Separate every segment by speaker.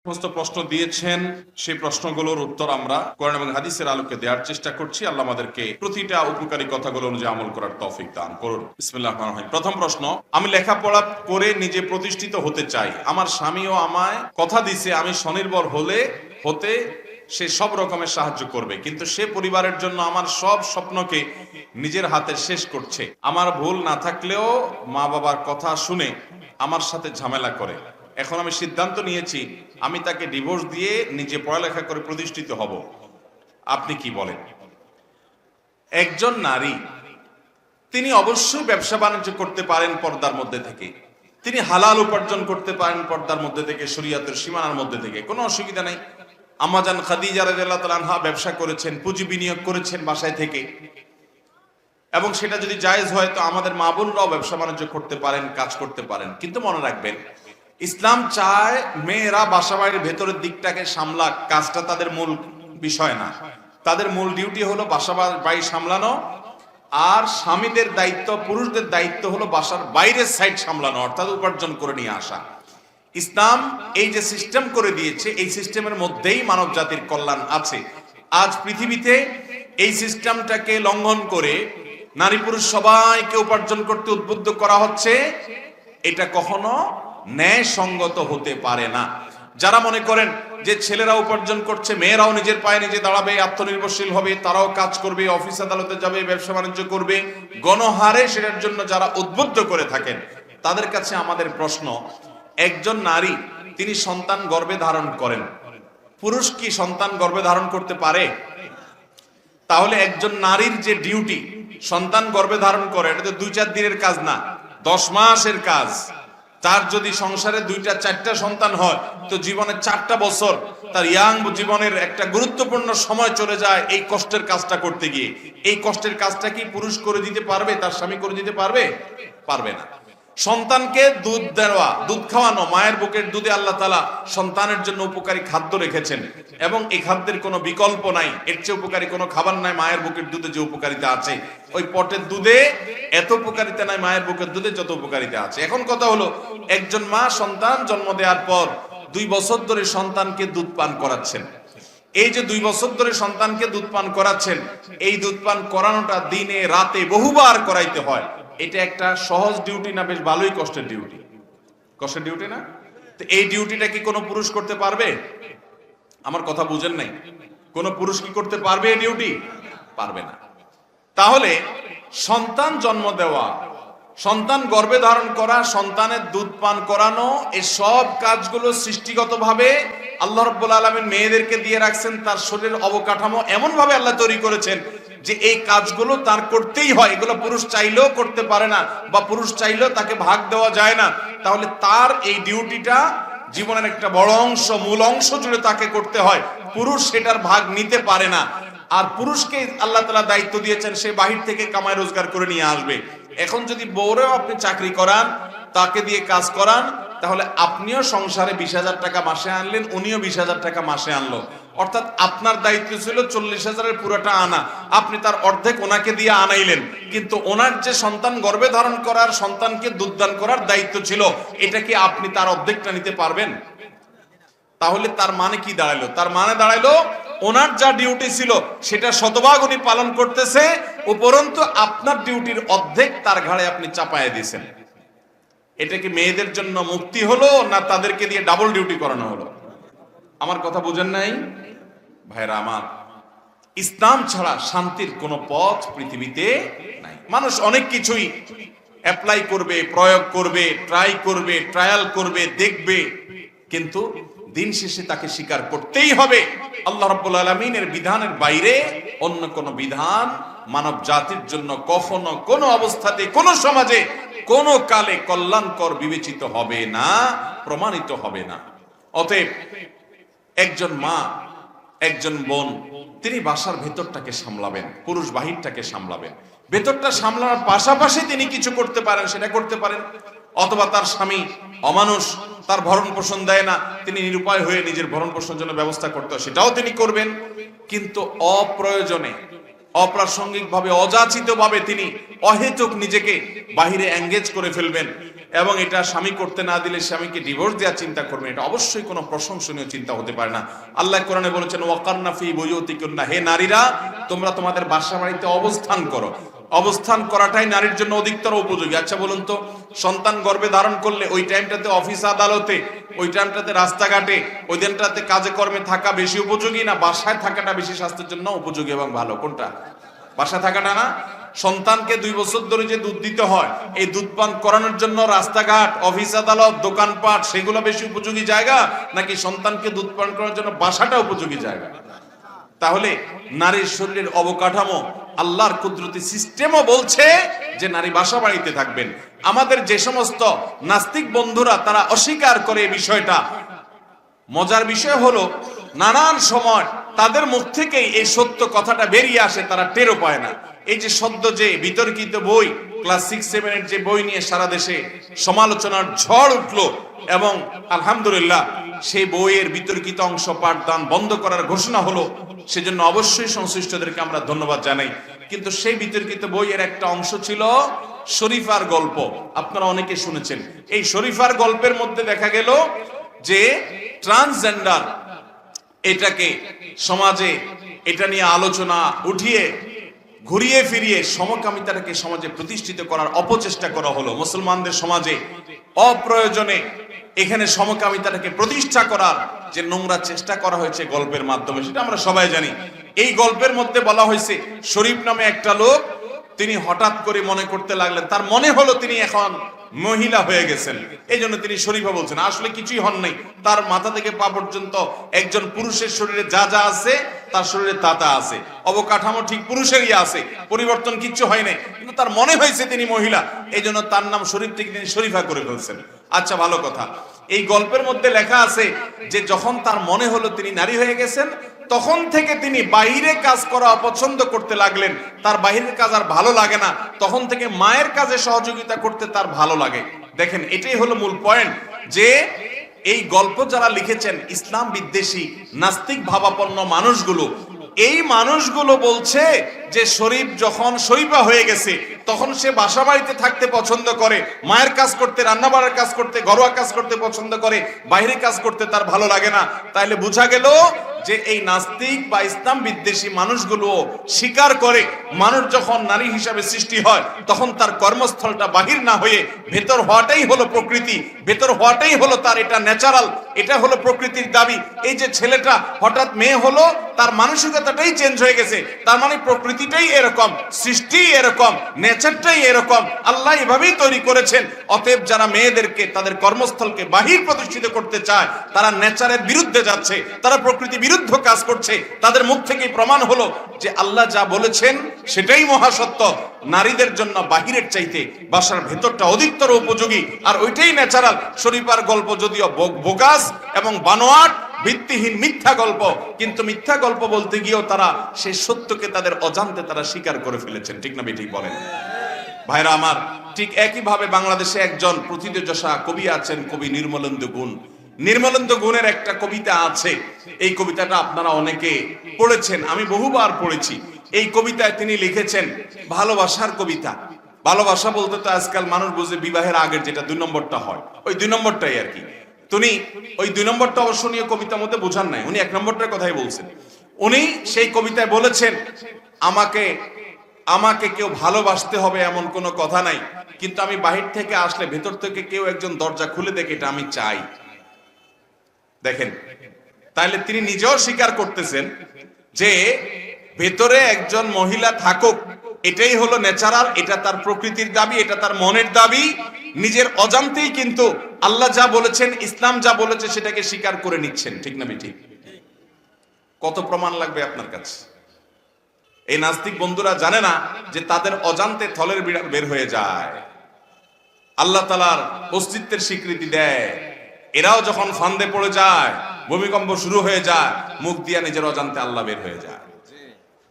Speaker 1: সমস্ত প্রশ্ন দিয়েছেন সেই প্রশ্নগুলোর উত্তর আমরা কোরআন এবং হাদিসের আলোকে দেওয়ার চেষ্টা করছি। আল্লাহ আমাদেরকে প্রতিটা উপকারী কথাগুলো অনুযায়ী আমল করার তৌফিক দান করুন। বিসমিল্লাহির রহমানির রহিম। প্রথম প্রশ্ন, আমি লেখাপড়া করে নিজে প্রতিষ্ঠিত হতে চাই। আমার স্বামীও আমায় কথা দিছে আমি স্বনির্ভর হতে সে সব রকমের সাহায্য করবে, কিন্তু সে পরিবারের জন্য আমার সব স্বপ্নকে নিজের হাতে শেষ করছে। আমার ভুল না থাকলেও মা বাবার কথা শুনে আমার সাথে ঝামেলা করে। এখন আমি সিদ্ধান্ত নিয়েছি আমি তাকে ডিভোর্স দিয়ে নিজে পড়ালেখা করে প্রতিষ্ঠিত হব। আপনি কি বলেন? একজন নারী তিনি অবশ্যই ব্যবসা বাণিজ্য করতে পারেন পর্দার মধ্যে থেকে, তিনি হালাল উপার্জন করতে পারেন পর্দার মধ্যে থেকে, শরীয়তের সীমানার মধ্যে থেকে, কোনো অসুবিধা নাই। আম্মাজান খাদিজা রাদিয়াল্লাহু তাআলা আনহা ব্যবসা করেছেন, পুঁজি বিনিয়োগ করেছেন বাসায় থেকে, এবং সেটা যদি জায়েজ হয় তো আমাদের মা বোনরাও ব্যবসা বাণিজ্য করতে পারেন, কাজ করতে পারেন। কিন্তু মনে রাখবেন, ইসলাম চায় মেয়েরা বাসা বাড়ির ভেতরের দিকটাকে সামলাক, কাজটা তাদের মূল বিষয় না। তাদের মূল ডিউটি হলো বাসা বাড়ি সামলানো, আর স্বামীদের দায়িত্ব, পুরুষদের দায়িত্ব হলো বাসার বাইরের সাইড সামলানো, অর্থাৎ উপার্জন করে নিয়ে আসা। ইসলাম এই যে সিস্টেম করে দিয়েছে, এই সিস্টেমের মধ্যেই মানব জাতির কল্যাণ আছে। আজ পৃথিবীতে এই সিস্টেমটাকে লঙ্ঘন করে নারী পুরুষ সবাইকে উপার্জন করতে উদ্বুদ্ধ করা হচ্ছে। এটা কখনো ন্যায়সঙ্গত হতে পারে না। যারা মনে করেন যে ছেলেরা উপার্জন করছে, মেয়েরাও নিজের পায়ে নিজে দাঁড়াবে, আত্মনির্ভরশীল হবে, তারাও কাজ করবে, অফিস আদালতে যাবে, ব্যবসা বাণিজ্য করবে, গণহারে সেটার জন্য যারা উদ্বুদ্ধ করে থাকেন, তাদের কাছে আমাদের প্রশ্ন, একজন নারী তিনি সন্তান গর্ভে ধারণ করেন, পুরুষ কি সন্তান গর্ভে ধারণ করতে পারে? তাহলে একজন নারীর যে ডিউটি, সন্তান গর্ভে ধারণ করে, এটা তো 2-4 দিনের কাজ না, 10 মাসের কাজ। তার যদি সংসারে 2-4টা সন্তান হয় তো জীবনের 4টা বছর তার ইয়াং জীবনের একটা গুরুত্বপূর্ণ সময় চলে যায় এই কষ্টের কাজটা করতে গিয়ে। এই কষ্টের কাজটা কি পুরুষ করে দিতে পারবে? তার স্বামী করে দিতে পারবে? পারবে না। সন্তানকে দুধ দেওয়া, দুধ খাওয়ানো, মায়ের বুকের দুধে আল্লাহ তাআলা সন্তানের জন্য উপকারী খাদ্য রেখেছেন, এবং এই খাদ্যের কোনো বিকল্প নাই। এর চেয়ে উপকারী কোনো খাবার নাই মায়ের বুকের দুধে যে উপকারিতা আছে। ওই পটের দুধে এত উপকারিতা নাই মায়ের বুকের দুধে যত উপকারিতা আছে। এখন কথা হলো, একজন মা সন্তান জন্ম দেওয়ার পর 2 বছর ধরে সন্তানকে দুধ পান করাচ্ছেন। এই যে 2 বছর ধরে সন্তানকে দুধ পান করাচ্ছেন, এই দুধ পান করানোটা দিনে রাতে বহুবার করাইতে হয়। এটা একটা সহজ ডিউটি না, বেশ ভালোই কষ্টের ডিউটি? কষ্টের ডিউটি না? তো এই ডিউটিটা কি কোনো পুরুষ করতে পারবে? আমার কথা বুঝেন নাই? কোন পুরুষ কি করতে পারবে এই ডিউটি? পারবে না। তাহলে সন্তান জন্ম দেওয়া, সন্তান গর্ভে ধারণ করা, সন্তানের দুধ পান করানো, এই সব কাজগুলো সৃষ্টিগতভাবে আল্লাহ রাব্বুল আলামিন মেয়েদেরকে দিয়ে রাখছেন। তার শরীরের অবকাঠামো এমন ভাবে আল্লাহ তৈরি করেছেন যে এই কাজগুলো তার করতেই হয়। এগুলো পুরুষ চাইলেও করতে পারে না, বা পুরুষ চাইলেও তাকে ভাগ দেওয়া যায় না। তাহলে তার এই ডিউটিটা জীবনের একটা বড় অংশ, মূল অংশ জুড়ে তাকে করতে হয়। পুরুষ সেটার ভাগ নিতে পারে না। আর পুরুষকে আল্লাহ তাআলা দায়িত্ব দিয়েছেন সে বাহির থেকে কামাই রোজগার করে নিয়ে আসবে। এখন যদি বউরেও আপনি চাকরি করান, তাকে দিয়ে কাজ করান, তাহলে আপনিও সংসারে 20,000 টাকা মাসে আনলেন, উনিও 20,000 টাকা মাসে আনলো। অর্থাৎ আপনার দায়িত্ব ছিল 40,000-এর পুরোটা আনা, আপনি তার অর্ধেক ওনাকে দিয়ে আনাইলেন। কিন্তু ওনার যে সন্তান গর্ভে ধারণ করার, সন্তানকে দুধদান করার দায়িত্ব ছিল, এটা কি আপনি তার অর্ধেকটা নিতে পারবেন? তাহলে তার মানে কি দাঁড়ালো? তার মানে দাঁড়ালো ওনার যা ডিউটি ছিল সেটা শতভাগ উনি পালন করতেছে, উপরন্তু আপনার ডিউটির অর্ধেক তার ঘাড়ে আপনি চাপায় দিয়েছেন। এটা কি মেয়েদের জন্য মুক্তি হলো, না তাদেরকে দিয়ে ডাবল ডিউটি করানো হলো? আমার কথা বুঝেন নাই ভাইরা আমার? ইসলাম ছাড়া শান্তির কোনো পথ পৃথিবীতে নাই। মানুষ অনেক কিছুই অ্যাপ্লাই করবে, প্রয়োগ করবে, ট্রাই করবে, ট্রায়াল করবে, দেখবে, কিন্তু দিন শেষে তাকে স্বীকার করতেই হবে আল্লাহ রাব্বুল আলামিনের বিধানের বাইরে অন্য কোন বিধান মানব জাতির জন্য কখনো, কোনো অবস্থাতে, কোনো সমাজে, কোনো কালে কল্যাণকর বিবেচিত হবে না, প্রমাণিত হবে না। অতএব একজন মা, একজন বোন, তিনি বাসার ভেতরটাকে সামলাবেন, পুরুষ বাহিরটাকে সামলাবেন। ভেতরটা সামলানোর পাশাপাশি তিনি কিছু করতে পারেন, সেটা করতে পারেন। অথবা তার স্বামী অমানুষ, তার ভরণ পোষণ দেয় না, তিনি নিরুপায় হয়ে নিজের ভরণ পোষণের জন্য ব্যবস্থা করতে হয়, সেটাও তিনি করবেন। কিন্তু অপ্রয়োজনে, অপ্রাসঙ্গিক ভাবে, অযাচিত ভাবে তিনি অহেতুক নিজেকে বাহিরে এঙ্গেজ করে ফেলবেন, এবং এটা স্বামী করতে না দিলে স্বামীকে ডিভোর্স দেওয়ার চিন্তা করবেন, এটা অবশ্যই কোনো প্রশংসনীয় চিন্তা হতে পারে না। আল্লাহ কোরআনে বলেছেন ওয়াকারনা ফি বুয়ুতিকুন্না, হে নারীরা তোমরা তোমাদের বাসা বাড়িতে অবস্থান করো। অবস্থান করাটাই নারীর জন্য অধিকতর উপযোগী। আচ্ছা বলুন তো, সন্তান গর্ভে ধারণ করলে ওই টাইমটাতে অফিস আদালতে, ওই টাইমটাতে রাস্তাঘাটে, ওই দিনটাতে কাজে কর্মে থাকা বেশি উপযোগী না বাসায় থাকাটা বেশি স্বাস্থ্যের জন্য উপযোগী এবং ভালো? কোনটা? বাসায় থাকাটা না? সন্তানকে 2 বছর ধরে যে দুধ দিতে হয়, এই দুধ পান করানোর জন্য রাস্তাঘাট, অফিস আদালত, দোকানপাট সেগুলো বেশি উপযোগী জায়গা, নাকি সন্তানকে দুধ পান করানোর জন্য বাসাটা উপযোগী জায়গা? তাহলে নারীর শরীরের অবকাঠামো, আল্লাহর কুদরতি সিস্টেমও বলছে যে নারী বাসা বাড়িতে থাকবেন। আমাদের যে সমস্ত নাস্তিক বন্ধুরা তারা অস্বীকার করে এই বিষয়টা, মজার বিষয় হলো নানান সময় তাদের মুখ থেকেই এই সত্য কথাটা বেরিয়ে আসে, তারা টেরও পায় না। এই যে সদ্য যে বিতর্কিত বই ক্লাস 6-7 এর যে বই নিয়ে সারা দেশে সমালোচনার ঝড় উঠলো এবং আলহামদুলিল্লাহ সেই বইয়ের বিতর্কিত অংশ পাঠদান বন্ধ করার ঘোষণা হলো, সেজন্য অবশ্যই সংশ্লিষ্টদেরকে আমরা ধন্যবাদ জানাই। কিন্তু সেই বিতর্কিত বইয়ের একটা অংশ ছিল শরীফার গল্প, আপনারা অনেকে শুনেছেন। এই শরীফার গল্পের মধ্যে দেখা গেল যে ট্রান্সজেন্ডার, এটাকে সমাজে এটা নিয়ে আলোচনা উঠিয়ে ঘুরিয়ে ফিরিয়ে সমকামিতাটাকে সমাজে প্রতিষ্ঠিত করার অপচেষ্টা করা হলো। মুসলমানদের সমাজে অপ্রয়োজনে এখানে সমকামিতাটাকে প্রতিষ্ঠা করার যে নোংরা চেষ্টা করা হয়েছে গল্পের মাধ্যমে, সেটা আমরা সবাই জানি। এই গল্পের মধ্যে বলা হয়েছে শরীফ নামে একটা লোক, তিনি হঠাৎ করে মনে করতে লাগলেন, তার মনে হলো তিনি এখন মহিলা হয়ে গেছেন, এই জন্য তিনি শরীফা বলছেন। আসলে কিছুই হন নাই, তার মাথা থেকে পা পর্যন্ত একজন পুরুষের শরীরে যা যা আছে তার শরীরে তা তা আছে, অবকাঠামো ঠিক পুরুষেরই আছে, পরিবর্তন কিচ্ছু হয় নাই, কিন্তু তার মনে হয়েছে তিনি মহিলা, এই জন্য তার নাম শরীফ থেকে তিনি শরীফা করে ফেলছেন। আচ্ছা ভালো কথা, এই গল্পের মধ্যে লেখা আছে যে যখন তার মনে হলো তিনি নারী হয়ে গেছেন, তখন থেকে তিনি বাইরে কাজ করা অপছন্দ করতে লাগলেন, তার বাইরের কাজ আর ভালো লাগে না, তখন থেকে মায়ের কাজে সহযোগিতা করতে তার ভালো লাগে। দেখেন এটাই হলো মূল পয়েন্ট, যে এই গল্প যারা লিখেছেন ইসলাম বিদ্বেষী নাস্তিক ভাবাপন্ন মানুষগুলো, এই মানুষগুলো বলছে যে শরীফ যখন শরীফা হয়ে গেছে তখন সে বাসা বাড়িতে থাকতে পছন্দ করে, মায়ের কাজ করতে, রান্না বাড়ার কাজ করতে, ঘরোয়া কাজ করতে পছন্দ করে, বাইরে কাজ করতে তার ভালো লাগে না। তাইলে বোঝা গেল যে এই নাস্তিক বা ইসলাম বিদ্বেষী মানুষগুলো স্বীকার করে মানুষ যখন নারী হিসাবে সৃষ্টি হয় তখন তার কর্মস্থলটা বাহির না হয়ে ভেতর হওয়াটাই হলো প্রকৃতি, ভেতর হওয়াটাই হলো তার, এটা ন্যাচারাল, এটা হলো প্রকৃতির দাবি। এই যে ছেলেটা হঠাৎ মেয়ে হলো, তার মানসিকতাটাই চেঞ্জ হয়ে গেছে, তার মানে প্রকৃতিটাই এরকম, সৃষ্টি এরকম, নেচারটাই এরকম, আল্লাহ এভাবেই তৈরি করেছেন। অতএব যারা মেয়েদেরকে তাদের কর্মস্থলকে বাহির প্রতিষ্ঠিত করতে চায় তারা নেচারের বিরুদ্ধে যাচ্ছে, তারা প্রকৃতি বিরুদ্ধ কাজ করছে। তাদের মুখ থেকেই প্রমাণ হলো যে আল্লাহ যা বলেছেন সেটাই মহাসত্য, নারীদের জন্য বাহিরের চাইতে বাসার ভেতরটা অধিকতর উপযোগী, আর ওইটাই ন্যাচারাল। শরীফার গল্প যদিও বোগাস এবং বানোয়াট, ভিত্তিহীন মিথ্যা গল্প, কিন্তু মিথ্যা গল্প বলতে গিয়েও তারা সেই সত্যকে তাদের অজান্তে তারা স্বীকার করে ফেলেছেন। ঠিক না বেঠিক বলেন ভাইরা আমার? ঠিক একই ভাবে বাংলাদেশে একজন প্রথিতযশা কবি আছেন, কবি নির্মলেন্দু গুণ। নির্মলেন্দু গুণের একটা কবিতা আছে, এই কবিতাটা আপনারা অনেকে পড়েছেন, আমি বহুবার পড়েছি। এই কবিতায় তিনি লিখেছেন ভালোবাসার কবিতা। ভালোবাসা বলতে তো আজকাল মানুষ বুঝে বিবাহের আগের যেটা 2 নম্বরটা হয়, ওই 2 নম্বরটাই আর কি। তিনি ওই 2 নম্বরটা অবশ্য নিয়ে কবিতার মধ্যে বোঝান নাই, উনি 1 নম্বরটার কথাই বলছেন। উনি সেই কবিতায় বলেছেন আমাকে কেউ ভালোবাসতে হবে এমন কোনো কথা নাই, কিন্তু আমি বাহির থেকে আসলে ভেতর থেকে কেউ একজন দরজা খুলে দেখে, এটা আমি চাই। দেখেন, তাহলে তিনি নিজেও স্বীকার করতেছেন যে ভেতরে একজন মহিলা থাকুক, এটাই হলো ন্যাচারাল, এটা তার প্রকৃতির দাবি, এটা তার মনের দাবি। নিজের অজান্তেই কিন্তু আল্লাহ যা বলেছেন, ইসলাম যা বলেছে সেটাকে স্বীকার করে নিচ্ছেন। ঠিক না বেঠিক? কত প্রমাণ লাগবে আপনার কাছে? এই নাস্তিক বন্ধুরা জানে না যে তাদের অজান্তে থলের বিড়াল বের হয়ে যায়, আল্লাহ তাআলার অস্তিত্বের স্বীকৃতি দেয়। এরাও যখন ফান্দে পড়ে যায়, ভূমিকম্প শুরু হয়ে যায়, মুখ দিয়া নিজের অজান্তে আল্লাহ বের হয়ে যায়।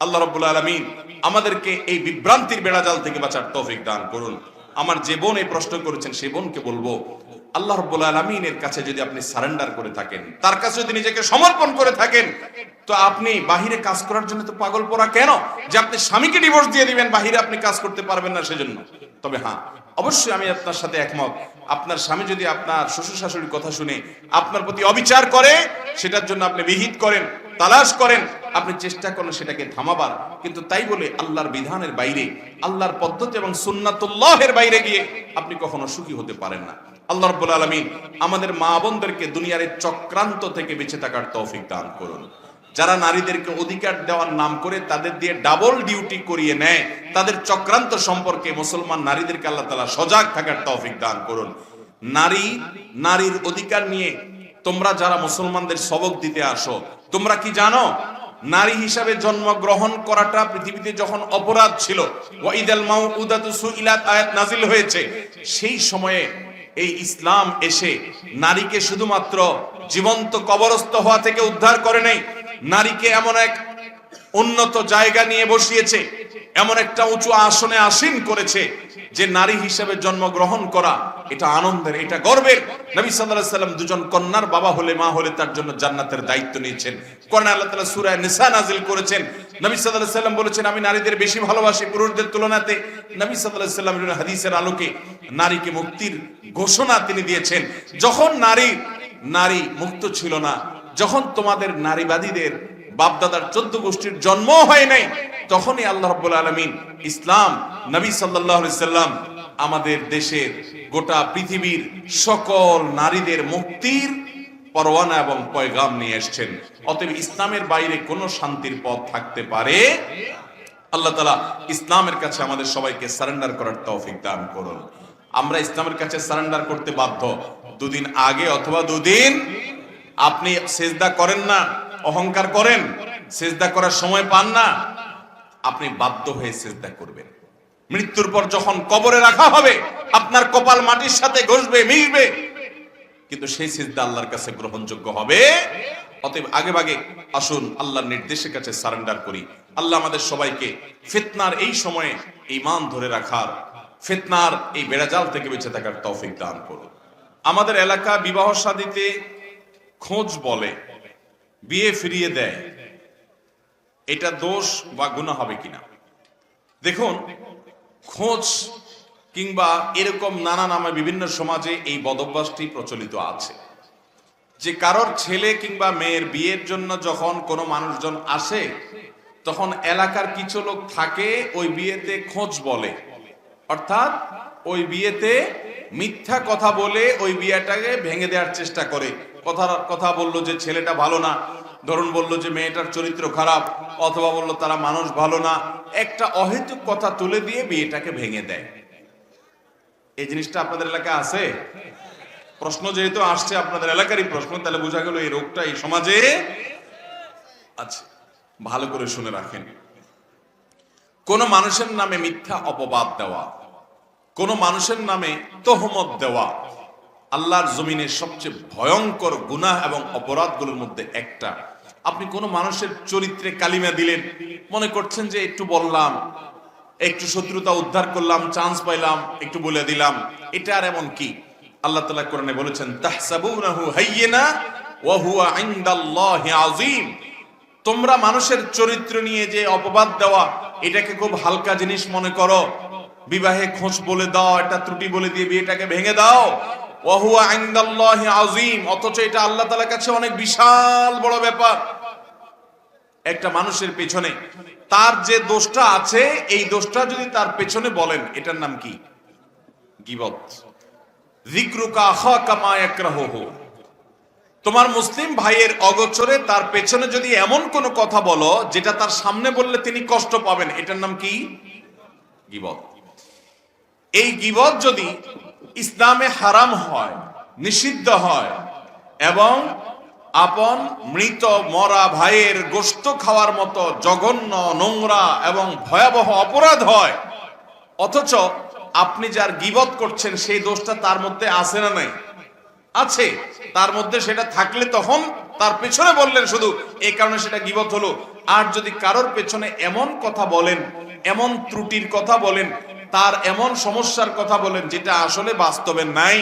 Speaker 1: আল্লাহ রাব্বুল আলামিন আমাদেরকে এই বিভ্রান্তির বেড়াজাল থেকে বাঁচার তৌফিক দান করুন। আমার যে বোন এই প্রশ্ন করেছেন সেই বোনকে বলবো, আল্লাহ রাব্বুল আলামিনের কাছে যদি আপনি সারেন্ডার করে থাকেন, তার কাছে যদি নিজেকে সমর্পণ করে থাকেন, তো আপনি বাহিরে কাজ করার জন্য তো পাগল পড়া কেন যে আপনি স্বামীকে ডিভোর্স দিয়ে দিবেন, বাহিরে আপনি কাজ করতে পারবেন না সেজন্য। তবে হ্যাঁ, অবশ্যই আমি আপনার সাথে একমত, আপনার স্বামী যদি আপনার শ্বশুর শাশুড়ির কথা শুনে আপনার প্রতি অবিচার করে, সেটার জন্য আপনি বিহিত করেন, তালাশ করেন, আপনি চেষ্টা করেন সেটাকে থামাবার। কিন্তু তাই বলে আল্লাহর বিধানের বাইরে, আল্লাহর পদ্ধতি এবং সুন্নাতুল্লাহের বাইরে গিয়ে আপনি কখনো সুখী হতে পারেন না। আল্লাহ রাব্বুল আলামিন আমাদের মা বোনদেরকে দুনিয়ার এই চক্রান্ত থেকে বেঁচে থাকার তৌফিক দান করুন। যারা নারীদেরকে অধিকার দেওয়ার নাম করে তাদের দিয়ে ডাবল ডিউটি করিয়ে নেয়, তাদের চক্রান্ত সম্পর্কে মুসলমান নারীদেরকে আল্লাহ তাআলা সজাগ থাকার তৌফিক দান করুন। নারীর অধিকার নিয়ে তোমরা যারা মুসলমানদের সবক দিতে আসো, তোমরা কি জানো নারী হিসাবে জন্মগ্রহণ করাটা পৃথিবীতে যখন অপরাধ ছিল, ওয়াইদাল মাউউদাতু সুইলাত আয়াত নাজিল হয়েছে, সেই সময়ে এই ইসলাম এসে নারীকে শুধুমাত্র জীবন্ত কবরস্থ হওয়া থেকে উদ্ধার করে নাই, নারীকে এমন এক উন্নত জায়গা নিয়ে বসিয়েছে, এমন একটা উঁচু আসনে আসীন করেছে যে নারী হিসেবে জন্মগ্রহণ করা এটা আনন্দের, এটা গর্বের। নবী সাল্লাল্লাহু আলাইহি সাল্লাম দুজন কন্যার বাবা হলে, মা হলে তার জন্য জান্নাতের দায়িত্ব নিয়েছেন। কোরআনে আল্লাহ তাআলা সূরা নিসা নাযিল করেছেন। নবী সাল্লাল্লাহু আলাইহি সাল্লাম বলেছেন, আমি নারীদের বেশি ভালোবাসি পুরুষদের তুলনাতে। নবী সাল্লাল্লাহু আলাইহি সাল্লামের হাদিসের আলোকে নারীকে মুক্তির ঘোষণা তিনি দিয়েছেন। যখন নারী মুক্ত ছিল না, যখন তোমাদের নারীবাদীদের বাপদাদার 14 গোষ্ঠীর জন্ম হয় নাই, তখনই আল্লাহ রাব্বুল আলামিন ইসলাম, নবী সাল্লাল্লাহু আলাইহি সাল্লাম আমাদের দেশের গোটা পৃথিবীর সকল নারীদের মুক্তির পরওয়ানা এবং পয়গাম নিয়ে এসেছেন। অতএব ইসলামের বাইরে কোনো শান্তির পথ থাকতে পারে? আল্লাহ তাআলা ইসলামের কাছে আমাদের সবাইকে সারেন্ডার করার তৌফিক দান করুন। আমরা ইসলামের কাছে সারেন্ডার করতে বাধ্য। দুদিন আগে অথবা দুদিন আপনি সেজদা করেন না, অহংকার করেন, সেজদা করার সময় পান না, আপনি বাধ্য হয়ে সেজদা করবেন। মৃত্যুর পর যখন কবরে রাখা হবে, আপনার কপাল মাটির সাথে ঘষবে, মিশবে, কিন্তু সেই সিজদা আল্লাহর কাছে গ্রহণযোগ্য হবে। অতএব আগে ভাগে আসুন আল্লাহর নির্দেশের কাছে সারেন্ডার করি। আল্লাহ আমাদের সবাইকে ফিতনার এই সময়ে ঈমান ধরে রাখার, ফিতনার এই বেড়াজাল থেকে বেঁচে থাকার তৌফিক দান করুন। আমাদের এলাকা বিবাহ শাদীতে খোঁজ বলে, বিয়ে ফিরিয়ে দেয়, এটা দোষ বা গুনাহ হবে কিনা? দেখুন, খোঁজ কিংবা এরকম নানা নামে বিভিন্ন সমাজে এই বদভ্যাসটি প্রচলিত আছে যে কারোর ছেলে কিংবা মেয়ের বিয়ের জন্য যখন কোনো মানুষজন আসে, তখন এলাকার কিছু লোক থাকে ওই বিয়েতে খোঁজ বলে, অর্থাৎ ওই বিয়েতে মিথ্যা কথা বলে ওই বিয়েটাকে ভেঙে দেওয়ার চেষ্টা করে। কথা বললো যে ছেলেটা ভালো না, ধরুন বললো যে মেয়েটার চরিত্র খারাপ, অথবা বললো তারা মানুষ ভালো না, একটা অহেতুক কথা তুলে দিয়ে বিয়েটাকে ভেঙে দেয়। এই জিনিসটা আপনাদের এলাকায় আছে? প্রশ্ন যেহেতু আসছে আপনাদের এলাকারই প্রশ্ন, তাহলে বোঝা গেল এই রোগটা এই সমাজে আছে। ভালো করে শুনে রাখেন, কোন মানুষের নামে মিথ্যা অপবাদ দেওয়া, কোন মানুষের নামে তোহমত দেওয়া আল্লাহর জমিনের সবচেয়ে ভয়ঙ্কর গুনাহ এবং অপরাধগুলোর মধ্যে একটা। আপনি কোন মানুষের চরিত্রে কালিমা দিলেন, মনে করছেন যে একটু বললাম, একটু শত্রুতা উদ্ধার করলাম, চান্স পাইলাম, একটু বলে দিলাম, এটা আর এমন কি? আল্লাহ তাআলা কোরআনে বলেছেন, তাহসাবুনাহু হাইয়িনা ওয়া হুয়া ইনদাল্লাহি আযীম। তোমরা মানুষের চরিত্র নিয়ে যে অপবাদ দেওয়া, এটাকে খুব হালকা জিনিস মনে করো, বিবাহে খোঁজ বলে দাও, একটা ত্রুটি বলে দিয়ে বিয়েটাকে ভেঙে দাও। ওয়া হুয়া ইনদাল্লাহি আযীম, অথচ এটা আল্লাহ তাআলার কাছে অনেক বিশাল বড় ব্যাপার। একটা মানুষের পেছনে তার যে দোষটা আছে, এই দোষটা যদি তার পেছনে বলেন, এটার নাম কি? গীবত। যিকরুকা আখাকা মা ইয়াকরাহুহু, তোমার মুসলিম ভাইয়ের অগোচরে তার পেছনে যদি এমন কোন কথা বলো যেটা তার সামনে বললে তিনি কষ্ট পাবেন, এটার নাম কি? গীবত। এই গীবত যদি ইসলামে হারাম হয়, নিষিদ্ধ হয়, এবং আপন মৃত মরা ভাইয়ের গোশত খাওয়ার মতো জঘন্য, নোংরা এবং ভয়াবহ অপরাধ হয়, অথচ আপনি যার গীবত করছেন সেই দোষটা তার মধ্যে আছে না নাই? আছে। তার মধ্যে সেটা থাকলে তখন তার পেছনে বললেন শুধু, এই কারণে সেটা গীবত হলো। আর যদি কারোর পেছনে এমন কথা বলেন, এমন ত্রুটির কথা বলেন, তার এমন সমস্যার কথা বলেন যেটা আসলে বাস্তবে নাই,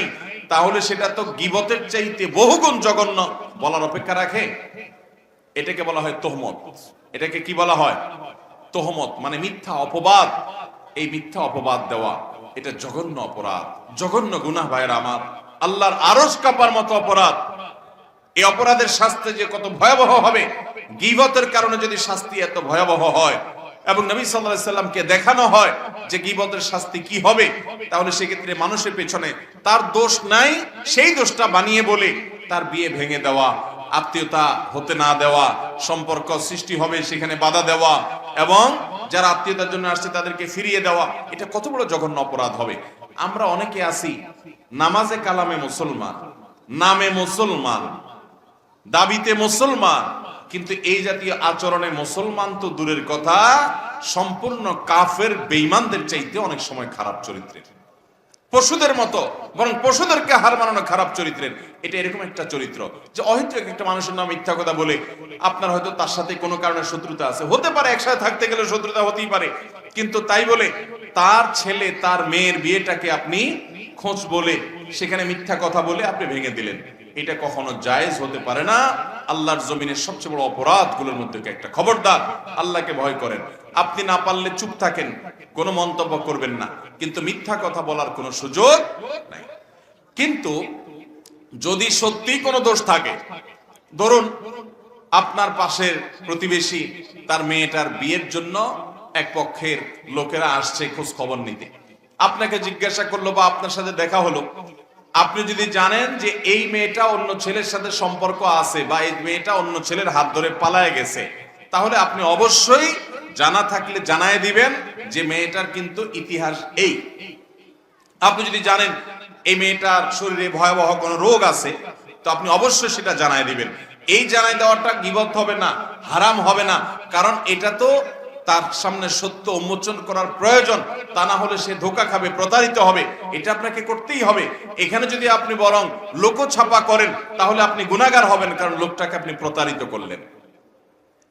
Speaker 1: তাহলে সেটা তো গীবতের চাইতে বহুগুণ জঘন্য বলার অপেক্ষা রাখে? এটাকে বলা হয় তোহমত। এটাকে কি বলা হয়? তোহমত, মানে মিথ্যা অপবাদ। এই মিথ্যা অপবাদ দেওয়া এটা জঘন্য অপরাধ, জঘন্য গুনাহ ভাইয়েরা আমার, আল্লাহর আরশ কাঁপার মতো অপরাধ। এই অপরাধের শাস্তি যে কত ভয়াবহ হবে, গীবতের কারণে যদি শাস্তি এত ভয়াবহ হয় এবং নবী সাল্লাল্লাহু আলাইহি সাল্লামকে দেখানো হয় যে গীবতের শাস্তি কি হবে, তাহলে সেক্ষেত্রে মানুষের পেছনে তার দোষ নাই, সেই দোষটা বানিয়ে বলে তার বিয়ে ভেঙে দেওয়া, আত্মীয়তা হতে না দেওয়া, সম্পর্ক সৃষ্টি হবে সেখানে বাধা দেওয়া, এবং যারা আত্মীয়তার জন্য আসছে তাদেরকে ফিরিয়ে দেওয়া, এটা কত বড় জঘন্য অপরাধ হবে। আমরা অনেকে আছি নামাজে কালামে মুসলমান, নামে মুসলমান, দাবিতে মুসলমান, কিন্তু এই জাতীয় আচরণে মুসলমান তো দূরের কথা, সম্পূর্ণ কাফের বেঈমানদের চাইতে অনেক সময় খারাপ চরিত্রের, পশুদের মতো, বরং পশুদেরকে হার মানানো খারাপ চরিত্রের। এটা এরকম একটা চরিত্র যে অহেতুক একটা মানুষের নাম মিথ্যা কথা বলে, আপনার হয়তো তার সাথে কোনো কারণে শত্রুতা আছে, হতে পারে একসাথে থাকতে গেলে শত্রুতা হতেই পারে, কিন্তু তাই বলে তার ছেলে তার মেয়ের বিয়েটাকে আপনি খোঁজ বলে সেখানে মিথ্যা কথা বলে আপনি ভেঙে দিলেন। এটা কখনো জায়েজ হতে পারে না। আল্লাহর জমিনের সবচেয়ে বড় অপরাধগুলোর মধ্যে একটা। খবরদার, আল্লাহকে ভয় করেন। আপনি না পারলে চুপ থাকেন, কোনো মন্তব্য করবেন না, কিন্তু মিথ্যা কথা বলার কোনো সুযোগ নাই। কিন্তু যদি সত্যি কোনো দোষ থাকে, ধরুন আপনার পাশের প্রতিবেশী তার মেয়েটার বিয়ের জন্য এক পক্ষের লোকেরা আসছে খোঁজ খবর নিতে, আপনাকে জিজ্ঞাসা করলো বা আপনার সাথে দেখা হলো, আপনি যদি জানেন যে এই মেয়েটা অন্য ছেলের সাথে সম্পর্ক আছে বা এই মেয়েটা অন্য ছেলের হাত ধরে পালায়ে গেছে, তাহলে আপনি অবশ্যই জানা থাকলে জানায় দিবেন যে মেয়েটার কিন্তু ইতিহাস এই। আপনি যদি জানেন এই মেয়েটার শরীরে ভয়াবহ কোনো রোগ আছে, তো আপনি অবশ্যই সেটা জানায় দিবেন। এই জানাই দেওয়াটা গীবত হবে না, হারাম হবে না, কারণ এটা তো তার সামনে সত্য উন্মোচন করার প্রয়োজন, তা না হলে সে ধোঁকা খাবে, প্রতারিত হবে, এটা আপনাকে করতেই হবে। এখানে যদি আপনি বরং লোকছাপা করেন তাহলে আপনি গুনাহগার হবেন, কারণ লোকটাকে আপনি প্রতারিত করলেন।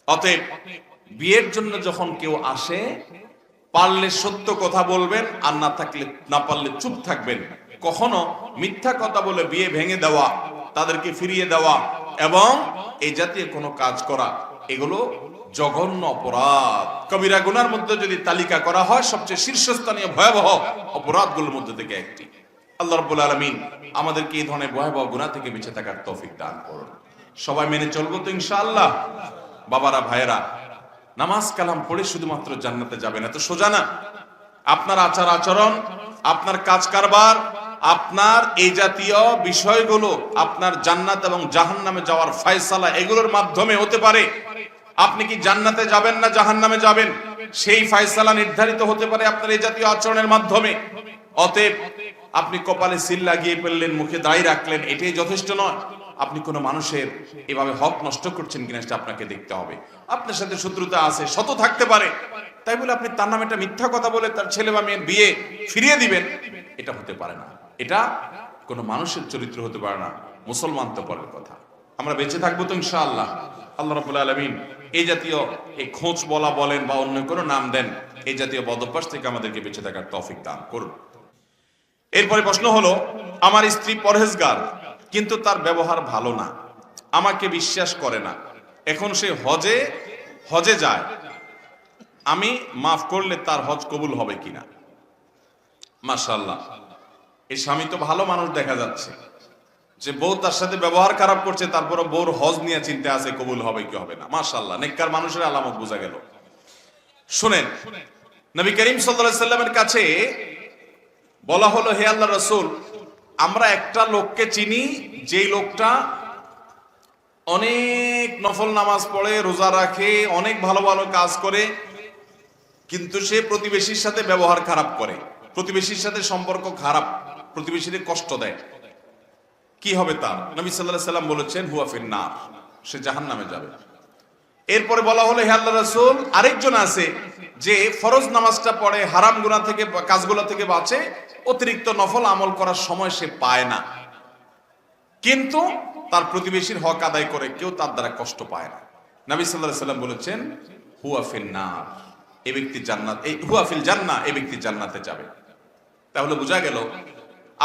Speaker 1: অতএব বিয়ের জন্য যখন কেউ আসে, পারলে সত্য কথা বলবেন, আর না পারলে চুপ থাকবেন। কখনো মিথ্যা কথা বলে বিয়ে ভেঙে দেওয়া, তাদেরকে ফিরিয়ে দেওয়া এবং এই জাতীয় কোনো কাজ করা, এগুলো জঘন্য অপরাধ। কবিরা গুনার মধ্যে যদি তালিকা করা হয়, সবচেয়ে শীর্ষস্থানীয় ভয়াবহ অপরাধগুলোর মধ্যে থেকে একটি। আল্লাহ রাব্বুল আলামিন আমাদেরকে এই ধরনের ভয়াবহ গুনাহ থেকে বেঁচে থাকার তৌফিক দান করুন। সবাই মেনে চলবো তো ইনশাআল্লাহ? বাবারা, ভাইয়েরা, নামাজ কালাম পড়ে শুধুমাত্র জান্নাতে যাবে না, তো সোজা না। আপনার আচার আচরণ, আপনার কাজ কারবার, আপনার এই জাতীয় বিষয়গুলো আপনার জান্নাত এবং জাহান্নামে যাওয়ার ফয়সালা এগুলোর মাধ্যমে হতে পারে। আপনি কি জান্নাতে যাবেন না জাহান্নামে যাবেন, সেই ফয়সালা নির্ধারিত হতে পারে আপনার এই জাতীয় আচরণের মাধ্যমে। অতএব আপনি কপালে সিল লাগিয়ে ফেললেন, মুখে দাড়ি রাখলেন, এটাই যথেষ্ট নয়। আপনি কোনো মানুষের এভাবে হক নষ্ট করছেন কিনা সেটা আপনাকে দেখতে হবে। আপনার সাথে শত্রুতা আছে, শত থাকতে পারে, তাই বলে আপনি তার নামে একটা মিথ্যা কথা বলে তার ছেলে বা মেয়ের বিয়ে ফিরিয়ে দিবেন, এটা হতে পারে না। এটা কোনো মানুষের চরিত্র হতে পারে না, মুসলমান তো পরের কথা। আমরা বেঁচে থাকবো তো ইনশাআল্লাহ। আল্লাহ রাব্বুল আলামিন এই জাতীয় এই খোঁজ বলা বলেন বা অন্য কোনো নাম দেন, এই জাতীয় বদঅভ্যাস থেকে আমাদেরকে বেঁচে থাকার তৌফিক দান করুন। এরপরে প্রশ্ন হলো, আমার স্ত্রী পরহেজগার কিন্তু তার ব্যবহার ভালো না, আমাকে বিশ্বাস করে না, এখন সে হজে যায়, আমি মাফ করলে তার হজ কবুল হবে কিনা? মাশাআল্লাহ, এই স্বামী তো ভালো মানুষ দেখা যাচ্ছে, যে বউ তার সাথে ব্যবহার খারাপ করছে, তারপরে বউর হজ নিয়ে চিন্তা আছে কবুল হবে কি হবে না। মাশাআল্লাহ, নেককার মানুষের আলামত বোঝা গেল। শুনেন, নবী করিম সাল্লাল্লাহু আলাইহি সাল্লামের কাছে বলা হলো, হে আল্লাহর রাসূল, আমরা একটা লোককে চিনি, যেই লোকটা অনেক নফল নামাজ পড়ে, রোজা রাখে, অনেক ভালো ভালো কাজ করে, কিন্তু সে প্রতিবেশীর সাথে ব্যবহার খারাপ করে, প্রতিবেশীর সাথে সম্পর্ক খারাপ, প্রতিবেশীদের কষ্ট দেয়। কি হবে তার? নবী সাল্লাল্লাহু আলাইহি সাল্লাম বলেছেন, হুয়া ফিন্নার, সে জাহান্নামে যাবে। এরপরে বলা হলো, হে আল্লাহর রাসূল, আরেকজন আছে যে ফরজ নামাজটা পড়ে, হারাম গুনাহ থেকে, কাজগুলো থেকে বাঁচে, অতিরিক্ত নফল আমল করার সময় সে পায় না, কিন্তু তার প্রতিবেশীর হক আদায় করে, কেউ তার দ্বারা কষ্ট পায় না। নবী সাল্লাল্লাহু আলাইহি সাল্লাম বলেছেন, হুয়া ফিন্নার, এই ব্যক্তি জান্নাত, এই হুয়া ফিল জান্নাহ, এই ব্যক্তি জান্নাতে যাবে। তাহলে বোঝা গেল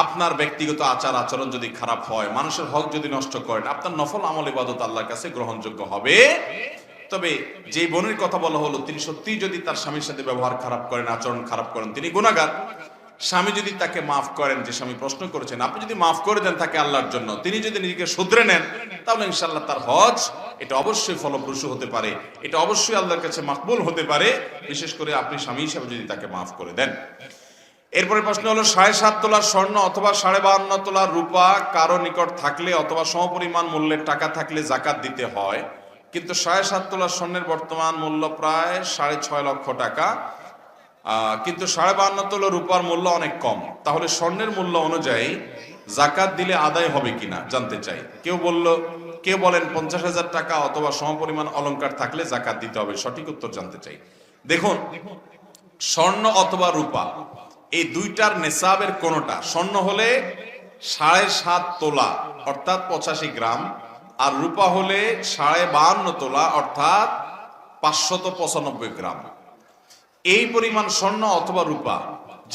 Speaker 1: আপনার ব্যক্তিগত আচার আচরণ যদি খারাপ হয়, মানুষের হক যদি নষ্ট করেন, আপনার নফল আমল ইবাদত আল্লাহর কাছে গ্রহণযোগ্য হবে। তবে যে বোনের কথা বলা হলো, তিনি সত্যিই যদি তার স্বামীর সাথে ব্যবহার খারাপ করেন, আচরণ খারাপ করেন, তিনি গুনাহগার। স্বামী যদি তাকে মাফ করেন, যে স্বামী প্রশ্ন করেছেন, আপনি যদি মাফ করে দেন তাকে আল্লাহর জন্য, তিনি যদি নিজেকে শুধরে নেন, তাহলে ইনশাআল্লাহ তার হজ এটা অবশ্যই ফলপ্রসূ হতে পারে, এটা অবশ্যই আল্লাহর কাছে মাকবুল হতে পারে, বিশেষ করে আপনি স্বামী হিসেবে যদি তাকে মাফ করে দেন। এরপরে প্রশ্ন হলো 7.5 তোলার স্বর্ণ অথবা 52.5 তোলার রূপা কারো নিকট থাকলে অথবা সমপরিমাণ মূল্যের টাকা থাকলে জাকাত দিতে হয়, কিন্তু 7.5 তোলার স্বর্ণের বর্তমান মূল্য প্রায় 6.5 লক্ষ টাকা, কিন্তু 52.5 তোলা রূপার মূল্য অনেক কম। তাহলে স্বর্ণের মূল্য অনুযায়ী জাকাত দিলে আদায় হবে কিনা জানতে চাই। কেউ বলেন 50,000 টাকা অথবা সমপরিমাণ অলংকার থাকলে জাকাত দিতে হবে। সঠিক উত্তর জানতে চাই। দেখুন, স্বর্ণ অথবা রূপা এই দুইটার নেসাবের কোনটা, স্বর্ণ হলে 7.5 তোলা অর্থাৎ 85 গ্রাম, আর রূপা হলে 52.5 তোলা অর্থাৎ 595 গ্রাম। এই পরিমাণ স্বর্ণ অথবা রূপা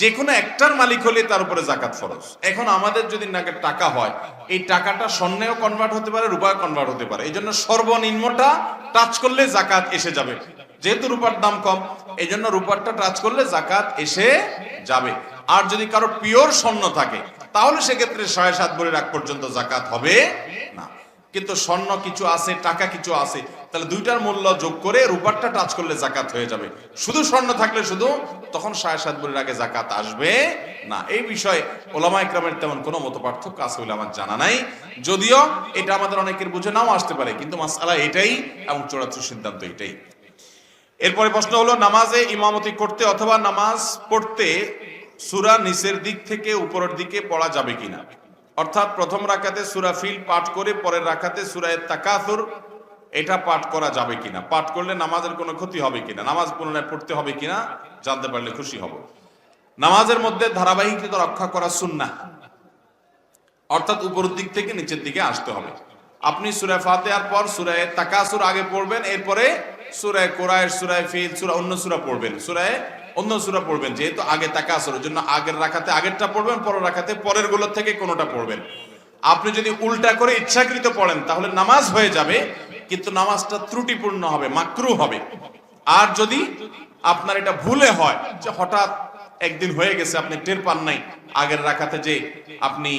Speaker 1: যে কোনো একটার মালিক হলে তার উপরে জাকাত ফরজ। এখন আমাদের যদি নাকের টাকা হয়, এই টাকাটা স্বর্ণেও কনভার্ট হতে পারে, রূপায় কনভার্ট হতে পারে, এই জন্য সর্বনিম্নটা টাচ করলে জাকাত এসে যাবে। যেহেতু রূপার দাম কম, এই জন্য রূপারটা টাচ করলে জাকাত এসে যাবে। আর যদি কারো পিওর স্বর্ণ থাকে, তাহলে সেক্ষেত্রে 7.5 ভরি রাখ পর্যন্ত জাকাত হবে না। কিন্তু স্বর্ণ কিছু আছে, টাকা কিছু আছে, তাহলে দুইটার মূল্য যোগ করে রূপারটা টাচ করলে জাকাত হয়ে যাবে। শুধু স্বর্ণ থাকলে শুধু তখন 7.5 ভরির আগে জাকাত আসবে না। এই বিষয়ে ওলামা ইকরামের তেমন কোনো মত পার্থক্য আছে বলে আমার জানা নাই, যদিও এটা আমাদের অনেকের বুঝে নাও আসতে পারে, কিন্তু মাসআলা এটাই এবং চূড়ান্ত সিদ্ধান্ত এটাই। এরপরে প্রশ্ন হলো, নামাজে ইমামতি করতে অথবা নামাজ পড়তে সূরা নিচের দিক থেকে উপরের দিকে পড়া যাবে কিনা, অর্থাৎ প্রথম রাকাতে সূরা ফিল পাঠ করে পরের রাকাতে সূরা তাকাসুর এটা পাঠ করা যাবে কিনা, পাঠ করলে নামাজের কোনো ক্ষতি হবে কিনা, নামাজ পুনরায় পড়তে হবে কিনা জানতে পারলে খুশি হব। নামাজের মধ্যে ধারাবাহিকতা রক্ষা করা সুন্নাহ, অর্থাৎ উপরের দিক থেকে নিচের দিকে আসতে হবে। আপনি সূরা ফাতিহার পর সূরা তাকাসুর আগে পড়বেন, এরপরে সূরা কুরাইশ, সূরা ফিল, সূরা অন্য সূরা পড়বেন, অন্য সূরা পড়বেন, যেহেতু আগে তাকাসুরের জন্য আগের রাকাতে আগেরটা পড়বেন, পরের রাকাতে পরের গুলো থেকে কোনোটা পড়বেন। আপনি যদি উল্টা করে ইচ্ছাকৃত পড়েন তাহলে নামাজ হয়ে যাবে, কিন্তু নামাজটা ত্রুটিপূর্ণ হবে, মাকরুহ হবে। আর যদি আপনার এটা ভুলে হয়, যে হঠাৎ একদিন হয়ে গেছে আপনি টের পান নাই, আগের রাকাতে যে আপনি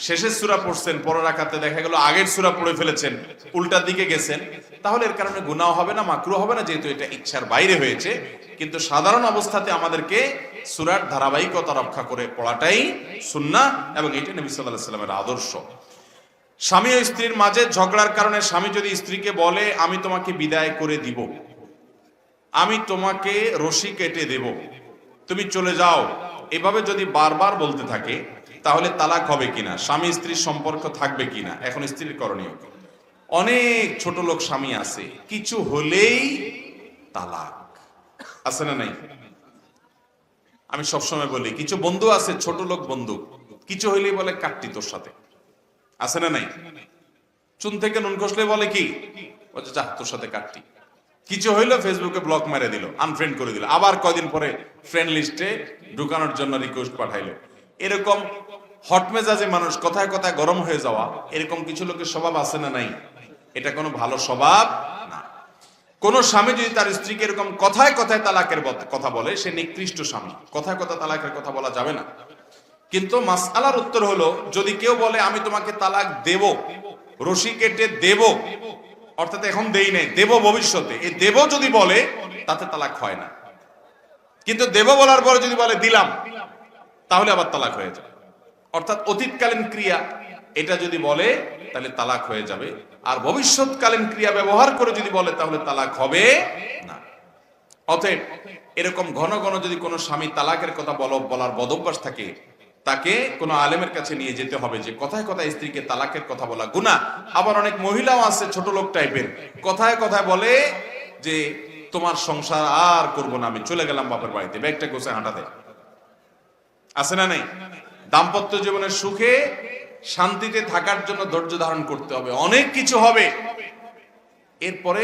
Speaker 1: শেষের সূরা পড়ছেন, পরের রাকাতে দেখা গেল আগের সূরা পড়ে ফেলেছেন, উল্টা দিকে গেছেন, তাহলে এর কারণে গুনাহ হবে না, মাকরুহ হবে না, যেহেতু এটা ইচ্ছার বাইরে হয়েছে। কিন্তু সাধারণ অবস্থাতে আমাদেরকে সূরার ধারাবাহিকতা রক্ষা করে পড়াটাই সুন্নাহ, এবং এটা নবী সাল্লাল্লাহু আলাইহি ওয়াসাল্লামের আদর্শ। স্বামী ও স্ত্রীর মাঝে ঝগড়ার কারণে স্বামী যদি স্ত্রীকে বলে, আমি তোমাকে বিদায় করে দিব, আমি তোমাকে রশি কেটে দেব, তুমি চলে যাও, এভাবে যদি বারবার বলতে থাকে, তাহলে তালাক হবে কিনা, স্বামী স্ত্রীর সম্পর্ক থাকবে কিনা, এখন স্ত্রীর করণীয় কি? অনেক ছোট লোক স্বামী আছে, কিছু হলেই তালাক, আছে না নাই? আমি সবসময় বলি, কিছু বন্ধু আছে ছোট লোক বন্ধু, কিছু হইলেই বলে কাটতি তোর সাথে, আছে না নাই? চুন থেকে নুন খসলে বলে কি, বলছে যা তোর সাথে কাটতি। কিছু হইলো ফেসবুকে ব্লক মেরে দিল, আনফ্রেন্ড করে দিল, আবার কয়দিন পরে ফ্রেন্ড লিস্টে ঢুকানোর জন্য রিকোয়েস্ট পাঠাইলো। এরকম হট মেজাজে মানুষ, কথায় কথায় গরম হয়ে যাওয়া, এরকম কিছু লোকের স্বভাব আছে না নাই? এটা কোনো ভালো স্বভাব না। কোন স্বামী যদি তার স্ত্রীকে এরকম কথায় কথায় তালাকের কথা বলে, সে নিকৃষ্ট স্বামী, কথায় কথায় তালাকের কথা বলা যাবে না। কিন্তু মাসআলার উত্তর হলো, যদি কেউ বলে আমি তোমাকে তালাক দেব, রশি কেটে দেব, অর্থাৎ এখন দেই নাই, দেব ভবিষ্যতে, এই দেব যদি বলে তাতে তালাক হয় না। কিন্তু দেব বলার পরে যদি বলে দিলাম, তাহলে আবার তালাক হয়ে যাবে। অর্থাৎ অতীতকালীন ক্রিয়া এটা যদি বলে তাহলে তালাক হয়ে যাবে, আর ভবিষ্যৎকালীন ক্রিয়া ব্যবহার করে যদি বলে তাহলে তালাক হবে না। অতএব এরকম ঘন ঘন যদি কোনো স্বামী তালাকের কথা বলার বদভ্যাস থাকে, তাকে কোনো আলেমের কাছে নিয়ে যেতে হবে, যে কথায় কথায় স্ত্রীকে তালাকের কথা বলা গুনাহ। আবার অনেক মহিলাও আছে ছোট লোক টাইপের, কথায় কথায় বলে যে তোমার সংসার আর করব না, আমি চলে গেলাম বাপের বাড়িতে, ব্যাগটা গোছায় হাঁটা দেয়, আছে না নাই? দাম্পত্য জীবনের সুখে শান্তিতে থাকার জন্য ধৈর্য ধারণ করতে হবে, অনেক কিছু হবে, এরপরে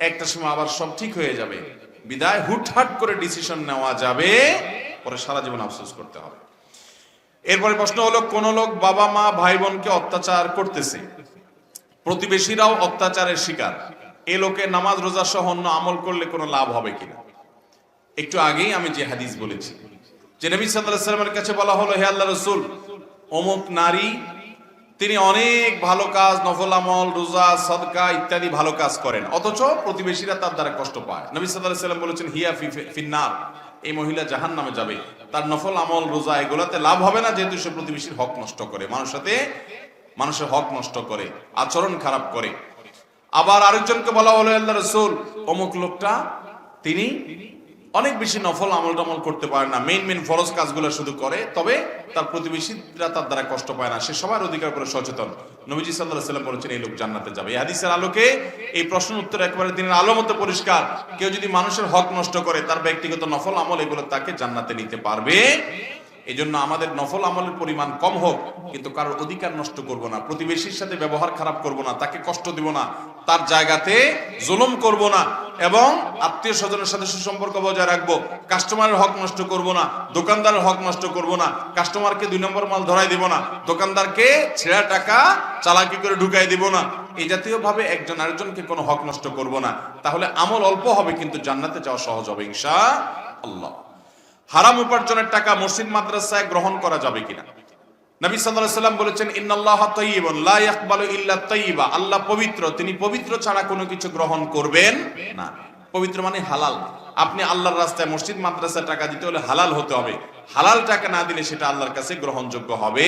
Speaker 1: একটা সময় আবার সব ঠিক হয়ে যাবে, বিদায় হুটহাট করে ডিসিশন নেওয়া যাবে, পরে সারা জীবন আফসোস করতে হবে। এরপরে প্রশ্ন হলো, কোন লোক বাবা মা ভাই বোনকে অত্যাচার করতেছে, প্রতিবেশীরাও অত্যাচারের শিকার, এ লোকে নামাজ রোজা সহ অন্য আমল করলে কোনো লাভ হবে কিনা? একটু আগেই আমি যে হাদিস বলেছি, যে নবী সাল্লাল্লাহু আলাইহি ওয়াসাল্লামের কাছে বলা হলো, হে আল্লাহর রাসূল, অমুক নারী তিনি অনেক ভালো কাজ, নফল আমল, রোজা, সাদকা ইত্যাদি ভালো কাজ করেন, অথচ প্রতিবেশীরা তার দ্বারা কষ্ট পায়। নবী সাল্লাল্লাহু আলাইহি ওয়াসাল্লাম বলেছেন, হিয়া ফিন্নার, এই মহিলা জাহান্নামে যাবে, তার নফল আমল, রোজা এগুলাতে লাভ হবে না, যেহেতু সে প্রতিবেশীর হক নষ্ট করে, মানুষের হক নষ্ট করে, আচরণ খারাপ করে। আবার আরেকজনকে বলা হলো, আল্লাহর রাসূল, অমুক লোকটা তিনি অনেক বেশি নফল আমল টামল করতে পারে না, মেইন ফরজ কাজগুলো শুধু করে, তবে তার প্রতিবেশীরা তার দ্বারা কষ্ট পায় না, সে সবার অধিকার করে সচেতন। নবীজি সাল্লাল্লাহু আলাইহি ওয়াসাল্লাম বলেছেন, এই লোক জান্নাতে যাবে। এই হাদিসের আলোকে এই প্রশ্নের উত্তর একেবারে দিনের আলো মতো পরিষ্কার। কেউ যদি মানুষের হক নষ্ট করে, তার ব্যক্তিগত নফল আমল এগুলো তাকে জান্নাতে নিতে পারবে। এই জন্য আমাদের নফল আমলের পরিমাণ কম হোক, কিন্তু কারোর অধিকার নষ্ট করব না, প্রতিবেশীর সাথে ব্যবহার খারাপ করব না, তাকে কষ্ট দিব না, তার জায়গাতে জুলুম করব না, এবং আত্মীয় স্বজনের সাথে সুসম্পর্ক বজায় রাখবো। কাস্টমারের হক নষ্ট করব না, দোকানদারের হক নষ্ট করব না, কাস্টমারকে 2 নম্বর মাল ধরাই দিব না, দোকানদারকে ছেঁড়া টাকা চালাকি করে ঢুকাই দিব না, এই জাতীয় ভাবে একজন আরেকজনকে কোনো হক নষ্ট করব না। তাহলে আমল অল্প হবে, কিন্তু জান্নাতে যাওয়া সহজ হবে ইনশাআল্লাহ। হারাম উপার্জনের টাকা মসজিদ মাদ্রাসায় গ্রহণ করা যাবে কিনা? নবী সাল্লাল্লাহু আলাইহি ওয়াসাল্লাম বলেছেন, ইন্নাল্লাহা তাইয়্যিবুন লা ইয়াকবালু ইল্লা তাইয়্যিবা, আল্লাহ পবিত্র, তিনি পবিত্র ছাড়া কোনো কিছু গ্রহণ করবেন না। পবিত্র মানে হালাল। আপনি আল্লাহর রাস্তায় মসজিদ মাদ্রাসায় টাকা দিতে হলে হালাল হতে হবে, হালাল টাকা না দিলে সেটা আল্লাহর কাছে গ্রহণযোগ্য হবে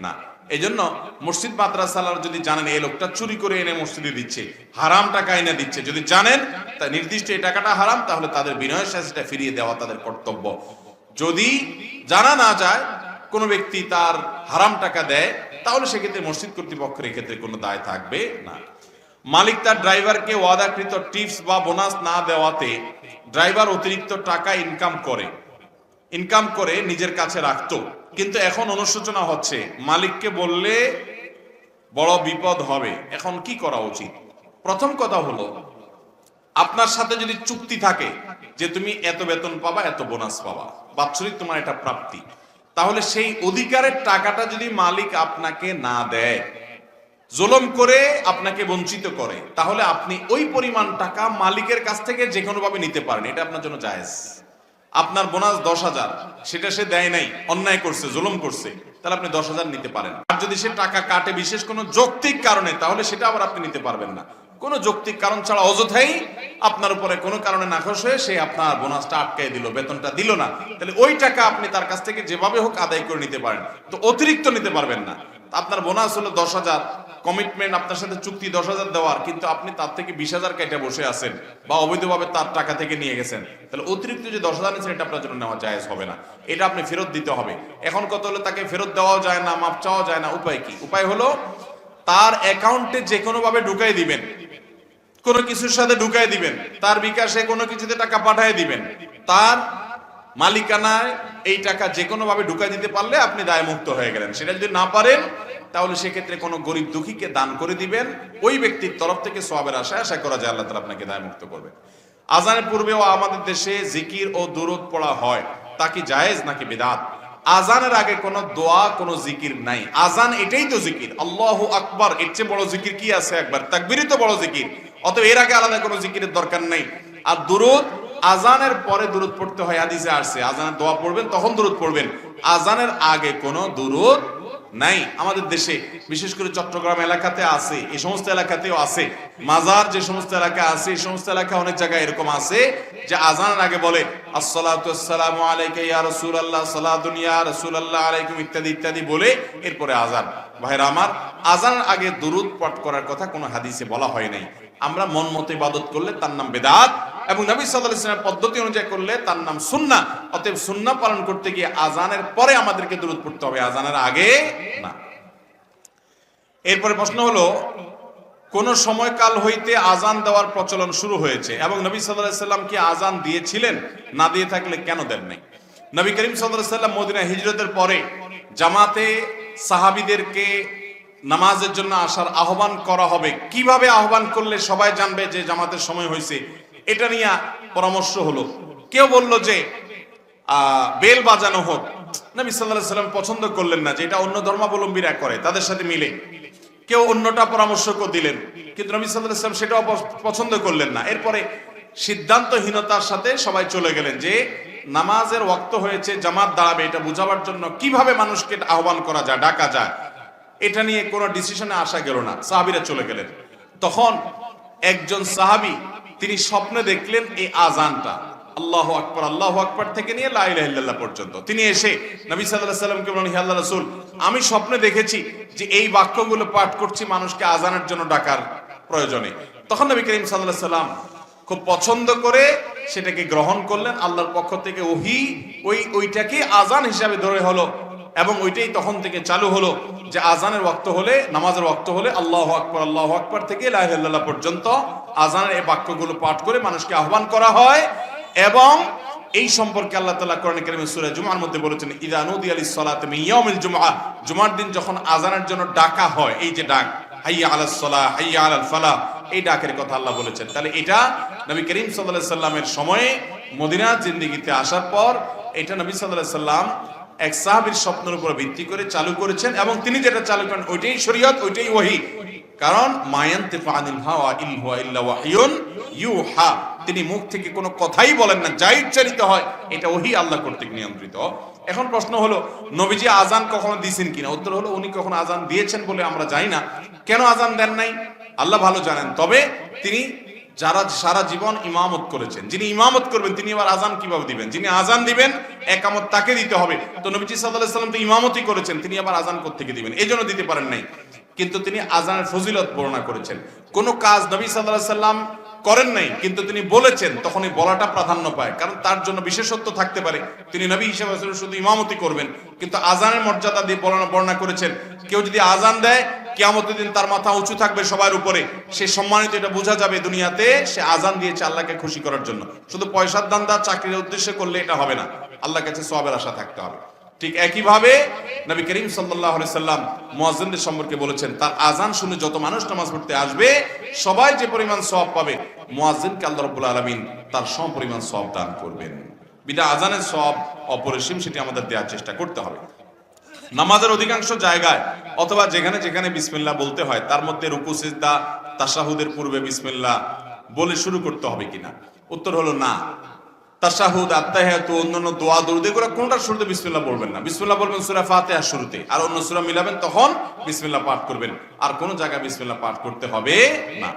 Speaker 1: না। এজন্য মসজিদ মাদ্রাসার যদি জানেন এই লোকটা চুরি করে এনে মসজিদে দিচ্ছে, হারাম টাকা এনে দিচ্ছে, যদি জানেন তা নির্দিষ্ট এই টাকাটা হারাম, তাহলে তাদের বিনয়ের সাথে সেটা ফিরিয়ে দেওয়া তাদের কর্তব্য। যদি জানা না যায় কোন ব্যক্তি তার হারাম টাকা দেয়, তাহলে সেক্ষেত্রে মসজিদ কর্তৃপক্ষের ক্ষেত্রে কোনো দায় থাকবে না। মালিক তার ড্রাইভারকে ওয়াদাকৃত টিপস বা বোনাস না দেওয়াতে ড্রাইভার অতিরিক্ত টাকা ইনকাম করে নিজের কাছে রাখতো, কিন্তু এখন অনুশোচনা হচ্ছে, মালিককে বললে বড় বিপদ হবে, এখন কি করা উচিত? প্রথম কথা হলো, আপনার সাথে যদি চুক্তি থাকে যে তুমি এত বেতন পাবা, এত বোনাস পাবা, বাৎসরিক তোমার এটা প্রাপ্তি, তাহলে সেই অধিকারের টাকাটা যদি মালিক আপনাকে না দেয়, জুলুম করে আপনাকে বঞ্চিত করে, তাহলে আপনি ওই পরিমাণ টাকা মালিকের কাছ থেকে যে কোনো ভাবে নিতে পারেন, এটা আপনার জন্য জায়েজ। আপনার বোনাস 10,000, সেটা সে দেয় নাই, অন্যায় করছে, জুলুম করছে, তাহলে আপনি 10,000 নিতে পারেন। আর যদি সে টাকা কাটে বিশেষ কোনো যৌক্তিক কারণে, তাহলে সেটা আবার আপনি নিতে পারবেন না। কোনো যৌক্তিক কারণ ছাড়া অযথাই আপনার উপরে কোনো কারণে নাখোশ হয়ে সে আপনার বোনাসটা আটকায় দিল, বেতনটা দিল না, তাহলে ওই টাকা আপনি তার কাছ থেকে যেভাবে হোক আদায় করে নিতে পারেন, তো অতিরিক্ত নিতে পারবেন না। আপনার বোনাস হলো 10,000, কমিটমেন্ট আপনার সাথে চুক্তি 10,000 দেওয়ার, কিন্তু আপনি তার থেকে 20,000 কেটে বসে আছেন বা অবৈধভাবে তার টাকা থেকে নিয়ে গেছেন, তাহলে অতিরিক্ত যে 10,000 নিয়েছেন এটা আপনার জন্য নেওয়া জায়েজ হবে না, এটা আপনি ফেরত দিতে হবে। এখন কত হলো, তাকে ফেরত দেওয়াও যায় না, মাপ চাওয়া যায় না, উপায় কি? উপায় হলো তার অ্যাকাউন্টে যে কোনো ভাবে ঢুকাই দিবেন, কোনো কিছুর সাথে ঢুকাই দিবেন, তার বিকাশে কোনো কিছুতে টাকা পাঠিয়ে দিবেন, তার মালিকানায় এই টাকা যে কোনো ভাবে ঢুকাই দিতে পারলে আপনি দায় মুক্ত হয়ে গেলেন। সেটা যদি না পারেন, তাহলে সেক্ষেত্রে কোনো গরিব দুঃখীকে দান করে দিবেন, ওই ব্যক্তির তরফ থেকে সওয়াবের আশা করা যায় আল্লাহ তাআলা আপনাকে দায় মুক্ত করবেন। আজানের পূর্বেও আমাদের দেশে জিকির ও দুরূদ পড়া হয়, তা কি জায়েজ নাকি বিদআত? আজানের আগে কোনো দোয়া, কোনো জিকির নাই। আজান এটাই তো জিকির, আল্লাহু আকবার, এর চেয়ে বড় জিকির কি আছে? একবার তাকবীরই তো বড় জিকির, অতএব এর আগে আলাদা কোনো জিকিরের দরকার নেই। আর দুরূদ, আজানের পরে দুরূদ পড়তে হয়, হাদিসে আসছে আজানের দোয়া পড়বেন তখন দুরূদ পড়বেন, আজানের আগে কোনো দুরূদ নাই। আমাদের দেশে বিশেষ করে চট্টগ্রাম এলাকাতে আছে, এই সমস্ত এলাকাতেও আছে, মাজার যে সমস্ত এলাকা আছে এই সমস্ত এলাকা অনেক জায়গায় এরকম আছে যে আজানের আগে বলে আসসালাতু ওয়াসসালামু আলাইকা ইয়া রাসূলুল্লাহ, সালাতুন ইয়া রাসূলুল্লাহ আলাইকুম ইত্যাদি ইত্যাদি বলে এরপরে আজান। ভাইরা আমার, আজানের আগে দুরূদ পাঠ করার কথা কোনো হাদিসে বলা হয় নাই। আমরা মন মতো ইবাদত করলে তার নাম বিদআত, এবং নবী সাল্লাল্লাহু আলাইহি ওয়াসাল্লামের পদ্ধতি অনুযায়ী করলে তার নাম সুন্নাহ। অতএব সুন্নাহ পালন করতে গিয়ে আজানের পরে আমাদেরকে দুরূদ পড়তে হবে, আজানের আগে না। এরপরে প্রশ্ন হলো, কোন সময়কাল হইতে আজান দেওয়ার প্রচলন শুরু হয়েছে এবং নবী সাল্লাল্লাহু আলাইহি ওয়াসাল্লাম কি আজান দিয়েছিলেন? না দিয়ে থাকলে কেন দেন নাই? নবী করিম সাল্লাল্লাহু আলাইহি ওয়াসাল্লাম মদিনা হিজরতের পরে জামাতে সাহাবীদেরকে নামাজের জন্য আসার আহ্বান করা হবে, কিভাবে আহ্বান করলে সবাই জানবে যে জামাতের সময় হয়েছে, এটা নিয়ে পরামর্শ হলো। কেউ বলল যে বেল বাজানো হোক, নবী সাল্লাল্লাহু আলাইহি সাল্লাম পছন্দ করলেন না, যে এটা অন্য ধর্মাবলম্বীরা করে তাদের সাথে মিলে। কেউ অন্যটা পরামর্শ দিলেন, কিন্তু নবী সাল্লাল্লাহু আলাইহি সাল্লাম সেটাও পছন্দ করলেন না। এরপরে সিদ্ধান্তহীনতার সাথে সবাই চলে গেলেন যে নামাজের ওয়াক্ত হয়েছে, জামাত দাঁড়াবে, এটা বোঝাবার জন্য কিভাবে মানুষকে আহ্বান করা যায়, ডাকা যায়, এটা নিয়ে কোনো ডিসিশনে আসা গেল না। সাহাবীরা চলে গেলেন। তখন একজন সাহাবী তিনি স্বপ্নে দেখলেন এই আজানটা, আল্লাহু আকবার, আল্লাহু আকবার থেকে নিয়ে লা ইলাহা ইল্লাল্লাহ পর্যন্ত। তিনি এসে নবী সাল্লাল্লাহু আলাইহি সাল্লামকে বলেন, হে আল্লাহর রাসূল, আমি স্বপ্নে দেখেছি যে এই বাক্যগুলো পাঠ করছি মানুষকে আজানের জন্য ডাকার প্রয়োজনে। তখন নবী করিম সাল্লাল্লাহু আলাইহি সাল্লাম খুব পছন্দ করে সেটাকে গ্রহণ করলেন। আল্লাহর পক্ষ থেকে ওহী ওইটাকে আজান হিসাবে ধরে হলো, এবং ওইটাই তখন থেকে চালু হলো যে আজানের ওয়াক্ত হলে, নামাজের ওয়াক্ত হলে আল্লাহু আকবার থেকে লা ইলাহা ইল্লাল্লাহ পর্যন্ত আজানের এই বাক্যগুলো পাঠ করে মানুষকে আহ্বান করা হয়। এবং এই সম্পর্কে আল্লাহ তাআলা কোরআনে কারীমে সূরা জুমার মধ্যে বলেছেন, ইযা নুদিয়া লিস-সালাতি মিন ইয়াউমিল জুমআহ, জুমার দিন যখন আজানের জন্য ডাকা হয়, এই যে ডাক হাইয়া আলাস সালাহ, হাইয়া আলাল ফালাহ, এই ডাকের কথা আল্লাহ বলেছেন। তাহলে এটা নবী করিম সাল্লাল্লাহু আলাইহি সাল্লামের সময়ে মদিনার জিন্দেগিতে আসার পর এটা নবী সাল্লাল্লাহু আলাইহি সাল্লাম এক সাহাবীর স্বপ্নের উপর ভিত্তি করে চালু করেছেন, এবং তিনি যেটা চালু করেন ওইটাই শরীয়ত, ওইটাই ওহী। কারণ মা ইয়ানতিকু আনিল হাওয়া ইন হুয়া ইল্লা ওয়াহয়ুন ইউহা, তিনি মুখ থেকে কোনো কথাই বলেন না, যাই উচ্চারিত হয় এটা ওহী, আল্লাহ কর্তৃক নিয়ন্ত্রিত। এখন প্রশ্ন হলো, নবীজি আজান কখনো দিয়েছেন কিনা? উত্তর হলো, উনি কখনো আজান দিয়েছেন বলে আমরা জানি না। কেন আজান দেন নাই আল্লাহ ভালো জানেন। তবে তিনি যারা সারা জীবন ইমামত করেছেন, যিনি ইমামত করবেন তিনি আবার আজান কিভাবে দিবেন? যিনি আজান দিবেন একামত তাকে দিতে হবে। তো নবীজি সাল্লাল্লাহু আলাইহি সাল্লাম তো ইমামতই করেছেন, তিনি আবার আজান কোত্থেকে দিবেন? এই জন্য দিতে পারেন নাই। কিন্তু তিনি আজানের ফজিলত বর্ণনা করেছেন। কোন কাজ নবী সাল্লাল্লাহু আলাইহি সাল্লাম করেন নাই কিন্তু তিনি বলেছেন, তখন এই বলাটা প্রাধান্য পায়, কারণ তার জন্য বিশেষত্ব থাকতে পারে। তিনি নবী হিসেবে শুধু ইমামতি করবেন, কিন্তু আজানের মর্যাদা দিয়ে বর্ণনা করেছেন। কেউ যদি আজান দেয়, কিয়ামতের দিন তার মাথা উঁচু থাকবে সবার উপরে, সে সম্মানিত, এটা বোঝা যাবে দুনিয়াতে সে আজান দিয়েছে আল্লাহকে খুশি করার জন্য। শুধু পয়সার দান্দা চাকরির উদ্দেশ্যে করলে এটা হবে না, আল্লাহর কাছে সওয়াবের আশা থাকতে হবে। ঠিক একইভাবে নবী করিম সাল্লাল্লাহু আলাইহি সাল্লাম মুয়াজ্জিনদের সম্পর্কে বলেছেন, তার আজান শুনে যত মানুষ নামাজ পড়তে আসবে সবাই যে পরিমাণ সওয়াব পাবে, মুয়াজ্জিনকে আল্লাহ রাব্বুল আলামিন তার সমপরিমাণ সওয়াব দান করবেন। বিধায় আজানের সওয়াব অপরিসীম, সেটি আমাদের দেওয়ার চেষ্টা করতে হবে। নামাজের অধিকাংশ জায়গায় অথবা যেখানে যেখানে বিসমিল্লাহ বলতে হয় তার মধ্যে রুকু সিজদা তাশাহুদের পূর্বে বিসমিল্লাহ বলে শুরু করতে হবে কিনা? উত্তর হলো না। তাশাহুদ, আত্তাহিয়াতু, অন্যান্য দোয়া দরুদ এগুলো কোনটার শুরুতে বিসমিল্লাহ বলবেন না। বিসমিল্লাহ বলবেন সূরা ফাতিহার শুরুতে, আর অন্য সূরা মিলাবেন তখন বিসমিল্লাহ পাঠ করবেন। আর কোন জায়গায় বিসমিল্লাহ পাঠ করতে হবে না।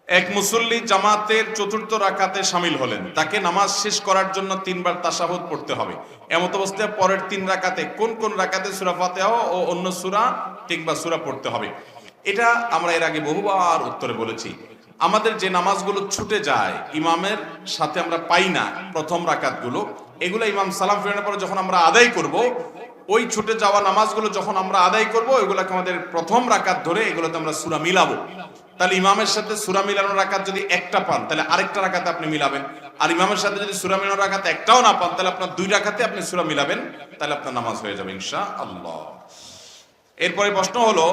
Speaker 1: এক মুসল্লি জামাতের চতুর্থ রাকাতে শামিল হলেন, তাকে নামাজ শেষ করার জন্য 3 বার তাশাহুদ পড়তে হবে। এমত অবস্থায় পরের 3 রাকাতে কোন কোন রাকাতে সূরা ফাতিহা ও অন্য সূরা কিংবা সূরা পড়তে হবে? এটা আমরা এর আগে বহুবার উত্তরে বলেছি। আমাদের যে নামাজগুলো ছুটে যায়, ইমামের সাথে আমরা পাই না প্রথম রাকাতগুলো, এগুলো ইমাম সালাম ফেরানোর পরে যখন আমরা আদায় করব, ওই ছুটে যাওয়া নামাজগুলো যখন আমরা আদায় করব, ওইগুলোকে আমাদের প্রথম রাকাত ধরে এগুলোতে আমরা সূরা মিলাবো। তাহলে ইমামের সাথে সূরা মিলানোর রাকাত যদি একটা পান, তাহলে আরেকটা রাকাতে আপনি মিলাবেন। আর ইমামের সাথে যদি সূরা মিলানোর রাকাত একটাও না পান, তাহলে আপনার 2 রাকাতে আপনি সূরা মিলাবেন, তাহলে আপনার নামাজ হয়ে যাবে ইনশাআল্লাহ। এরপরে প্রশ্ন হলো,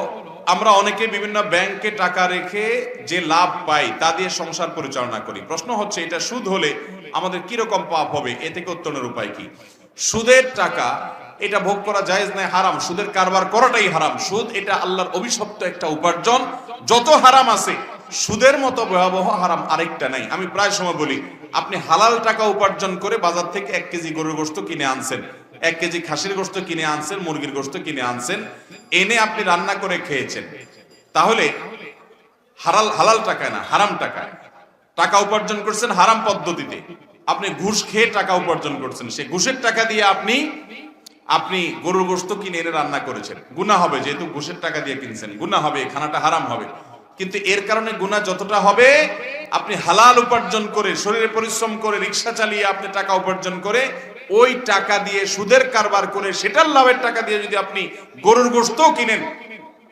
Speaker 1: আমরা অনেকে বিভিন্ন ব্যাংকে টাকা রেখে যে লাভ পাই তা দিয়ে সংসার পরিচালনা করি। প্রশ্ন হচ্ছে, এটা সুদ হলে আমাদের কি রকম পাপ হবে? এ থেকে উত্তরণের উপায় কি? সুদের টাকা এটা ভোগ করা জায়েজ নয়, হারাম। সুদের কারবার করাটাই হারাম। সুদ এটা আল্লাহর অভিশপ্ত একটা উপার্জন। যত হারাম আছে সুদের মতো ভয়াবহ হারাম আরেকটা নাই। আমি প্রায় সময় বলি, আপনি হালাল টাকা উপার্জন করে বাজার থেকে 1 কেজি গরুর গোশত কিনে আনছেন, 1 কেজি খাসির গোশত কিনে আনছেন, মুরগির গোশত কিনে আনছেন, এনে আপনি রান্না করে খেয়েছেন, তাহলে হালাল টাকায় না, হারাম টাকায় টাকা উপার্জন করছেন হারাম পদ্ধতিতে। আপনি ঘুষ খেয়ে টাকা উপার্জন করছেন, সেই ঘুষের টাকা দিয়ে আপনি গরুর গোশত কিনে এনে রান্না করেছেন, গুনাহ হবে। যেহেতু ঘুষের টাকা দিয়ে কিনছেন, গুনাহ হবে, খানাটা হারাম হবে। কিন্তু এর কারণে গুনাহ যতটা হবে, আপনি হালাল উপার্জন করে, শরীরে পরিশ্রম করে, রিকশা চালিয়ে আপনি টাকা উপার্জন করে, ওই টাকা দিয়ে সুদের কারবার করে সেটার লাভের টাকা দিয়ে যদি আপনি গরুর গোশতও কিনেন,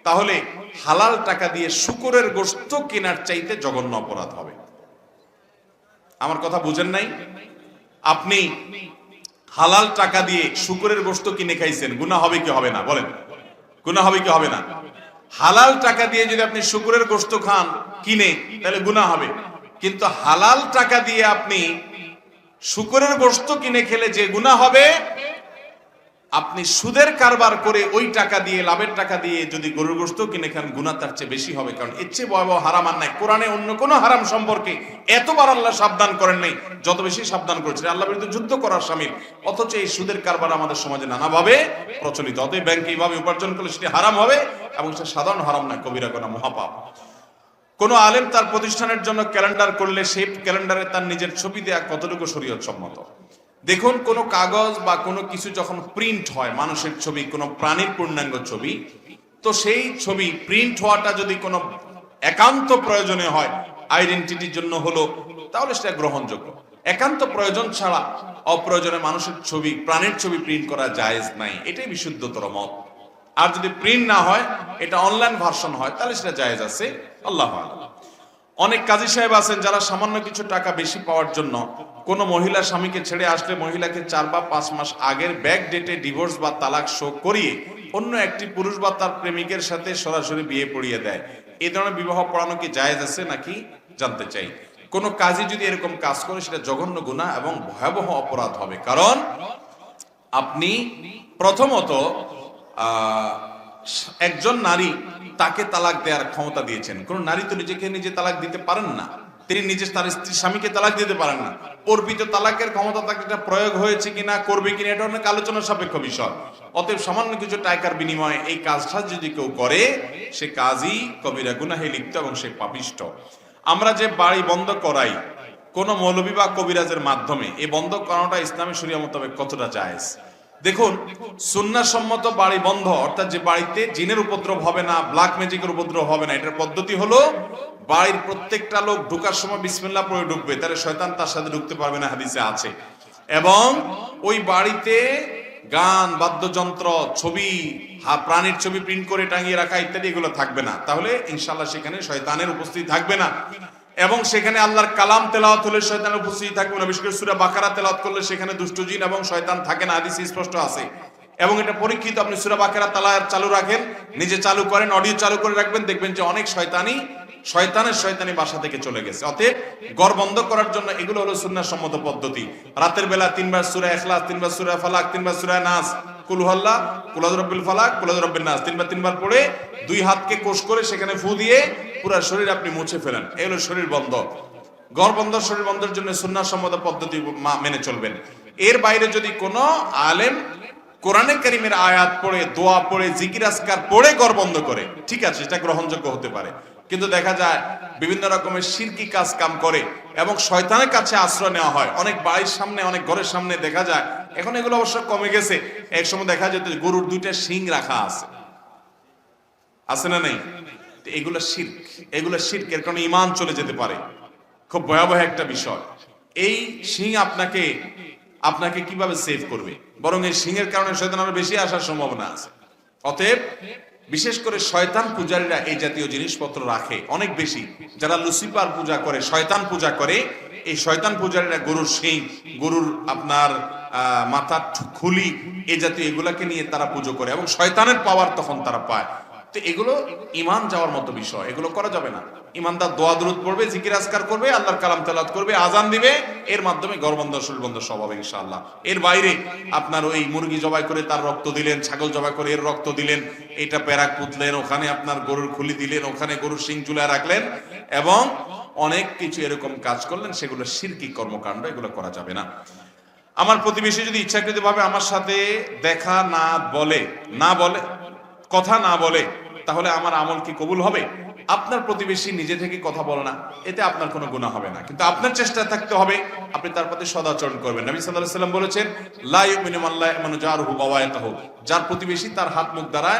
Speaker 1: তাহলে হালাল টাকা দিয়ে শূকরের গোশত কেনার চাইতে জঘন্য অপরাধ হবে। আমার কথা বুঝেন নাই? আপনি হালাল টাকা দিয়ে শূকরের গোশত কিনে খাইছেন, গুনাহ হবে কি হবে না? বলেন, গুনাহ হবে কি হবে না? হালাল টাকা দিয়ে যদি আপনি শূকরের গোশত খান কিনে, তাহলে গুনাহ হবে। কিন্তু হালাল টাকা দিয়ে আপনি শুকরের গোশত কিনে খেলে যে গুনাহ হবে, আপনি সুদের কারবার করে ওই টাকা দিয়ে, লাভের টাকা দিয়ে যদি গরুর গোশত কিনে খান, গুনাহ তার চেয়ে বেশি হবে। কারণ এর চেয়ে ভয়াবহ হারাম আর নাই। কোরআনে অন্য কোনো হারাম সম্পর্কে এতবার আল্লাহ সাবধান করেন নাই যত বেশি সাবধান করেছেন আল্লাহ বিরুদ্ধে যুদ্ধ করার শামিল। অথচ এই সুদের কারবার আমাদের সমাজে নানাভাবে প্রচলিত। অতএব ব্যাংকে এইভাবে উপার্জন করলে সেটি হারাম হবে, এবং সেটা সাধারণ হারাম না, কবিরা গুনাহ, মহাপাপ। কোন আলেম তার প্রতিষ্ঠানের জন্য ক্যালেন্ডার করলে সেই ক্যালেন্ডারে তার নিজের ছবি দেয়া কতটুকু শরীয়ত সম্মত? দেখুন, কোন কাগজ বা কোনো কিছু যখন প্রিন্ট হয়, মানুষের ছবি, কোনো প্রাণীর পূর্ণাঙ্গ ছবি, তো সেই ছবি প্রিন্ট হওয়াটা যদি কোনো একান্ত প্রয়োজনে হয়, আইডেন্টিটির জন্য হলো, তাহলে সেটা গ্রহণযোগ্য। একান্ত প্রয়োজন ছাড়া অপ্রয়োজনে মানুষের ছবি, প্রাণীর ছবি প্রিন্ট করা জায়েজ নাই, এটাই বিশুদ্ধতর মত। আর যদি প্রিন্ট না হয়, এটা অনলাইন ভার্সন হয়, তাহলে সেটা জায়েজ আছে। আল্লাহু আ'লাম। অনেক কাজী সাহেব আছেন যারা সামান্য কিছু টাকা বেশি পাওয়ার জন্য কোন মহিলা স্বামীকে ছেড়ে আসলে মহিলাকে 4 বা 5 মাস আগের ব্যাক ডেটে ডিভোর্স বা তালাক শো করিয়ে অন্য একটি পুরুষ বা তার প্রেমিকের সাথে সরাসরি বিয়ে পড়িয়ে দেয়। এই ধরনের বিবাহ পড়ানো কি জায়েজ আছে নাকি জানতে চাই। কোন কাজী যদি এরকম কাজ করে সেটা জঘন্য গুনাহ এবং ভয়াবহ অপরাধ হবে। কারণ আপনি প্রথমত একজন নারী, তাকে তালাক দেওয়ার ক্ষমতা দিয়েছেন। কোন নারী তো নিজেকে নিজে তালাক দিতে পারেন না, তিনি নিজে তার স্ত্রী স্বামীকে তালাক দিতে পারেন না। অর্পিত তালাকের ক্ষমতা তাকে প্রয়োগ হয়েছে কিনা, করবে কিনা, এটা অনেক আলোচনা সাপেক্ষ বিষয়। অতএব সামান্য কিছু টাকার বিনিময়ে এই কাজটা যদি কেউ করে, সে কাজই কবিরা গুনাহে লিপ্ত এবং সে পাপিষ্ঠ। আমরা যে বাড়ি বন্ধ করাই কোন মৌলবী বা কবিরাজের মাধ্যমে, এই বন্ধ করানোটা ইসলামী শরিয়া মোতাবেক কতটা জায়েজ? দেখুন, সুন্নাহ সম্মত বাড়ি বন্ধ, অর্থাৎ যে বাড়িতে জিনের উপদ্রব হবে না, ব্ল্যাক ম্যাজিকের উপদ্রব হবে না, এটার পদ্ধতি হলো বাড়ির প্রত্যেকটা লোক ঢোকার সময় বিসমিল্লাহ পড়ে ঢুকবে, তাহলে শয়তান তার সাথে ঢুকতে পারবে না, হাদিসে আছে। এবং ওই বাড়িতে গান, বাদ্যযন্ত্র, ছবি, প্রাণীর ছবি প্রিন্ট করে টাঙিয়ে রাখা ইত্যাদি এগুলো থাকবে না, তাহলে ইনশাআল্লাহ সেখানে শয়তানের উপস্থিতি থাকবে না। এবং সেখানে আল্লাহর কালাম তেলাওয়াত হলে শয়তানের উপস্থিতি থাকবে না। বিশেষ করে সূরা বাকারা তেলাওয়াত করলে সেখানে দুষ্ট জিন এবং শয়তান থাকে না, হাদিসে স্পষ্ট আছে। এবং এটা পরীক্ষিত। আপনি সূরা বাকারা চালু রাখেন, নিজে চালু করেন, অডিও চালু করে রাখবেন, দেখবেন যে অনেক শয়তানি বাসা থেকে চলে গেছে। অতএব ঘর বন্ধ করার জন্য এগুলো হলো সুন্নাহ সম্মত পদ্ধতি। রাতের বেলা 3 বার সূরা ইখলাস, 3 বার সূরা ফালাক, 3 বার সূরা নাস, কুল হুয়াল্লাহ, কুল আউযু বিরাব্বিল ফালাক, কুল আউযু বিরাব্বিন নাস, 3 বার পড়ে 2 হাতকে কোষ করে সেখানে ফু দিয়ে পুরো শরীর আপনি মুছে ফেলেন। এই হলো শরীর বন্ধ। ঘর বন্ধ, শরীর বন্ধের জন্য সুন্নাহ সম্মত পদ্ধতি মেনে চলবেন। এর বাইরে যদি কোনো আলেম কোরআনে কারীমের আয়াত পড়ে, দোয়া পড়ে, জিকির আজকার পড়ে ঘর বন্ধ করে, ঠিক আছে, এটা গ্রহণযোগ্য হতে পারে। কিন্তু দেখা যায় বিভিন্ন রকমের শিরকি কাজ কাম করে এবং শয়তানের কাছে আশ্রয় নেওয়া হয়। অনেক বাড়ির সামনে, অনেক ঘরের সামনে দেখা যায়, এখন এগুলো অবশ্য কমে গেছে, এক সময় দেখা যেত গরুর 2টা শিং রাখা আছে না নেই? এগুলো শিরক, এর কারণে ঈমান চলে যেতে পারে। খুব ভয়াবহ একটা বিষয়। এই শিং আপনাকে কিভাবে সেভ করবে? বরং এই শিংয়ের কারণে শয়তান আরো বেশি আসার সম্ভাবনা আছে। অতএব বিশেষ করে শয়তান পূজারীরা এই জাতীয় জিনিসপত্র রাখে অনেক বেশি। যারা লুসিফার পূজা করে, শয়তান পূজা করে, এই শয়তান পূজারীরা গরুর শিং, গরুর আপনার মাথার খুলি, এই জাতীয় এগুলাকে নিয়ে তারা পুজো করে এবং শয়তানের পাওয়ার তখন তারা পায়। তো এগুলো ঈমান যাওয়ার মতো বিষয়, এগুলো করা যাবে না। ঈমানদার দোয়া দুরূদ পড়বে, জিকির আজকার করবে, আল্লাহর কালাম তেলাওয়াত করবে, আজান দিবে, এর মাধ্যমে ঘর বন্ধ, শরীর বন্ধ সব হবে ইনশাআল্লাহ। এর বাইরে আপনার ওই মুরগি জবাই করে তার রক্ত দিলেন, ছাগল জবাই করে এর রক্ত দিলেন, এটা প্যারাক পুতলেন, ওখানে আপনার গরুর খুলি দিলেন, ওখানে গরুর শিং চুলায় রাখলেন এবং অনেক কিছু এরকম কাজ করলেন, সেগুলো শিরকি কর্মকাণ্ড, এগুলো করা যাবে না। আমার প্রতিবেশী যদি ইচ্ছাকৃতভাবে আমার সাথে দেখা কথা না বলে, তাহলে আমার আমল কি কবুল হবে? আপনার প্রতিবেশী নিজে থেকে কথা বলে না, এতে আপনার কোনো গুনাহ হবে না, কিন্তু আপনার চেষ্টা থাকতে হবে আপনি তার প্রতি সদাচরণ করবেন। নবী সাল্লাল্লাহু আলাইহি ওয়াসাল্লাম বলেছেন, লা ইউমিনু মান লা ইয়ামানু জারুহু বাওয়ায়াতাহু, যার প্রতিবেশী তার হাত মুখ দ্বারা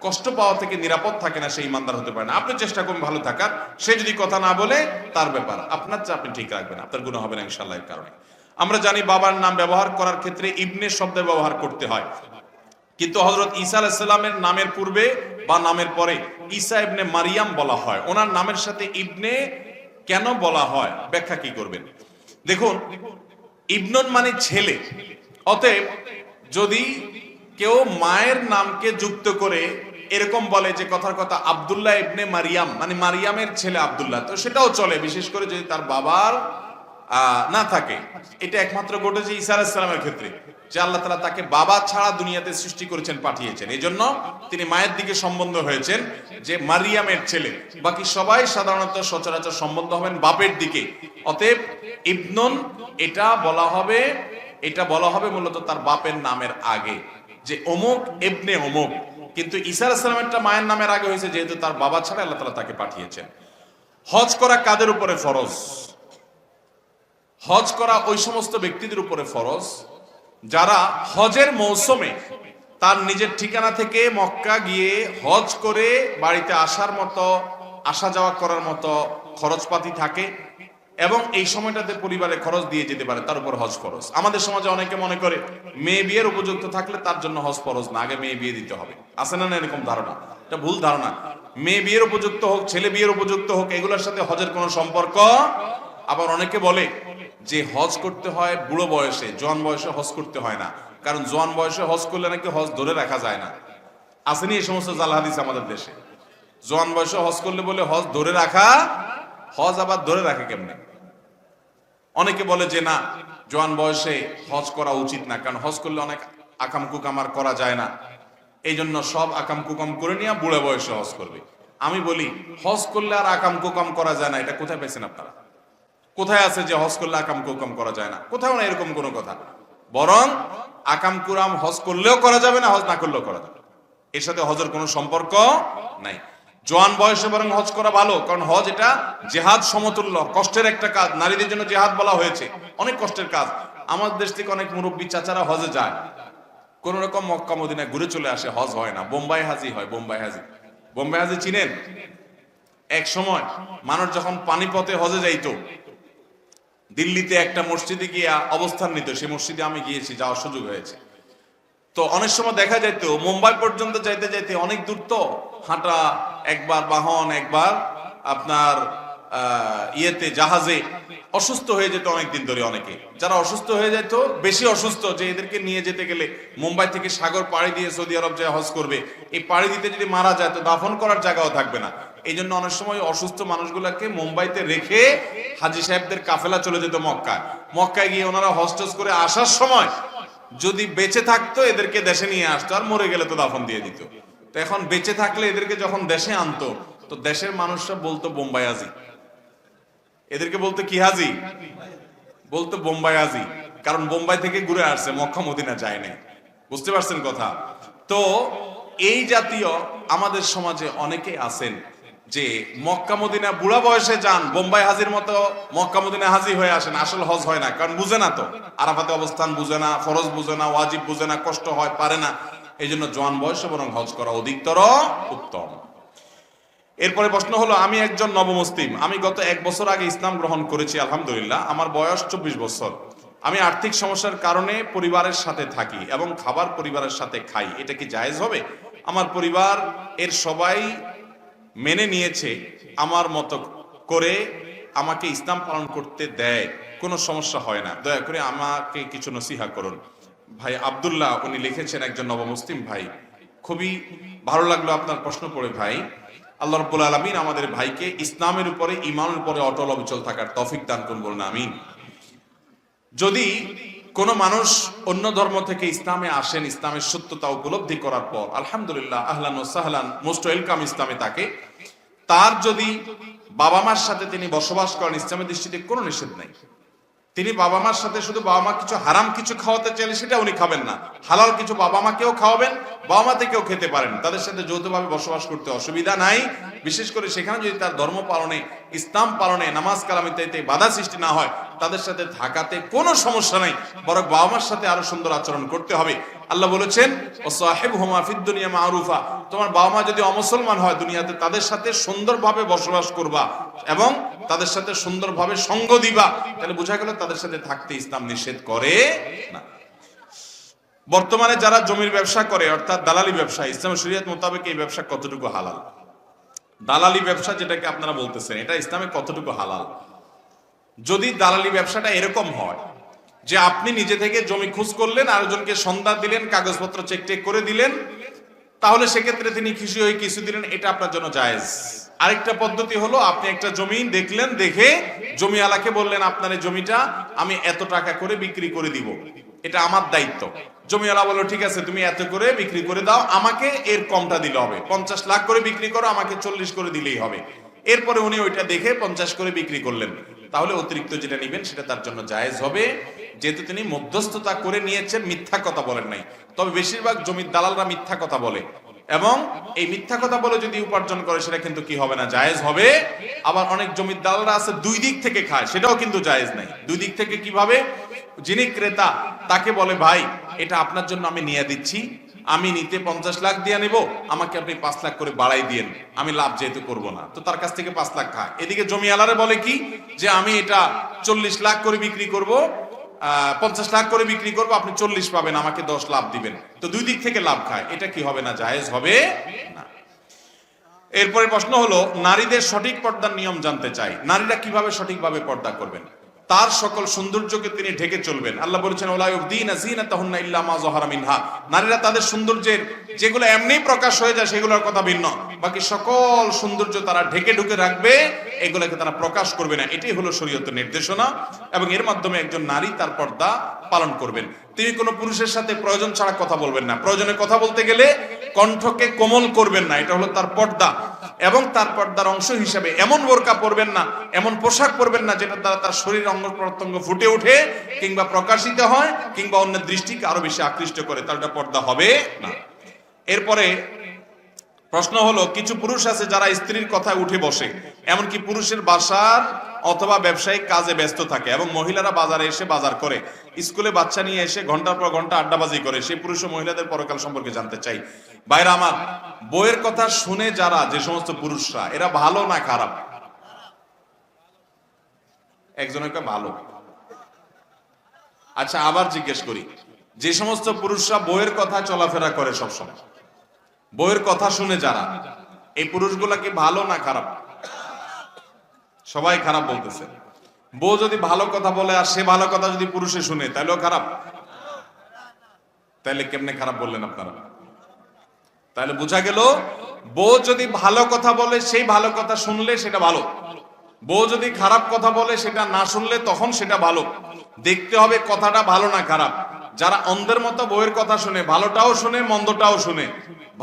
Speaker 1: কষ্ট পাওয়া থেকে নিরাপদ থাকে না, সেই ইমানদার হতে পারে না। আপনি চেষ্টা করুন ভালো থাকার, সে যদি কথা না বলে তার ব্যাপার, আপনার চেয়ে আপনি ঠিক রাখবেন, আপনার গুনাহ হবে না ইনশাআল্লাহ। এর কারণে আমরা জানি বাবার নাম ব্যবহার করার ক্ষেত্রে ইবনে শব্দ ব্যবহার করতে হয়, কিন্তু হযরত ঈসা আলাইহিস সালামের নামের পূর্বে বা নামের পরে ঈসা ইবনে মারিয়াম বলা হয়। ওনার নামের সাথে ইবনে কেন বলা হয়, ব্যাখ্যা কি করবেন? দেখুন, ইবনুন মানে ছেলে। অতএব যদি কেউ মায়ের নামকে যুক্ত করে এরকম বলে যে কথার কথা আব্দুল্লাহ ইবনে মারিয়াম, মানে মারিয়ামের ছেলে আব্দুল্লাহ, তো সেটাও চলে, বিশেষ করে যদি তার বাবার না থাকে। এটা একমাত্র ঘটেছে ঈসা আলাইহিস সালামের ক্ষেত্রে, যে আল্লাহ তাআলা তাকে বাবা ছাড়া দুনিয়াতে সৃষ্টি করেছেন, পাঠিয়েছেন, এই জন্য তিনি মায়ের দিকে সম্বন্ধ হয়েছেন যে মারিয়ামের ছেলে। বাকি সবাই সাধারণত সচরাচর সম্বন্ধ হবেন বাপের দিকে। অতএব ইবনুন এটা বলা হবে মূলত তার বাপের নামের আগে, যে অমুক ইবনে অমুক। কিন্তু ঈসা আলাইহিস সালামেরটা মায়ের নামের আগে হয়েছে, যেহেতু তার বাবা ছাড়া আল্লাহ তাআলা তাকে পাঠিয়েছেন। হজ করা কাদের উপরে ফরজ? হজ করা ওই সমস্ত ব্যক্তিদের উপরে ফরজ যারা হজের মৌসুমে তার নিজের ঠিকানা থেকে মক্কা গিয়ে হজ করে বাড়িতে আসার মতো, আসা যাওয়া করার মতো খরচপাতি থাকে এবং এই সময়টাতে পরিবারে খরচ দিয়ে যেতে পারে, তার উপর হজ ফরজ। আমাদের সমাজে অনেকে মনে করে মেয়ে বিয়ের উপযুক্ত থাকলে তার জন্য হজ ফরজ না, আগে মেয়ে বিয়ে দিতে হবে। আছে না এরকম ধারণা? এটা ভুল ধারণা। মেয়ে বিয়ের উপযুক্ত হোক, ছেলে বিয়ের উপযুক্ত হোক, এগুলোর সাথে হজের কোনো সম্পর্ক। আবার অনেকে বলে যে হজ করতে হয় বুড়ো বয়সে, জোয়ান বয়সে হজ করতে হয় না, কারণ জোয়ান বয়সে হজ করলে নাকি হজ ধরে রাখা যায় না। আসেনি এই সমস্ত জাল হাদিস আমাদের দেশে? জোয়ান বয়সে হজ করলে বলে হজ ধরে রাখা, হজ আবার ধরে রাখে কেমনে? অনেকে বলে যে না, জোয়ান বয়সে হজ করা উচিত না, কারণ হজ করলে অনেক আকাম কুকাম আর করা যায় না, এই জন্য সব আকাম কুকাম করে নিয়ে বুড়ো বয়সে হজ করবে। আমি বলি হজ করলে আর আকাম কুকাম করা যায় না, এটা কোথায় পেয়েছেন আপনারা? কোথায় আছে যে হজ করলে আকাম কুকাম করা যায় না? কোথাও না এরকম কোনো কথা। বরং আকাম কুরাম হজ করলেও করা যাবে না, হজ না করলেও করা যাবে, এর সাথে হজের কোনো সম্পর্ক নাই। জোয়ান বয়সে বরং হজ করা ভালো, কারণ হজ এটা জিহাদ সমতুল্য, কষ্টের একটা কাজ। নারীদের জন্য জিহাদ বলা হয়েছে, অনেক কষ্টের কাজ। আমাদের দেশ থেকে অনেক মুরব্বী চাচারা হজে যায়, কোন রকম মক্কা মদিনায় ঘুরে চলে আসে, হজ হয় না, বোম্বাই হাজি হয়। বোম্বাই হাজি চিনেন? এক সময় মানুষ যখন পানিপথে হজে যাইতো, দিল্লিতে একটা মসজিদে গিয়া অবস্থান নিত, সেই মসজিদে আমি গিয়েছি, যাওয়ার সুযোগ হয়েছে। তো অনেক সময় দেখা যাইত মুম্বাই পর্যন্ত যাইতে যাইতে অনেক দূর, তো হাঁটা, একবার বাহন, একবার আপনার ইয়েতে জাহাজে, অসুস্থ হয়ে যেত অনেকদিন ধরে। অনেকে যারা অসুস্থ হয়ে যেত, বেশি অসুস্থ, যে এদেরকে নিয়ে যেতে গেলে মুম্বাই থেকে সাগর পাড়ি দিয়ে সৌদি আরব যায় হজ করবে, এই পাড়ি দিতে যদি মারা যায় তো দাফন করার জায়গাও থাকবে না। এই জন্য অনেক সময় অসুস্থ মানুষগুলাকে মুম্বাইতে রেখে হাজি সাহেবদের কাফেলা চলে যেত মক্কায় গিয়ে ওনারা হজ করে আসার সময় যদি বেঁচে থাকতো এদেরকে দেশে নিয়ে আসতো, আর মরে গেলে তো দাফন দিয়ে দিত। তো এখন বেঁচে থাকলে এদেরকে যখন দেশে আনতো, তো দেশের মানুষরা বলতো বোম্বাই হাজি, এদেরকে বলতো কি হাজি? বলতো বোম্বাই হাজি, কারণ বোম্বাই থেকে ঘুরে আসছে, মক্কা মদিনা যায় নাই। বুঝতে পারছেন কথা? তো এই জাতীয় আমাদের সমাজে অনেকে আছেন যে মক্কা মদিনা বুড়া বয়সে যান, বোম্বাই হাজির মতো মক্কা মদিনা হাজি হয়ে আসেন, আসল হজ হয় না, কারণ বুঝে না, তো আরাফাতে অবস্থান বুঝে না, ফরজ বুঝে না, ওয়াজিব বুঝে না, কষ্ট হয়, পারে না। এই জন্য জোয়ান বয়সে বরং হজ করা অধিকতর উত্তম। এরপরে প্রশ্ন হলো, আমি একজন নবমুসলিম, আমি গত 1 বছর আগে ইসলাম গ্রহণ করেছি, আলহামদুলিল্লাহ, আমার বয়স 24 বছর। আমি আর্থিক সমস্যার কারণে পরিবারের সাথে থাকি এবং খাবার পরিবারের সাথে খাই, এটা কি জায়েজ হবে? আমার পরিবার এর সবাই মেনে নিয়েছে, আমার মতো করে আমাকে ইসলাম পালন করতে দেয়, কোনো সমস্যা হয় না, দয়া করে আমাকে কিছু নসিহা করুন। ভাই আব্দুল্লাহ উনি লিখেছেন, একজন নবমুসলিম ভাই। খুবই ভালো লাগলো আপনার প্রশ্ন পড়ে ভাই। আল্লাহ রাব্বুল আলামিন আমাদের ভাইকে ইসলামের উপরে, ঈমানের উপরে অটল অবিচল থাকার তৌফিক দান করুন, বলুন আমিন। যদি কোন মানুষ অন্য ধর্ম থেকে ইসলামে আসেন, ইসলামের সত্যতা উপলব্ধি করার পর আলহামদুলিল্লাহ, আহলান ওয়া সাহলান, মোস্ট ওয়েলকাম ইসলামে তাকে। তার যদি বাবা মার সাথে তিনি বসবাস করেন, ইসলামের দৃষ্টিতে কোনো নিষেধ নাই। তিনি বাবা মার সাথে শুধু বাবা মা কিছু হারাম কিছু খাওয়াতে চাইলে সেটা উনি খাবেন না, হালাল কিছু বাবা মাকেও খাওয়াবেন, বাবা মা থেকেও খেতে পারেন, তাদের সাথে যৌথভাবে বসবাস করতে অসুবিধা নাই। বিশেষ করে সেখানে যদি তার ধর্ম পালনে, ইসলাম পালনে, নামাজ কালাম ইত্যাদিতে বাধা সৃষ্টি না হয়, তাদের সাথে থাকাতে কোনো সমস্যা নাই, বরং বাবা মার সাথে আরো সুন্দর আচরণ করতে হবে। আল্লাহ বলেছেন, ও সাহিবহুমা ফিদ দুনিয়া মারুফা, তোমার বাবা মা যদি অমুসলমান হয় দুনিয়াতে তাদের সাথে সুন্দরভাবে বসবাস করবা এবং তাদের সাথে সুন্দরভাবে সঙ্গ দিবা, তাহলে বোঝা গেল তাদের সাথে থাকতে ইসলাম নিষেধ করে না। বর্তমানে যারা জমির ব্যবসা করে, অর্থাৎ দালালি ব্যবসা, ইসলামের শরীয়ত মোতাবেক এই ব্যবসা কতটুকু হালাল? দালালি ব্যবসা যেটাকে আপনারা বলতেছেন, এটা ইসলামে কতটুকু হালাল? যদি দালালি ব্যবসাটা এরকম হয় যে আপনি নিজে থেকে জমি খোঁজ করলেন, আরেকজনকে সন্ধান দিলেন, কাগজপত্র চেক টেক করে দিলেন, তাহলে সেক্ষেত্রে তিনি খুশি হয়ে কিছু দিলেন, এটা আপনার জন্য জায়েজ। আরেকটা পদ্ধতি হলো, আপনি একটা জমি দেখলেন, দেখে জমিওয়ালাকে বললেন আপনার এই জমিটা আমি এত টাকা করে বিক্রি করে দিব, এটা আমার দায়িত্ব। জমিওয়ালা বললো ঠিক আছে তুমি এত করে বিক্রি করে দাও, আমাকে এর কমটা দিলে হবে, 50 লাখ করে বিক্রি করো, আমাকে 40 করে দিলেই হবে। এরপরে উনি ওইটা দেখে 50 করে বিক্রি করলেন, তাহলে অতিরিক্ত যেটা নিবেন সেটা তার জন্য জায়েজ হবে, যেহেতু তিনি মধ্যস্থতা করে নিয়েছেন, মিথ্যা কথা বলেন নাই। তবে বেশিরভাগ জমির দালালরা মিথ্যা কথা বলে, এবং এই মিথ্যা কথা বলে যদি উপার্জন করে সেটা কিন্তু কি হবে না, জায়েজ হবে। আবার অনেক জমির দালালরা আছে দুই দিক থেকে খায়, সেটাও কিন্তু জায়েজ নাই। দুই দিক থেকে কিভাবে? যিনি ক্রেতা তাকে বলে ভাই এটা আপনার জন্য আমি নিয়ে দিচ্ছি, আমি নিতে 50 লাখ দিয়ে নেব, আমাকে আপনি 5 লাখ করে বাড়াই দিয়েন, আমি লাভ যেহেতু করব না, তো তার কাছ থেকে 5 লাখ খায়। এদিকে জমিওয়ালারে বলে কি যে আমি এটা 40 লাখ করে বিক্রি করব, 50 লাখ করে বিক্রি করবো, আপনি 40 পাবেন, আমাকে 10 লাভ দিবেন। তো দুই দিক থেকে লাভ খায়, এটা কি হবে না, জায়েজ হবে না। এরপরে প্রশ্ন হলো, নারীদের সঠিক পর্দার নিয়ম জানতে চাই। নারীরা কিভাবে সঠিকভাবে পর্দা করবেন? তার সকল সৌন্দর্যকে তিনি ঢেকে চলবেন। আল্লাহ বলেছেন ওয়ালা ইউবদিনা যিনাতাহুন্না ইল্লা মা যাহারা মিনহা। নারীরা তাদের সৌন্দর্যের যেগুলো এমনি প্রকাশ হয়ে যায় সেগুলোর কথা ভিন্ন, বাকি সকল সৌন্দর্য তারা ঢেকে ঢুকে রাখবে, এগুলোকে তারা প্রকাশ করবে না। এটাই হলো শরীয়তের নির্দেশনা, এবং এর মাধ্যমে একজন নারী তার পর্দা পালন করবেন। তিনি কোনো পুরুষের সাথে প্রয়োজন ছাড়া কথা বলবেন না, প্রয়োজনে কথা বলতে গেলে কণ্ঠকে কোমল করবেন না, এটা হলো তার পর্দা। এবং তার পর্দার অংশ হিসেবে এমন বোরকা পরবেন না, এমন পোশাক পরবেন না যেটা দ্বারা তার শরীর অঙ্গ প্রত্যঙ্গ ফুটে ওঠে কিংবা প্রকাশিত হয় কিংবা অন্যের দৃষ্টিকে আরো বেশি আকৃষ্ট করে, তার পর্দা হবে না। এরপরে প্রশ্ন হলো, কিছু পুরুষ আছে যারা স্ত্রীর কথায় উঠে বসে, এমনকি পুরুষের বাসার অথবা ব্যবসায়িক কাজে ব্যস্ত থাকে, এবং মহিলারা বাজারে এসে বাজার করে, স্কুলে বাচ্চা নিয়ে এসে ঘন্টার পর ঘন্টা আড্ডাবাজি করে। সেই পুরুষ ও মহিলাদের পরকাল সম্পর্কে জানতে চাই। ভাইরা আমার, বইয়ের কথা শুনে যারা, যে সমস্ত পুরুষরা, এরা ভালো না খারাপ? একজনকে ভালো। আচ্ছা আবার জিজ্ঞেস করি, যে সমস্ত পুরুষরা বইয়ের কথা চলাফেরা করে সবসময়, বইয়ের কথা শুনে যারা, এই পুরুষগুলা কি ভালো না খারাপ? সবাই খারাপ বলতেছে। বউ যদি ভালো কথা বলে আর সে ভালো কথা যদি পুরুষে শুনে, তাহলেও খারাপ? তাহলে কেমনে খারাপ বললেন আপনারা? তাহলে বোঝা গেল, বউ যদি ভালো কথা বলে সেই ভালো কথা শুনলে সেটা ভালো, বউ যদি খারাপ কথা বলে সেটা না শুনলে তখন সেটা ভালো। দেখতে হবে কথাটা ভালো না খারাপ। যারা অন্ধের মতো বউয়ের কথা শুনে, ভালোটাও শুনে মন্দটাও শুনে,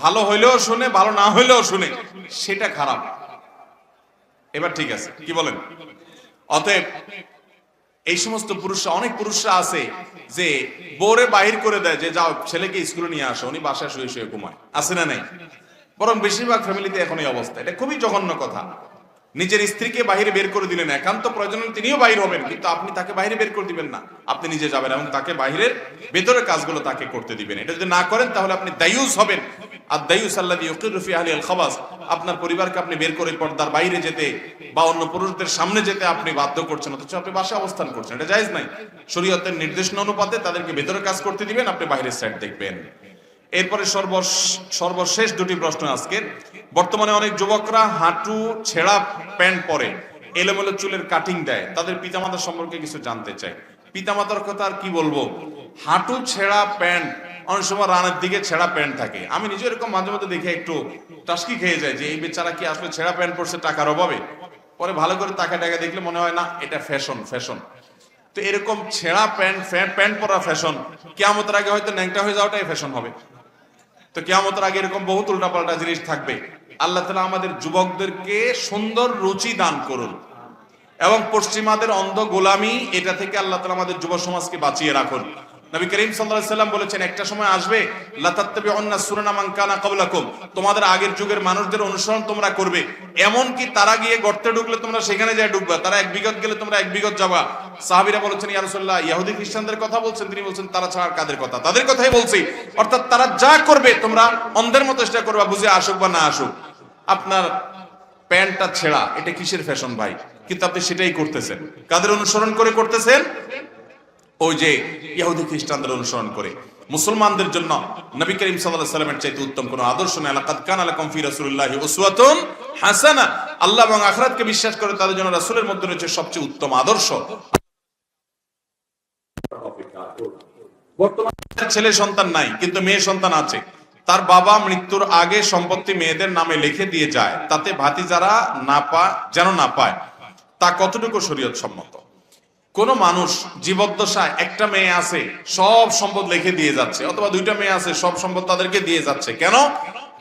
Speaker 1: ভালো হইলেও শুনে ভালো না হইলেও শুনে, সেটা খারাপ। এবার ঠিক আছে, কি বলেন? অতএব এই সমস্ত পুরুষরা, অনেক পুরুষরা আছে যে বউরে বাহির করে দেয় যে যাও ছেলেকে স্কুলে নিয়ে আসো, উনি বাসায় শুয়ে শুয়ে ঘুমায়, আছে না নাই? বরং বেশিরভাগ ফ্যামিলিতে এখন এই অবস্থা। এটা খুবই জঘন্য কথা। নিজের স্ত্রীকে বাইরে বের করে দিলেন, একান্ত প্রয়োজনে তিনিও বাইর হবেন, কিন্তু আপনি তাকে বাইরে বের করে দিবেন না, আপনি নিজে যাবেন এবং তাকে বাইরের ভেতরের কাজগুলো তাকে করতে দিবেন। এটা যদি না করেন তাহলে আপনি দায়ুস হবেন। আর দায়ুস আল্লাযী ইউকিরু ফি আহলিল খাবাস, আপনার পরিবারকে আপনি বের করে পর্দার বাইরে যেতে বা অন্য পুরুষদের সামনে যেতে আপনি বাধ্য করছেন, অথচ আপনি বাসায় অবস্থান করছেন, এটা জায়েজ নাই। শরীয়তের নির্দেশনা অনুপাতে তাদেরকে ভেতরের কাজ করতে দিবেন, আপনি বাইরের সাইড দেখবেন। এরপরে সর্বশেষ দুটি প্রশ্ন আজকে। বর্তমানে অনেক যুবকরা হাঁটু ছেঁড়া প্যান্ট পরে, এলোমেলো চুলের কাটিং দেয়, তাদের পিতামাতার সম্পর্কে কিছু জানতে চাই। পিতামাতার কথা আর কি বলবো, হাঁটু ছেঁড়া প্যান্ট, অনেক সময় রানের দিকে ছেঁড়া প্যান্ট থাকে। আমি নিজে এরকম মাঝে মধ্যে দেখে একটু টাস্কি খেয়ে যায় যে এই বেচারা কি আসলে ছেঁড়া প্যান্ট পরছে টাকার অভাবে। পরে ভালো করে টাকা দেখলে মনে হয় না এটা ফ্যাশন। তো এরকম ছেঁড়া প্যান্ট পরা ফ্যাশন, কিয়ামতের আগে হয়তো ন্যাংটা হয়ে যাওয়াটাই ফ্যাশন হবে। তো কিয়ামতের আগে এরকম বহুত উল্টাপাল্টা জিনিস থাকবে। আল্লাহ তাআলা আমাদের যুবকদেরকে সুন্দর রুচি দান করুন, এবং পশ্চিমাদের অন্ধ গোলামি, এটা থেকে আল্লাহ তাআলা আমাদের যুব সমাজকে বাঁচিয়ে রাখুন। নবী করিম সাল্লাল্লাহু আলাইহি সাল্লাম বলেছেন, একটা সময় আসবে লা তাত্তাবিউন্না সুনানা মান কানা ক্বাবলাকুম, তোমাদের আগের যুগের মানুষদের অনুসরণ তোমরা করবে, এমন কি তারা গিয়ে গর্তে ঢুকলে তোমরা সেখানে যায় ঢুকবা, তারা 1 বিঘত গেলে তোমরা 1 বিঘত যাবা। সাহাবীরা বলেছেন ইয়া রাসূলুল্লাহ, ইহুদি খ্রিস্টানদের কথা বলছেন? তিনি বলছেন তারা ছাড়া কাদের কথা? তাদের কথাই বলছি। অর্থাৎ তারা যা করবে তোমরা অন্ধের মতো চেষ্টা করবা, বুঝে আসুক বা না আসুক। আপনার প্যান্টটা ছেঁড়া, এটা কিসের ফ্যাশন ভাই? কিন্তু আপনি সেটাই করতেছেন। কাদের অনুসরণ করে করতেছেন? ওই যে ইহুদি খ্রিস্টানদের অনুসরণ করে। মুসলমানদের জন্য নবী করিম সাল্লাল্লাহু আলাইহি ওয়াসাল্লামের চাইতে উত্তম কোনো আদর্শ নেই। লাকাদ কানা লাকুম ফি রাসূলিল্লাহি উসওয়াতুন হাসানাহ। আল্লাহ এবং আখিরাতকে বিশ্বাস করে তাদের জন্য রাসূলের মধ্যে রয়েছে সবচেয়ে উত্তম আদর্শ। বর্তমানে ছেলে সন্তান নাই, কিন্তু মেয়ে সন্তান আছে। তার বাবা মৃত্যুর আগে সম্পত্তি মেয়েদের নামে লিখে দিয়ে যায়, তাতে ভাতিজারা যেন না পায়, তা কতটুকু শরীয়ত সম্মত? কোন মানুষ জীবদ্দশায় একটা মেয়ে আছে সব সম্পদ লিখে দিয়ে যাচ্ছে, অথবা দুইটা মেয়ে আছে সব সম্পদ তাদেরকে দিয়ে যাচ্ছে, কেন?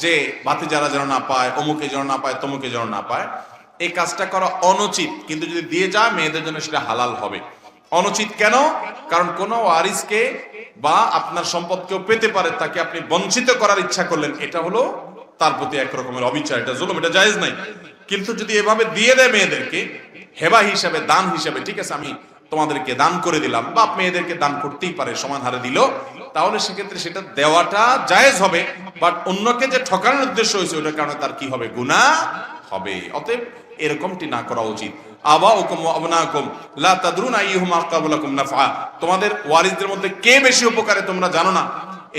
Speaker 1: যে ভাতিজারা যেন না পায়, অমুকে যেন না পায়, তমুকে যেন না পায়। এই কাজটা করা অনুচিত, কিন্তু যদি দিয়ে যায় মেয়েদের জন্য সেটা হালাল হবে। অনুচিত কেন? কারণ কোন ওয়ারিসকে বা আপনার সম্পদ কেউ পেতে পারে, তাকে আপনি বঞ্চিত করার ইচ্ছা করলেন, এটা হলো তার প্রতি এক রকমের অবিচার, এটা জুলুম, এটা জায়েজ নাই। কিন্তু যদি এভাবে দিয়ে দেয় মেয়েদেরকে হেবা হিসাবে, দান হিসাবে, ঠিক আছে আমি তোমাদেরকে দান করে দিলাম, বাপ মেয়েদেরকে দান করতেই পারে, সমান হারে দিল, তাহলে সেক্ষেত্রে সেটা দেওয়াটা জায়েজ হবে। বাট অন্যকে যে ঠকানোর উদ্দেশ্য হয়েছে ওটার কারণে তার কি হবে? গুনাহ হবে। অতএব এরকমটি না করা উচিত। আবাউকুম ওয়া আবনাকুম লা তাদরুনা আইয়ুহুম আকরাবু লাকুম নাফআ, তোমাদের ওয়ারিসদের মধ্যে কে বেশি উপকারে তোমরা জানো না।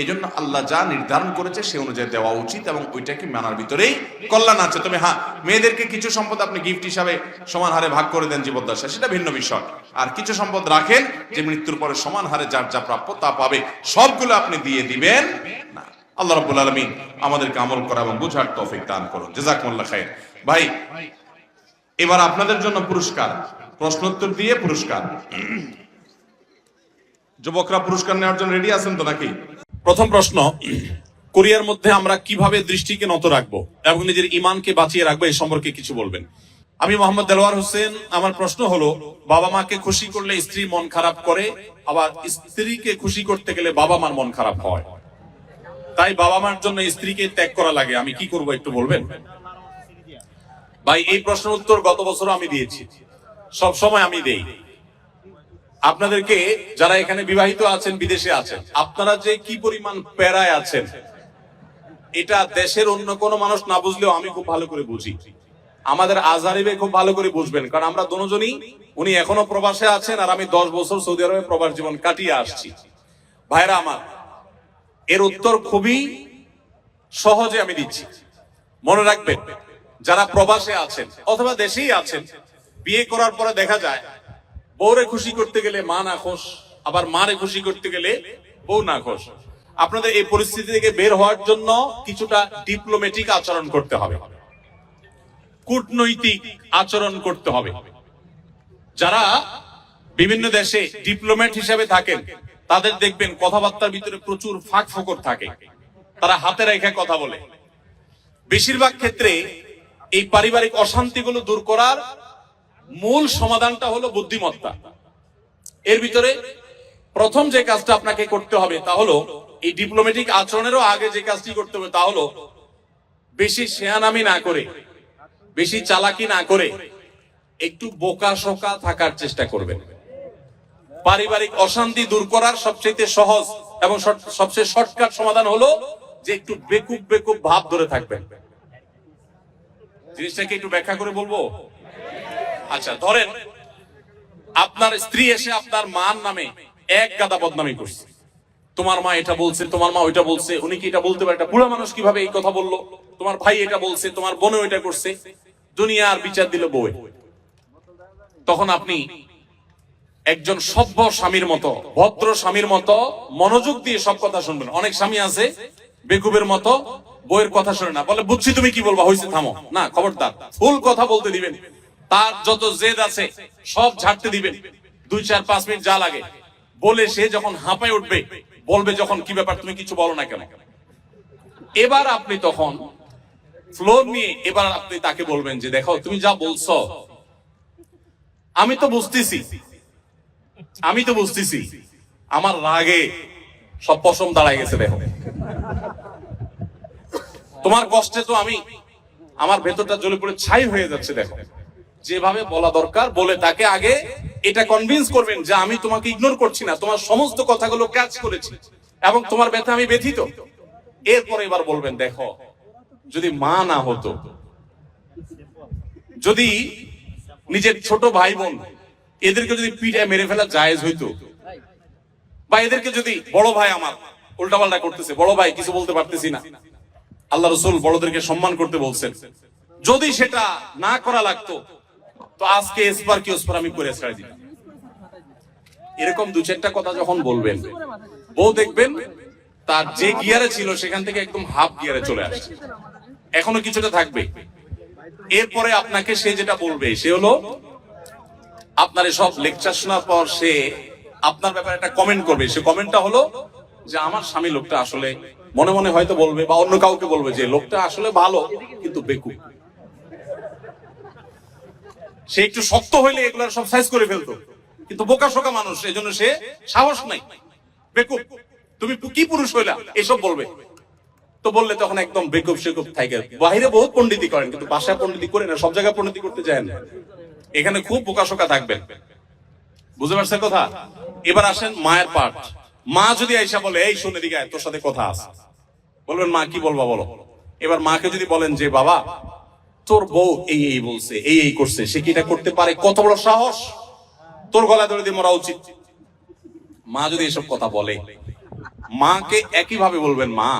Speaker 1: এইজন্য আল্লাহ যা নির্ধারণ করেছে সে অনুযায়ী দেওয়া উচিত, এবং ওইটাকে মানার ভিতরেই কল্যাণ আছে। তবে হ্যাঁ, মেয়েদেরকে কিছু সম্পদ আপনি গিফট হিসাবে সমান হারে ভাগ করে দেন জীবদ্দশায়, সেটা ভিন্ন বিষয়। আর কিছু সম্পদ রাখেন যে মৃত্যুর পরে সমান হারে যার যা প্রাপ্য তা পাবে, সবগুলো আপনি দিয়ে দিবেন না। আল্লাহ রাব্বুল আলামিন আমাদেরকে আমল করা এবং বুঝার তৌফিক দান করুন। জাযাকুমুল্লাহ খাইর। ভাই, এবার আপনাদের জন্য পুরস্কার, প্রশ্নোত্তর দিয়ে পুরস্কার। যুবকরা পুরস্কার নেওয়ার জন্য রেডি আছেন তো নাকি? প্রথম প্রশ্ন, কোরিয়ার মধ্যে আমরা কিভাবে দৃষ্টিকে নত রাখবো এবং নিজের ঈমানকে বাঁচিয়ে রাখবো, এই সম্পর্কে কিছু বলবেন। আমি মোহাম্মদ দেলোয়ার হোসেন। আমার প্রশ্ন হলো, বাবা মাকে খুশি করলে স্ত্রী মন খারাপ করে, আবার স্ত্রীকে খুশি করতে গেলে বাবা মার মন খারাপ হয়, তাই বাবা মার জন্য স্ত্রীকে ত্যাগ করা লাগে, আমি কি করব একটু বলবেন? ভাই, এই প্রশ্নের উত্তর গত বছর আমি দিয়েছি, সব সময় আমি দেই। আপনাদেরকে যারা এখানে বিবাহিত আছেন, বিদেশে আছেন, আপনারা যে কি পরিমাণ প্যারায় আছেন, এটা দেশের অন্য কোনো মানুষ না বুঝলেও আমি খুব ভালো করে বুঝি। আমাদের আজহারিবে খুব ভালো করে বুঝবেন, কারণ আমরা দুজনই, উনি এখনো প্রবাসে আছেন আর আমি 10 বছর সৌদি আরবে প্রবাস জীবন কাটিয়ে আসছি। ভাইরা আমার, এর উত্তর খুবই সহজে আমি দিচ্ছি, মনে রাখবেন। যারা প্রবাসে আছেন অথবা দেশেই আছেন, বিয়ে করার পরে দেখা যায় বউরে খুশি করতে গেলে মা না খুশ, আবার মারে খুশি করতে গেলে বউ না খুশ। আপনাদের এই পরিস্থিতি থেকে বের হওয়ার জন্য কিছুটা ডিপ্লোম্যাটিক আচরণ করতে হবে, কূটনৈতিক আচরণ করতে হবে। যারা বিভিন্ন দেশে ডিপ্লোম্যাট হিসেবে থাকেন, তাদের দেখবেন কথাবার্তার ভিতরে প্রচুর ফাঁক ফোকর থাকে, তারা হাতে রেখে কথা বলে। বেশিরভাগ ক্ষেত্রে এই পারিবারিক অশান্তিগুলো দূর করার মূল সমাধানটা হলো বুদ্ধিমত্তা। এর ভিতরে প্রথম যে কাজটা আপনাকে করতে হবে তা হলো, এই ডিপ্লোম্যাটিক আচরণেরও আগে যে কাজটি করতে হবে তা হলো, বেশি শেয়ানামি না করে, বেশি চালাকি না করে একটু বোকা শোকা থাকার চেষ্টা করবেন। পারিবারিক অশান্তি দূর করার সবচেয়ে সহজ এবং সবচেয়ে শর্টকাট সমাধান হলো যে একটু বেকুব বেকুব ভাব ধরে থাকবেন। জিনিসটাকে একটু ব্যাখ্যা করে বলবো। আচ্ছা, ধরেন আপনার স্ত্রী এসে আপনার মার নামে এক গাদা বদনামি করছে, তোমার মা এটা বলছে, তোমার মা ওইটা বলছে, উনি কি এটা বলতে পারে? একটা বুড়া মানুষ কিভাবে এই কথা বললো? তোমার ভাই এটা বলছে, তোমার বোনও এটা করছে, দুনিয়ার বিচার দিল বউয়ে। তখন আপনি একজন সভ্য স্বামীর মতো, ভদ্র স্বামীর মতো মনোযোগ দিয়ে সব কথা শুনবেন। অনেক স্বামী আছে বেকুবের মতো, বউয়ের কথা শুনে না, বলে বুঝছি তুমি কি বলবা, হয়েছে থামো। না, খবরদার, ফুল কথা বলতে দিবেন। তার যত জেদ আছে সব ঝাড়তে দিবেন, 2-4-5 মিনিট যা লাগে বলে সে যখন হাঁপায় উঠবে, বলবে যখন, কি ব্যাপার তুমি কিছু বলো না কেন? এবার আপনি তখন ফ্লোর নিয়ে এবার আপনি তাকে বলবেন যে, দেখো তুমি যা বলছো আমি তো বুঝতেছি, আমার রাগে সব পশম দাঁড়ায় গেছে, দেখো তোমার কষ্টে তো আমার ভেতরটা জ্বলে পড়ে ছাই হয়ে যাচ্ছে, দেখো। যেভাবে বলা দরকার বলে তাকে আগে এটা কনভিন্স করবেন যে আমি তোমাকে ইগনোর করছি না, তোমার সমস্ত কথাগুলো ক্যাচ করেছি এবং তোমার ব্যথা আমি ব্যথিত। এরপরে এবার বলবেন, দেখো যদি মা না হতো, যদি নিজের ছোট ভাই বোন এদেরকে যদি পিঠে মেরে ফেলা জায়েজ হইতো, বা এদেরকে যদি, বড় ভাই আমার উল্টাপাল্টা করতেছে, বড় ভাই কিছু বলতে পারতেছি না, আল্লাহ রাসূল বড়দেরকে সম্মান করতে বলছেন, যদি সেটা না করা লাগতো তো আজকে এসপার কি ওসপার আমি করে ছেড়ে দিতাম। এরকম 2-4টা কথা যখন বলবেন, বউ দেখবেন
Speaker 2: তার যে গিয়ারে ছিল সেখান থেকে একদম হাফ গিয়ারে চলে আসছে, এখনো কিছুটা থাকবে। এরপরে আপনাকে সে যেটা বলবে সে হলো, আপনার সব লেকচার শোনার পর সে আপনার ব্যাপারে একটা কমেন্ট করবে। সে কমেন্টটা হলো যে আমার স্বামী লোকটা আসলে, মনে মনে হয়তো বলবে বা অন্য কাউকে বলবে যে লোকটা আসলে ভালো কিন্তু বেকুব। সে একটু শক্ত হইলে এগুলার সব সাইজ করে ফেলতো, কিন্তু বোকা শোকা মানুষ, এই জন্য সে সাহস নাই, বেকুব, তুমি কি পুরুষ হইলা, এসব বলবে। তো বললে তখন একদম বেকুব সেকুব থাকে। বাইরে বহুত পণ্ডিতি করেন, কিন্তু বাসায় পণ্ডিতি করে না, সব জায়গায় পণ্ডিতি করতে যায় না। এখানে খুব বোকা শোকা থাকবেন, বুঝতে পারছেন কথা? এবার আসেন মায়ের পাঠ। মা যদি আইসা বলে এই শুনে দিকে তোর সাথে কথা আছে, বলবেন মা কি বলবা বলো। এবার মাকে যদি বলেন যে বাবা তোর বউ এই এই বলছে, এই এই করছে, সে কি এটা করতে পারে, কত বড় সাহস, তোর গলায় ধরে দিয়ে মরা উচিত। মা যদি এসব কথা বলে, মাকে একইভাবে বলবেন মা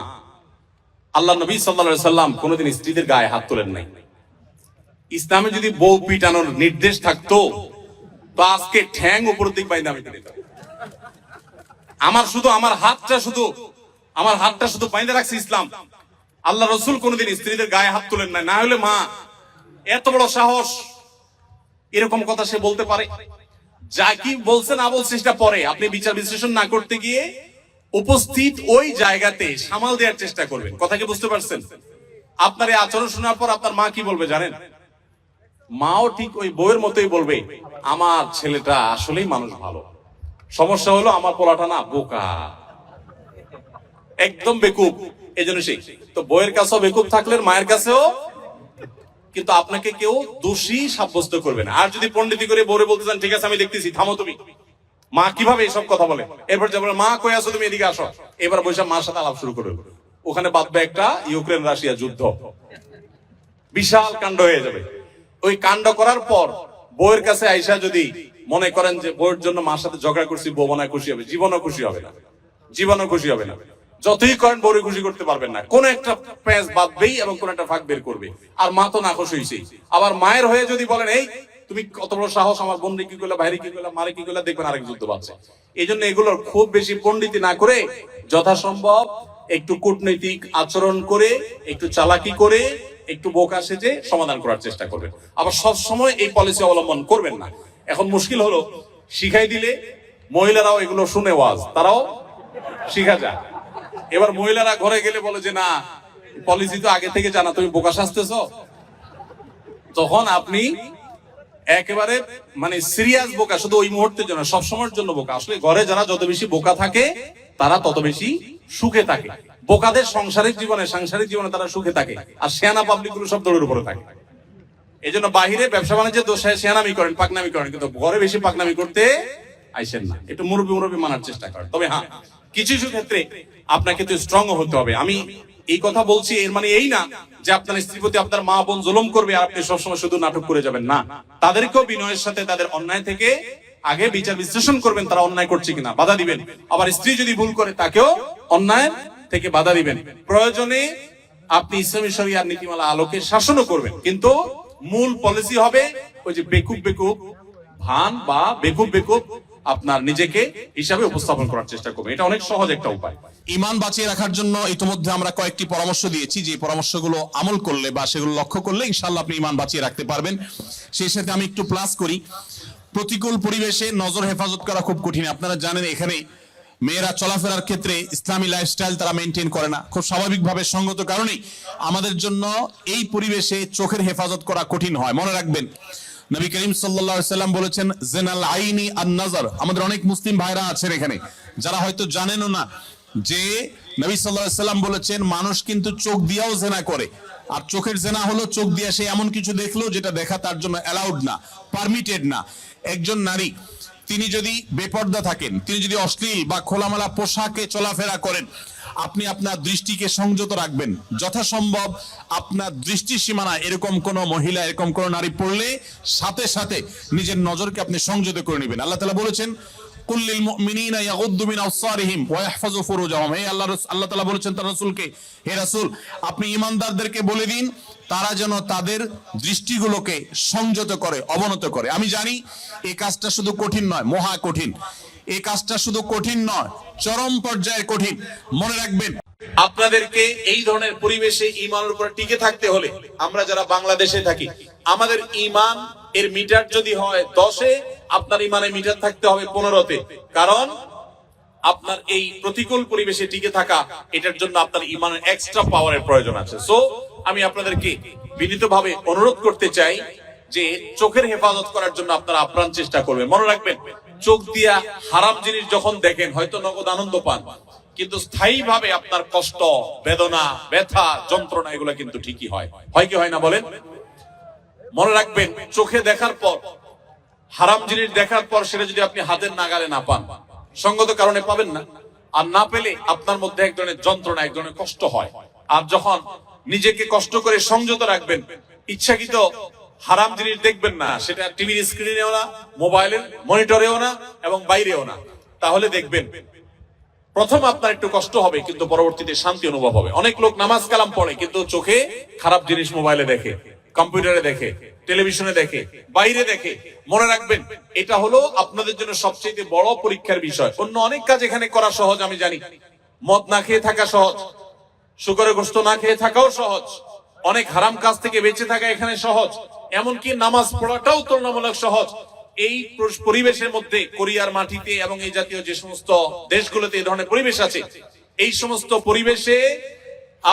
Speaker 2: আল্লাহ নবী সাল্লাল্লাহু আলাইহি সাল্লাম কোনোদিন স্ত্রীদের গায়ে হাত তোলেন নাই। ইসলামে যদি বউ পিটানোর নির্দেশ থাকতো তো আজকে ঠ্যাং উপরের দিক বাইন্দা আমি দিতাম। আমার হাতটা শুধু বাইন্দা রাখছে ইসলাম। আল্লাহ রসুল কোনোদিন স্ত্রীদের গায়ে হাত তোলেন নাই। না হলে মা এত বড় সাহস, এরকম কথা সে বলতে পারে? যা কি বলছে না বলছে সেটা পরে, আপনি বিচার বিশ্লেষণ না করতে গিয়ে উপস্থিত ওই জায়গাতে সামাল দেওয়ার চেষ্টা করবেন। কথা কি বুঝতে পারছেন? আপনার এই আচরণ শোনার পর আপনার মা কি বলবে জানেন? মাও ঠিক ওই বউয়ের মতোই বলবে আমার ছেলেটা আসলেই মানুষ ভালো, সমস্যা হলো আমার পোলাটা না বোকা, একদম বেকুব। এই জন্য সেই তো বউয়ের কাছেও বেকুব থাকলেন, মায়ের কাছেও। কিন্তু আপনাকে কেউ দোষী সাব্যস্ত করবে না। আর যদি পণ্ডিতি করে বউরে বলতে চান ঠিক আছে আমি দেখতেছি, থামো তুমি। মা কিভাবে এসব কথা বলে, এরপর যে বলে মা কই আছো তুমি, এদিকে আসো। এবার বৈশাখ মার সাথে আলাপ শুরু করবে। ওখানে বাঁধবে একটা ইউক্রেন রাশিয়া যুদ্ধ, বিশাল কাণ্ড হয়ে যাবে। ওই কাণ্ড করার পর বউয়ের কাছে আইসা যদি মনে করেন যে বউয়ের জন্য মার সাথে ঝগড়া করছি, বউ মনে খুশি হবে, জীবনও খুশি হবে না, জীবনও খুশি হবে না। যতই করেন বউরে খুশি করতে পারবেন না, কোন একটা প্যাঁচ বাঁধবেই এবং কোন একটা ফাঁক বের করবে। আর মা তো নাখোশ হইছেই। আবার মায়ের হয়ে যদি বলেন এই তুমি কত বড় সাহস, আমার বোনরে কি করলা, ভাইরে কি করলা, মারে কি করলা, দেখবেন আরেক যুদ্ধ বাড়ছে। এই জন্য এগুলোর খুব বেশি পণ্ডিতি না করে যথাসম্ভব একটু কূটনৈতিক আচরণ করে, একটু চালাকি করে, একটু বোকা সেজে সমাধান করার চেষ্টা করবেন। আবার সব সময় এই পলিসি অবলম্বন করবেন না। এখন মুশকিল হলো শিখাই দিলে মহিলারাও এগুলো শুনে ওয়াজ, তারাও শিখা যায়। এবার মহিলারা ঘরে গেলে বলে যে না পলিসি তো আগে থেকে জানা, তুমি বোকা সাজতেছ। তখন আপনি একেবারে মানে সিরিয়াস বোকা, শুধু ওই মুহূর্তের জন্য, সবসময়ের জন্য বোকা। আসলে ঘরে যারা যত বেশি বোকা থাকে তারা তত বেশি সুখে থাকে। বোকাদের সাংসারিক জীবনে তারা সুখে থাকে, আর শেয়ানা পাবলিক গুলো সব দৌড়ের উপরে থাকে। এই জন্য বাহিরে ব্যবসা বাণিজ্যের দোষায় শেয়ানামি করেন, পাকনামি করেন, কিন্তু ঘরে বেশি পাকনামি করতে আইসেন না। একটু মুরব্বী মানার চেষ্টা করেন। তবে হ্যাঁ, কিছু কিছু ক্ষেত্রে আপনাকে তো স্ট্রং হতে হবে। আমি এই কথা বলছি এর মানে এই না যে আপনার স্ত্রীর প্রতি আপনার মা বোন জুলুম করবে আর আপনি সবসময় শুধু নাটক করে যাবেন না। তাদেরকেও বিনয়ের সাথে তাদের অন্যায় থেকে আগে বিচার বিশ্লেষণ করবেন, তারা অন্যায় করছে কিনা, বাধা দিবেন। আবার স্ত্রী যদি ভুল করে তাকেও অন্যায় থেকে বাধা দিবেন। প্রয়োজনে আপনি ইসলামী শরিয়ার নীতিমালা আলোকে শাসনও করবেন, কিন্তু মূল পলিসি হবে ওই যে বেকুব ভান বা বেকুব আপনার নিজেকে হিসাবে উপস্থাপন করার চেষ্টা করবেন। এটা অনেক সহজ একটা উপায়।
Speaker 3: ঈমান বাঁচিয়ে রাখার জন্য ইতিমধ্যে আমরা কয়েকটি পরামর্শ দিয়েছি, যে পরামর্শগুলো আমল করলে বা সেগুলো লক্ষ্য করলে ইনশাআল্লাহ আপনি ঈমান বাঁচিয়ে রাখতে পারবেন। সেই সাথে আমি একটু প্লাস করি, প্রতিকূল পরিবেশে নজর হেফাজত করা খুব কঠিন। আপনারা জানেন এখানে মেয়েরা চলাফেরার ক্ষেত্রে ইসলামী লাইফস্টাইল তারা মেনটেন করে না, খুব স্বাভাবিকভাবে সঙ্গত কারণেই আমাদের জন্য এই পরিবেশে চোখের হেফাজত করা কঠিন হয়। মনে রাখবেন নবী করিম সাল্লাল্লাহু আলাইহি সাল্লাম বলেছেন জিনাল আইনি আন নাজর। আমাদের অনেক মুসলিম ভাইরা আছেন এখানে যারা হয়তো জানেনও না যে নবী সাল্লাল্লাহু আলাইহি সাল্লাম বলেছেন মানুষ কিন্তু চোখ দিয়েও জেনা করে। আর চোখের জেনা হলো চোখ দিয়ে সে এমন কিছু দেখলো যেটা দেখা তার জন্য অ্যালাউড না, পারমিটেড না। একজন নারী তিনি যদি বেপর্দা থাকেন, তিনি যদি অশ্লীল বা খোলামেলা পোশাকে চলাফেরা করেন, আপনি আপনার দৃষ্টিকে সংযত রাখবেন। যথাসম্ভব আপনার দৃষ্টি সীমানা এরকম কোন মহিলা, এরকম কোন নারী পড়লে সাথে সাথে নিজের নজরকে আপনি সংযত করে নেবেন। আল্লাহ তাআলা বলেছেন কুল্লিল মুমিনিনা ইয়াগুদ্দু মিন আবসারিহিম ওয়া ইয়াহফাযু ফুরুজাহুম। হে আল্লাহ তাআলা বলেছেন তার রাসূলকে, হে রাসূল আপনি ঈমানদারদেরকে বলে দিন তারা যেন তাদের দৃষ্টিগুলোকে সংযত করে, অবনত করে। আমি জানি এই কাজটা শুধু কঠিন নয়, মহা কঠিন। এই কাজটা শুধু কঠিন নয়, চরম পর্যায়ে কঠিন। মনে রাখবেন,
Speaker 2: আপনাদেরকে এই ধরনের পরিবেশে ঈমানের উপর টিকে থাকতে হলে, আমরা যারা বাংলাদেশে থাকি, আমাদের ঈমান এর মিটার যদি হয় 10-এ, আপনার ঈমানের মিটার থাকতে হবে 15-তে। কারণ আপনার এই প্রতিকূল পরিবেশে টিকে থাকা, এটার জন্য আপনার ঈমানের এক্সট্রা পাওয়ারের প্রয়োজন আছে। সো আমি আপনাদেরকে বিনীতভাবে অনুরোধ করতে চাই যে চোখের হেফাজত করার জন্য আপনারা আপ্রাণ চেষ্টা করবেন। মনে রাখবেন, চোখ দিয়া হারাম জিনিস যখন দেখেন হয়তো নগদ আনন্দ পান, কিন্তু স্থায়ীভাবে আপনার কষ্ট, বেদনা, ব্যথা, যন্ত্রণা এগুলো কিন্তু ঠিকই হয়। হয় কি হয় না বলেন? মনে রাখবেন, চোখে দেখার পর, হারাম জিনিস দেখার পর সেটা যদি আপনি হাতের নাগালে না পান, সঙ্গত কারণে পাবেন না, আর না পেলে আপনার মধ্যে এক ধরনের যন্ত্রণা, এক ধরনের কষ্ট হয়। আর যখন নিজেকে কষ্ট করে সংযত রাখবেন, ইচ্ছাকৃত হারাম জিনিস দেখবেন না, সেটা টিভির স্ক্রিনেও না, মোবাইলের মনিটরেও না, এবং বাইরেও না, তাহলে দেখবেন প্রথম আপনার একটু কষ্ট হবে, কিন্তু পরবর্তীতে শান্তি অনুভব হবে। অনেক লোক নামাজ কালাম পড়ে, কিন্তু চোখে খারাপ জিনিস মোবাইলে দেখে, কম্পিউটারে দেখে, টেলিভিশনে দেখে, বাইরে দেখে। মনে রাখবেন, এটা হলো আপনাদের জন্য সবচেয়ে বড় পরীক্ষার বিষয়। অন্য অনেক কাজ এখানে করা সহজ, আমি জানি। মদ না খেয়ে থাকা সহজ, শুকরের গোশত না খেয়ে থাকাও সহজ, অনেক হারাম কাজ থেকে বেঁচে থাকা এখানে সহজ, এমনকি নামাজ পড়াটাও তুলনামূলক সহজ। এই পরিবেশের মধ্যে, কোরিয়ার মাটিতে এবং এই জাতীয় যে সমস্ত দেশগুলোতে এই ধরনের পরিবেশ আছে, এই সমস্ত পরিবেশে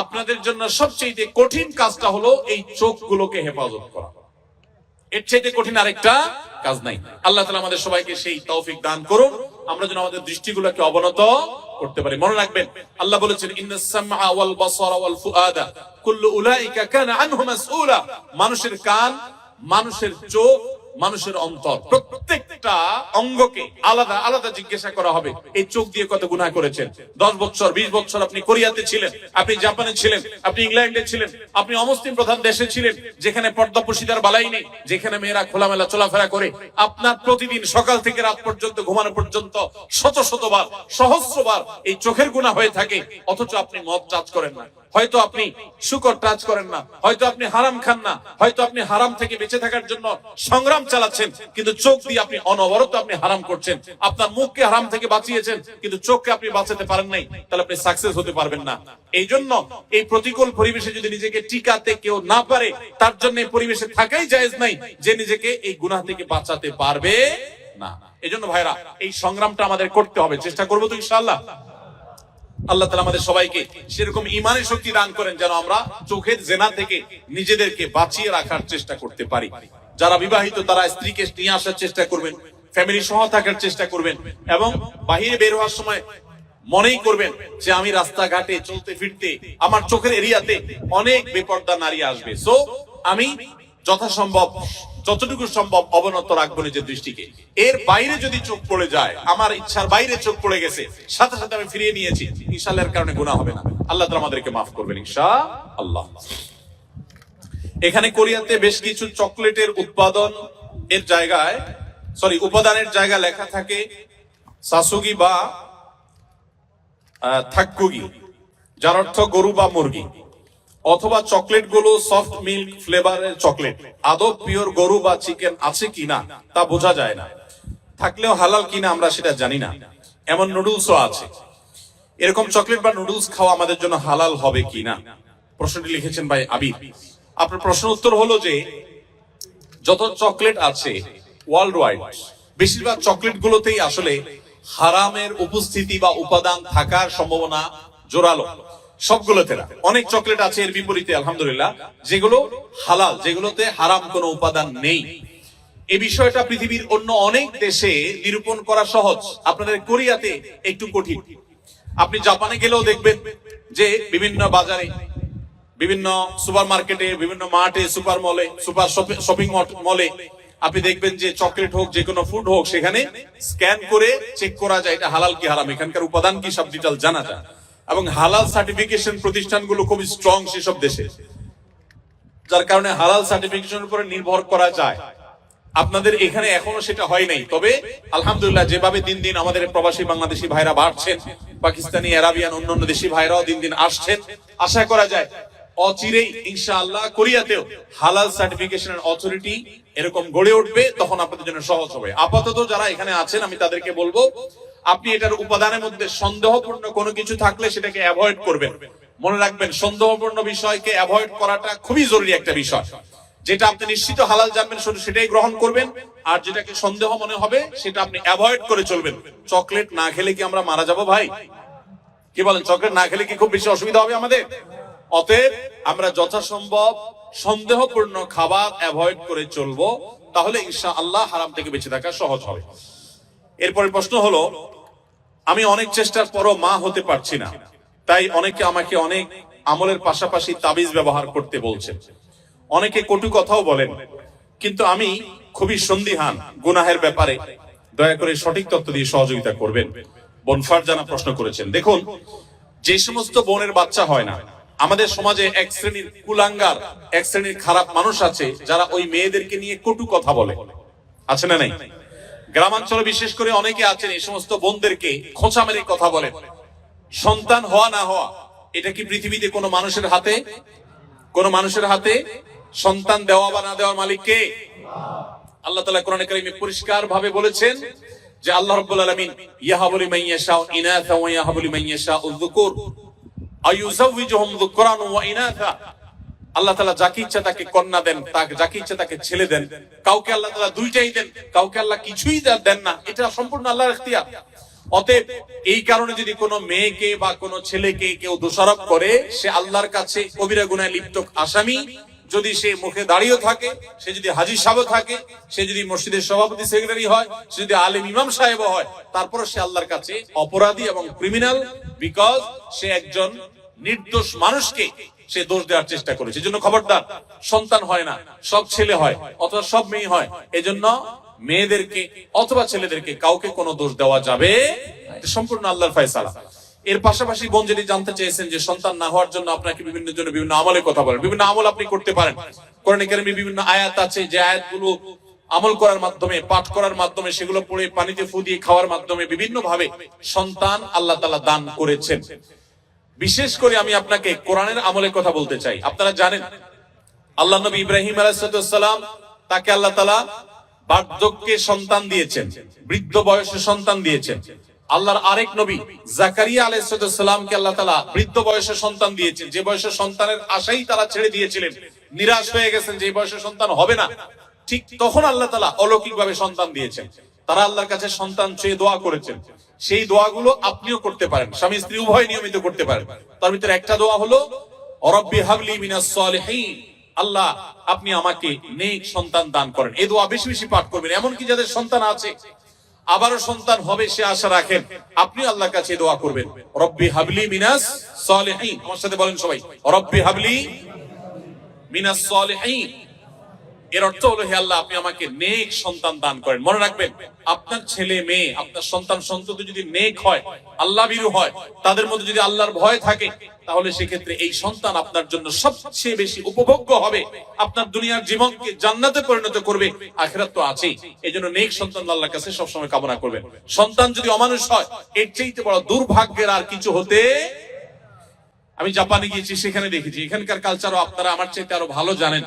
Speaker 2: আপনাদের জন্য সবচেয়ে কঠিন কাজটা হলো এই চোখগুলোকে হেফাজত করা। এর চাইতে কঠিন আরেকটা কাজ নাই। আল্লাহ তাআলা আমাদের সবাইকে সেই তৌফিক দান করুন, আমরা যেন আমাদের দৃষ্টিগুলোকে অবনত করতে পারি। মনে রাখবেন, আল্লাহ বলেছেন, ইন্নাস সামআ ওয়াল বাসারা ওয়াল ফুআদা কুল্লু উলাইকা কানা আনহু মাসউলা। মানুষের কান, মানুষের চোখ, মানুষের অন্তর, প্রত্যেকটা অঙ্গকে আলাদা আলাদা জিজ্ঞাসা করা হবে, এই চোখ দিয়ে কত গুনাহ করেছেন। 10 বছর 20 বছর আপনি কোরিয়াতে ছিলেন, আপনি জাপানে ছিলেন, আপনি ইংল্যান্ডে ছিলেন, আপনি অমুসলিম প্রধান দেশে ছিলেন, যেখানে পর্দা পর্শিদার বালাই নেই, যেখানে মেয়েরা খোলামেলা চলাফেরা করে। আপনার প্রতিদিন সকাল থেকে রাত পর্যন্ত, ঘুমানো পর্যন্ত শত শতবার, সহস্রবার এই চোখের গুনাহ হয়ে থাকে, অথচ আপনি মদ টাচ করেন না, হয়তো আপনি শুকর টাচ করেন না, হয়তো আপনি হারাম খান না, হয়তো আপনি হারাম থেকে বেঁচে থাকার জন্য সংগ্রাম চালাচ্ছেন, কিন্তু চোখ দিয়ে আপনি অনবরত আপনি হারাম করছেন। আপনার মুখকে হারাম থেকে বাঁচিয়েছেন, কিন্তু চোখকে আপনি বাঁচাতে পারেন নাই, তাহলে আপনি সাকসেস হতে পারবেন না। এই জন্য এই প্রতিকূল পরিবেশে যদি নিজেকে টিকাতে কেউ না পারে, তার জন্য এই পরিবেশে থাকাই জায়েজ নাই, যে নিজেকে এই গুনাহ থেকে বাঁচাতে পারবে না। এই জন্য ভাইরা, এই সংগ্রামটা আমাদের করতে হবে, চেষ্টা করবো তো ইনশাআল্লাহ। আল্লাহ তাআলা আমাদের সবাইকে সেরকম ঈমানের শক্তি দান করেন, যেন আমরা চোখের জেনা থেকে নিজেদেরকে বাঁচিয়ে রাখার চেষ্টা করতে পারি। যারা বিবাহিত, তারা স্ত্রীকে নিয়ে আসার চেষ্টা করবেন, ফ্যামিলি সহ থাকার চেষ্টা করবেন, এবং বাহিরে বের হওয়ার সময় মনেই করবেন যে আমি রাস্তাঘাটে চলতে ফিরতে আমার চোখের এরিয়াতে অনেক বেপরদা নারী আসবে। সো আমি যথাসম্ভব, যতটুকু সম্ভব অবনত রাখবো নিজের দৃষ্টিকে। এর বাইরে যদি চোখ পড়ে যায়, আমার ইচ্ছার বাইরে চোখ পড়ে গেছে, সাথে সাথে আমি ফিরিয়ে নিয়েছি, ইনশাআল্লাহ এর কারণে গুনাহ হবে না। আল্লাহ তাআলা আমাদেরকে মাফ করবেন ইনশাআল্লাহ। এখানে কোরিয়াতে বেশ কিছু চকলেটের উপাদানের জায়গায় লেখা থাকে সাসুগি বা থাক্কুগি, যার অর্থ গরু বা মুরগি, অথবা চকলেট গুলো সফট মিল্ক ফ্লেভারের চকলেট। আদৌ পিওর গরু বা চিকেন আছে কিনা তা বোঝা যায় না, থাকলেও হালাল কিনা আমরা সেটা জানি না। এমন নুডলসও আছে। এরকম চকলেট বা নুডলস খাওয়া আমাদের জন্য হালাল হবে কিনা, প্রশ্নটি লিখেছেন ভাই আবির। আপনার প্রশ্ন উত্তর হলো যে, যত চকলেট আছে ওয়ার্ল্ড ওয়াইড, বেশিরভাগ চকলেট গুলোতেই আসলে হারামের উপস্থিতি বা উপাদান থাকার সম্ভাবনা জোরালো। সবগুলোতে না, অনেক চকলেট আছে এর বিপরীতে আলহামদুলিল্লাহ, যেগুলো হালাল, যেগুলোতে হারাম কোনো উপাদান নেই। এই বিষয়টা পৃথিবীর অন্য অনেক দেশে নিরূপণ করা সহজ, আপনাদের কোরিয়াতে একটু কঠিন। আপনি জাপানে গেলেও দেখবেন যে বিভিন্ন বাজারে, বিভিন্ন সুপার মার্কেটে, বিভিন্ন মার্টে, সুপার মলে, সুপার শপিং মলে আপনি দেখবেন যে চকলেট হোক, যে কোনো ফুড হোক, সেখানে স্ক্যান করে চেক করা যায় এটা হালাল কি হারাম, এখানকার উপাদান কি, সব ডিটেইল জানা যায়। এবং হালাল সার্টিফিকেশন প্রতিষ্ঠানগুলো খুব স্ট্রং সেসব দেশে, যার কারণে হালাল সার্টিফিকেশনের উপরে নির্ভর করা যায়। আপনাদের এখানে এখনো সেটা হয় নাই, তবে আলহামদুলিল্লাহ যেভাবে দিন দিন আমাদের প্রবাসী বাংলাদেশি ভাইরা বাড়ছেন, পাকিস্তানি, আরাবিয়ান, অন্যান্য দেশি ভাইরাও দিন দিন আসছেন, আশা করা যায় অচিরেই ইনশাআল্লাহ কোরিয়াতেও হালাল সার্টিফিকেশনের অথরিটি এরকম গড়ে উঠবে, তখন আপনাদের জন্য সহজ হবে। আপাতত যারা এখানে আছেন, আমি তাদেরকে বলবো আপনি এটার উপাদানের মধ্যে সন্দেহপূর্ণ কোনো কিছু থাকলে সেটাকে অ্যাভয়েড করবেন। মনে রাখবেন, সন্দেহপূর্ণ বিষয়কে অ্যাভয়েড করাটা খুবই জরুরি একটা বিষয়। যেটা আপনি নিশ্চিত হালাল জানবেন শুধু সেটাই গ্রহণ করবেন, আর যেটাকে সন্দেহ মনে হবে সেটা আপনি অ্যাভয়েড করে চলবেন। চকলেট না খেলে কি আমরা মারা যাব ভাই? কি বলেন? চকলেট না খেলে কি খুব বেশি অসুবিধা হবে আমাদের? অতএব আমরা যথাসম্ভব সন্দেহপূর্ণ খাবার অ্যাভয়েড করে চলবো, তাহলে ইনশাআল্লাহ হারাম থেকে বেঁচে থাকা সহজ হবে। এরপরে প্রশ্ন হলো, আমি অনেক চেষ্টার পরও মা হতে পারছি না, তাই অনেকে আমাকে অনেক আমলের পাশাপাশি তাবিজ ব্যবহার করতে বলছেন, অনেকে কটু কথাও বলেন, কিন্তু আমি খুবই সন্দিহান গুনাহের ব্যাপারে। দয়া করে সঠিক তথ্য দিয়ে সহযোগিতা করবেন। বোন ফারজানা প্রশ্ন করেছেন, দেখুন, যে সমস্ত বোনের বাচ্চা হয় না, আমাদের সমাজে এক শ্রেণীর কুলাঙ্গার, এক শ্রেণীর খারাপ মানুষ আছে যারা ওই মেয়েদেরকে নিয়ে কটু কথা বলে। আছে না নাই? গ্রামাঞ্চলে বিশেষ করে অনেকে আছেন এই সমস্ত বোনদেরকে খোঁচা মেরে কথা বলেন। সন্তান হওয়া না হওয়া, এটা কি পৃথিবীতে কোনো মানুষের হাতে? কোন মানুষের হাতে? সন্তান দেওয়া বা না দেওয়ার মালিক কে? আল্লাহ তাআলা কোরআনে কারীমে পরিষ্কার ভাবে বলেছেন যে আল্লাহ রাব্বুল আলামিন ইয়াহাবু লিমান ইয়াশাউ ইনাসা ওয়া ইয়াহাবু লিমান ইয়াশাউ যুকুর আয়ুযাওয়িজুহুম যুকরান ওয়া ইনাসা। আল্লাহ তাআলা যাকে ইচ্ছা তাকে কন্যা দেন, তাকে যাকে ইচ্ছা তাকে ছেলে দেন। কাউকে আল্লাহ তাআলা দুইটাই দেন, কাউকে আল্লাহ কিছুই দেন না। এটা সম্পূর্ণ আল্লাহর ইখতিয়ার। অতএব এই কারণে যদি কোনো মেয়েকে বা কোনো ছেলেকে কেউ দোষারোপ করে, সে আল্লাহর কাছে কবিরা গুনাহে লিপ্ত আসামি। যদি সে মুখে দাঁড়িয়ে থাকে, সে যদি হাজী সাহেব থাকে, সে যদি মসজিদের সভাপতি সেক্রেটারি হয়, সে যদি আলেম ইমাম সাহেব হয়, তারপর সে আল্লাহর কাছে অপরাধী এবং ক্রিমিনাল, বিকজ সে একজন নির্দোষ মানুষকে সে দোষ দেওয়ার চেষ্টা করেছে। এজন্য খবরদার, সন্তান হয় না, সব ছেলে হয় অথবা সব মেয়ে হয়, এজন্য মেয়েদেরকে অথবা ছেলেদেরকে কাউকে কোনো দোষ দেওয়া যাবে, এটা সম্পূর্ণ আল্লাহর ফয়সালা। এর পাশাপাশি বোন যদি জানতে চেয়েছেন যে সন্তান না হওয়ার জন্য আপনাকে বিভিন্ন আমলের কথা বলেন, বিভিন্ন আমল আপনি করতে পারেন। কোরআনে কারীমে বিভিন্ন আয়াত আছে, যে আয়াতগুলো আমল করার মাধ্যমে, পাঠ করার মাধ্যমে, সেগুলো পড়ে পানিতে ফু দিয়ে খাওয়ার মাধ্যমে বিভিন্ন ভাবে সন্তান আল্লাহ তাআলা দান করেছেন। বিশেষ করে আমি আপনাকে কোরআনের আমলের কথা বলতে চাই। আপনারা জানেন আল্লাহ নবী ইব্রাহিম আলাইহিস সালাম, তাকে আল্লাহ তাআলা বার্ধক্যে সন্তান দিয়েছেন, বৃদ্ধ বয়সে সন্তান দিয়েছেন। আল্লাহর আরেক নবী জাকারিয়া আলাইহিস সালামকে আল্লাহ তাআলা বৃদ্ধ বয়সে সন্তান দিয়েছেন, যে বয়সে সন্তানের আশাই তারা ছেড়ে দিয়েছিলেন, নিরাশ হয়ে গেছেন যে বয়সে সন্তান হবে না। ঠিক তখন আল্লাহ তাআলা অলৌকিকভাবে সন্তান দিয়েছেন। তারা আল্লাহর কাছে সন্তান চেয়ে দোয়া করেছেন। সেই দোয়াগুলো আপনিও করতে পারেন, স্বামী স্ত্রী উভয় নিয়মিত করতে পারেন। তার ভিতরে একটা দোয়া হলো রব্বি হাবলি মিনাস সালিহিন, আল্লাহ আপনি আমাকে নেক সন্তান দান করেন। এই দোয়া বেশি বেশি পাঠ করবেন। এমনকি যাদের সন্তান আছে, আবারও সন্তান হবে সে আশা রাখেন, আপনি আল্লাহর কাছে দোয়া করবেন, রব্বি হাবলি মিনাস সালিহিন। আমার সাথে বলেন সবাই, রব্বি হাবলি মিনাস সালিহিন। এর অর্থ হলো, হে আল্লাহ আপনি আমাকে নেক সন্তান দান করেন। মনে রাখবেন, আপনার ছেলে মেয়ে, আপনার সন্তান সন্ততি যদি নেক হয়, আল্লাহ ভীরু হয়, তাদের মধ্যে যদি আল্লাহর ভয় থাকে, তাহলে সেক্ষেত্রে এই সন্তান আপনার জন্য সবচেয়ে বেশি উপভোগ্য হবে, আপনার দুনিয়ার জীবনকে জান্নাতে পরিণত করবে, আখিরাত তো আছেই। এই জন্য নেক সন্তান আল্লাহর কাছে সবসময় কামনা করবেন। সন্তান যদি অমানুষ হয়, এর চাইতে বড় দুর্ভাগ্যের আর কিছু হতে। আমি জাপানে গিয়েছি, সেখানে দেখেছি, এখানকার কালচারও আপনারা আমার চাইতে আরো ভালো জানেন।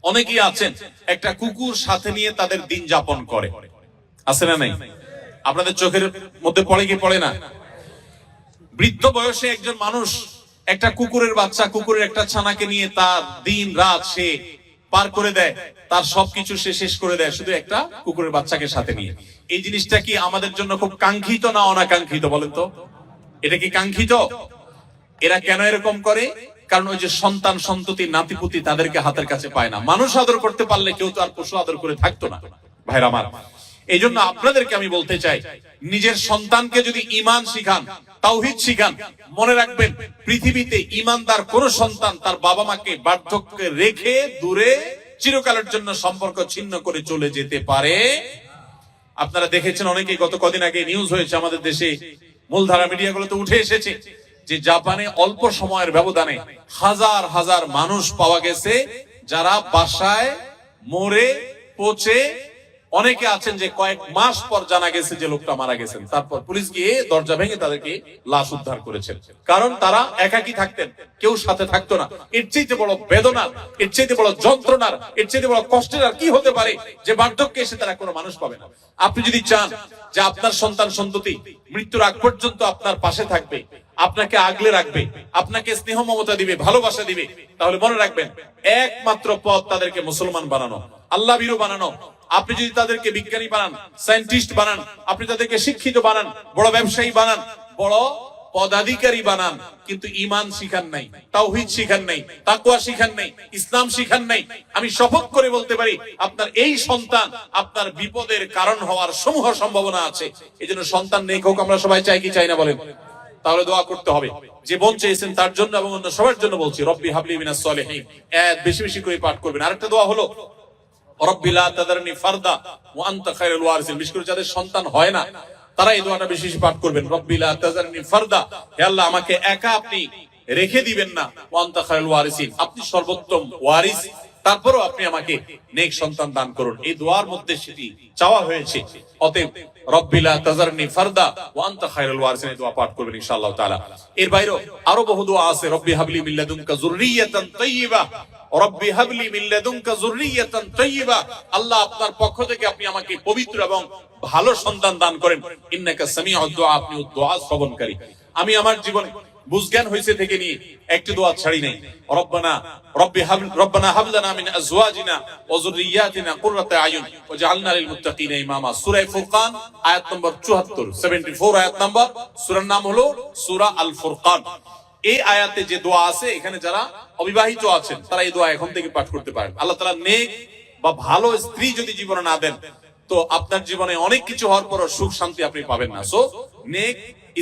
Speaker 2: অনেকেই আছেন একটা কুকুর সাথে নিয়ে তাদের দিন যাপন করে, আছে না নাই? আপনাদের চোখের মধ্যে পড়ে কি পড়ে না? বৃদ্ধ বয়সে একজন মানুষ একটা কুকুরের বাচ্চা, কুকুরের একটা ছানাকে নিয়ে তার দিন রাত সে পার করে দেয়, তার সবকিছু সে শেষ করে দেয় শুধু একটা কুকুরের বাচ্চাকে সাথে নিয়ে। এই জিনিসটা কি আমাদের জন্য খুব কাঙ্ক্ষিত না অনাকাঙ্ক্ষিত বলেন তো? এটা কি কাঙ্ক্ষিত? এরা কেন এরকম করে? কারণ ওই যে সন্তান সন্ততি নাতিপুতি তাদেরকে হাতের কাছে পায় না। মানুষ আদর করতে পারলে কেউ তো আর পশু আদর করে থাকতো না ভাইরা আমার। এই জন্য আপনাদেরকে আমি বলতে চাই, নিজের সন্তানকে যদি ঈমান শিখান, তাওহীদ শিখান, মনে রাখবেন পৃথিবীতে ঈমানদার কোন সন্তান তার বাবা মাকে বার্ধক্যে রেখে দূরে চিরকালের জন্য সম্পর্ক ছিন্ন করে চলে যেতে পারে। আপনারা দেখেছেন, অনেকেই গত কদিন আগে নিউজ হয়েছে আমাদের দেশে, মূলধারা মিডিয়াগুলোতে উঠে এসেছে যে জাপানে অল্প সময়ের ব্যবধানে হাজার হাজার মানুষ পাওয়া গেছে যারা বাসায় মরে পচে অনেকে আছেন যে কয়েক মাস পর জানা গেছে যে লোকটা মারা গেছেন, তারপর পুলিশ গিয়ে দরজা ভেঙে তাদেরকে লাশ উদ্ধার করেছেন, কারণ তারা একাকী থাকতেন, কেউ সাথে থাকতো না। এর চাইতে বড় বেদনার, এর চাইতে বড় যন্ত্রণার, এর চাইতে বড় কষ্টের আর কি হতে পারে যে বার্ধক্যে এসে তারা কোনো মানুষ পাবে না। আপনি যদি চান যে আপনার সন্তান সন্ততি মৃত্যুর আগ পর্যন্ত আপনার পাশে থাকবে, আপনাকে আগলে রাখবে, আপনাকে স্নেহ মমতা দিবে, ভালোবাসা দিবে, তাহলে মনে রাখবেন একমাত্র পথ তাদেরকে মুসলমান বানানো, আল্লাহ ভীরু বানানো। আপনি যদি তাদেরকে বিজ্ঞানী বানান, সায়েন্টিস্ট বানান, আপনি তাদেরকে শিক্ষিত বানান, বড় ব্যবসায়ী বানান, বড় পদাধিকারী বানান, কিন্তু ঈমান শিখান নাই, তাওহীদ শিখান নাই, তাকওয়া শিখান নাই, ইসলাম শিখান নাই, আমি শপথ করে বলতে পারি আপনার এই সন্তান আপনার বিপদের কারণ হওয়ার সমূহ সম্ভাবনা আছে। এজন্য সন্তান নেক হোক আমরা সবাই চাই কি চাই না বলেন? তাহলে দোয়া করতে হবে। যে বোন চেয়েছেন তার জন্য এবং অন্য সবার জন্য বলছি, রব্বি হাবলি মিনাস সলিহিন, বেশি বেশি করে পাঠ করবেন। আরেকটা দোয়া হলো রব্বি লা তাদারনি ফারদা ওয়া আনতা খায়রুল ওয়ারিসিন। বিশেষ করে যাদের সন্তান হয় না তারা এই দোয়াটা বেশি বেশি পাঠ করবেন, রব্বি লা তাদারনি ফারদা, হে আল্লাহ আমাকে একা আপনি রেখে দিবেন না, ওয়া আনতা খায়রুল ওয়ারিসিন, আপনি সর্বোত্তম ওয়ারিস, তারপরও আপনি আমাকে নেক সন্তান দান করুন। এই দোয়ার মধ্যে সেটি চাওয়া হয়েছে। অতএব রব্বি লা তাযারনি ফারদা ওয়া আনতা খায়রুল ওয়ারিসিন এই দোয়া পাঠ করবেন ইনশাআল্লাহ তাআলা। এর বাইরেও আরো বহু দোয়া আছে, রব্বি হাবলি মিন লাদুনকা যুররিয়াতান তাইয়্যিবা, রব্বি হাবলি মিন লাদুনকা যুররিয়াতান তাইয়্যিবা, আল্লাহ আপনার পক্ষ থেকে আপনি আমাকে পবিত্র এবং ভালো সন্তান দান করেন, ইন্নাকা সামিউদ দুআ, আপনি দোয়া শ্রবণকারী। আমি আমার জীবনে বুঝজ্ঞান হইছে থেকে নিয়ে একটি দোয়া ছাড়ি নাই, রব্বানা হাব লানা মিন আজওয়াজিনা ওয়া যুররিয়াতিনা কুররাতা আয়ুন ওয়াজআলনা লিল মুত্তাকিনা ইমামা। সূরা ফুরকান আয়াত নম্বর 74, 74 আয়াত নম্বর। সূরার নাম হলো সূরা আল ফুরকান। এই আয়াতে যে দোয়া আছে, এখানে যারা অবিবাহিত আছেন তারা এই দোয়া এখন থেকে পাঠ করতে পারেন। আল্লাহ তাআলা নেক বা ভালো স্ত্রী যদি জীবনে না দেন তো আপনার জীবনে অনেক কিছু হওয়ার পরও সুখ শান্তি আপনি পাবেন না। সো নেক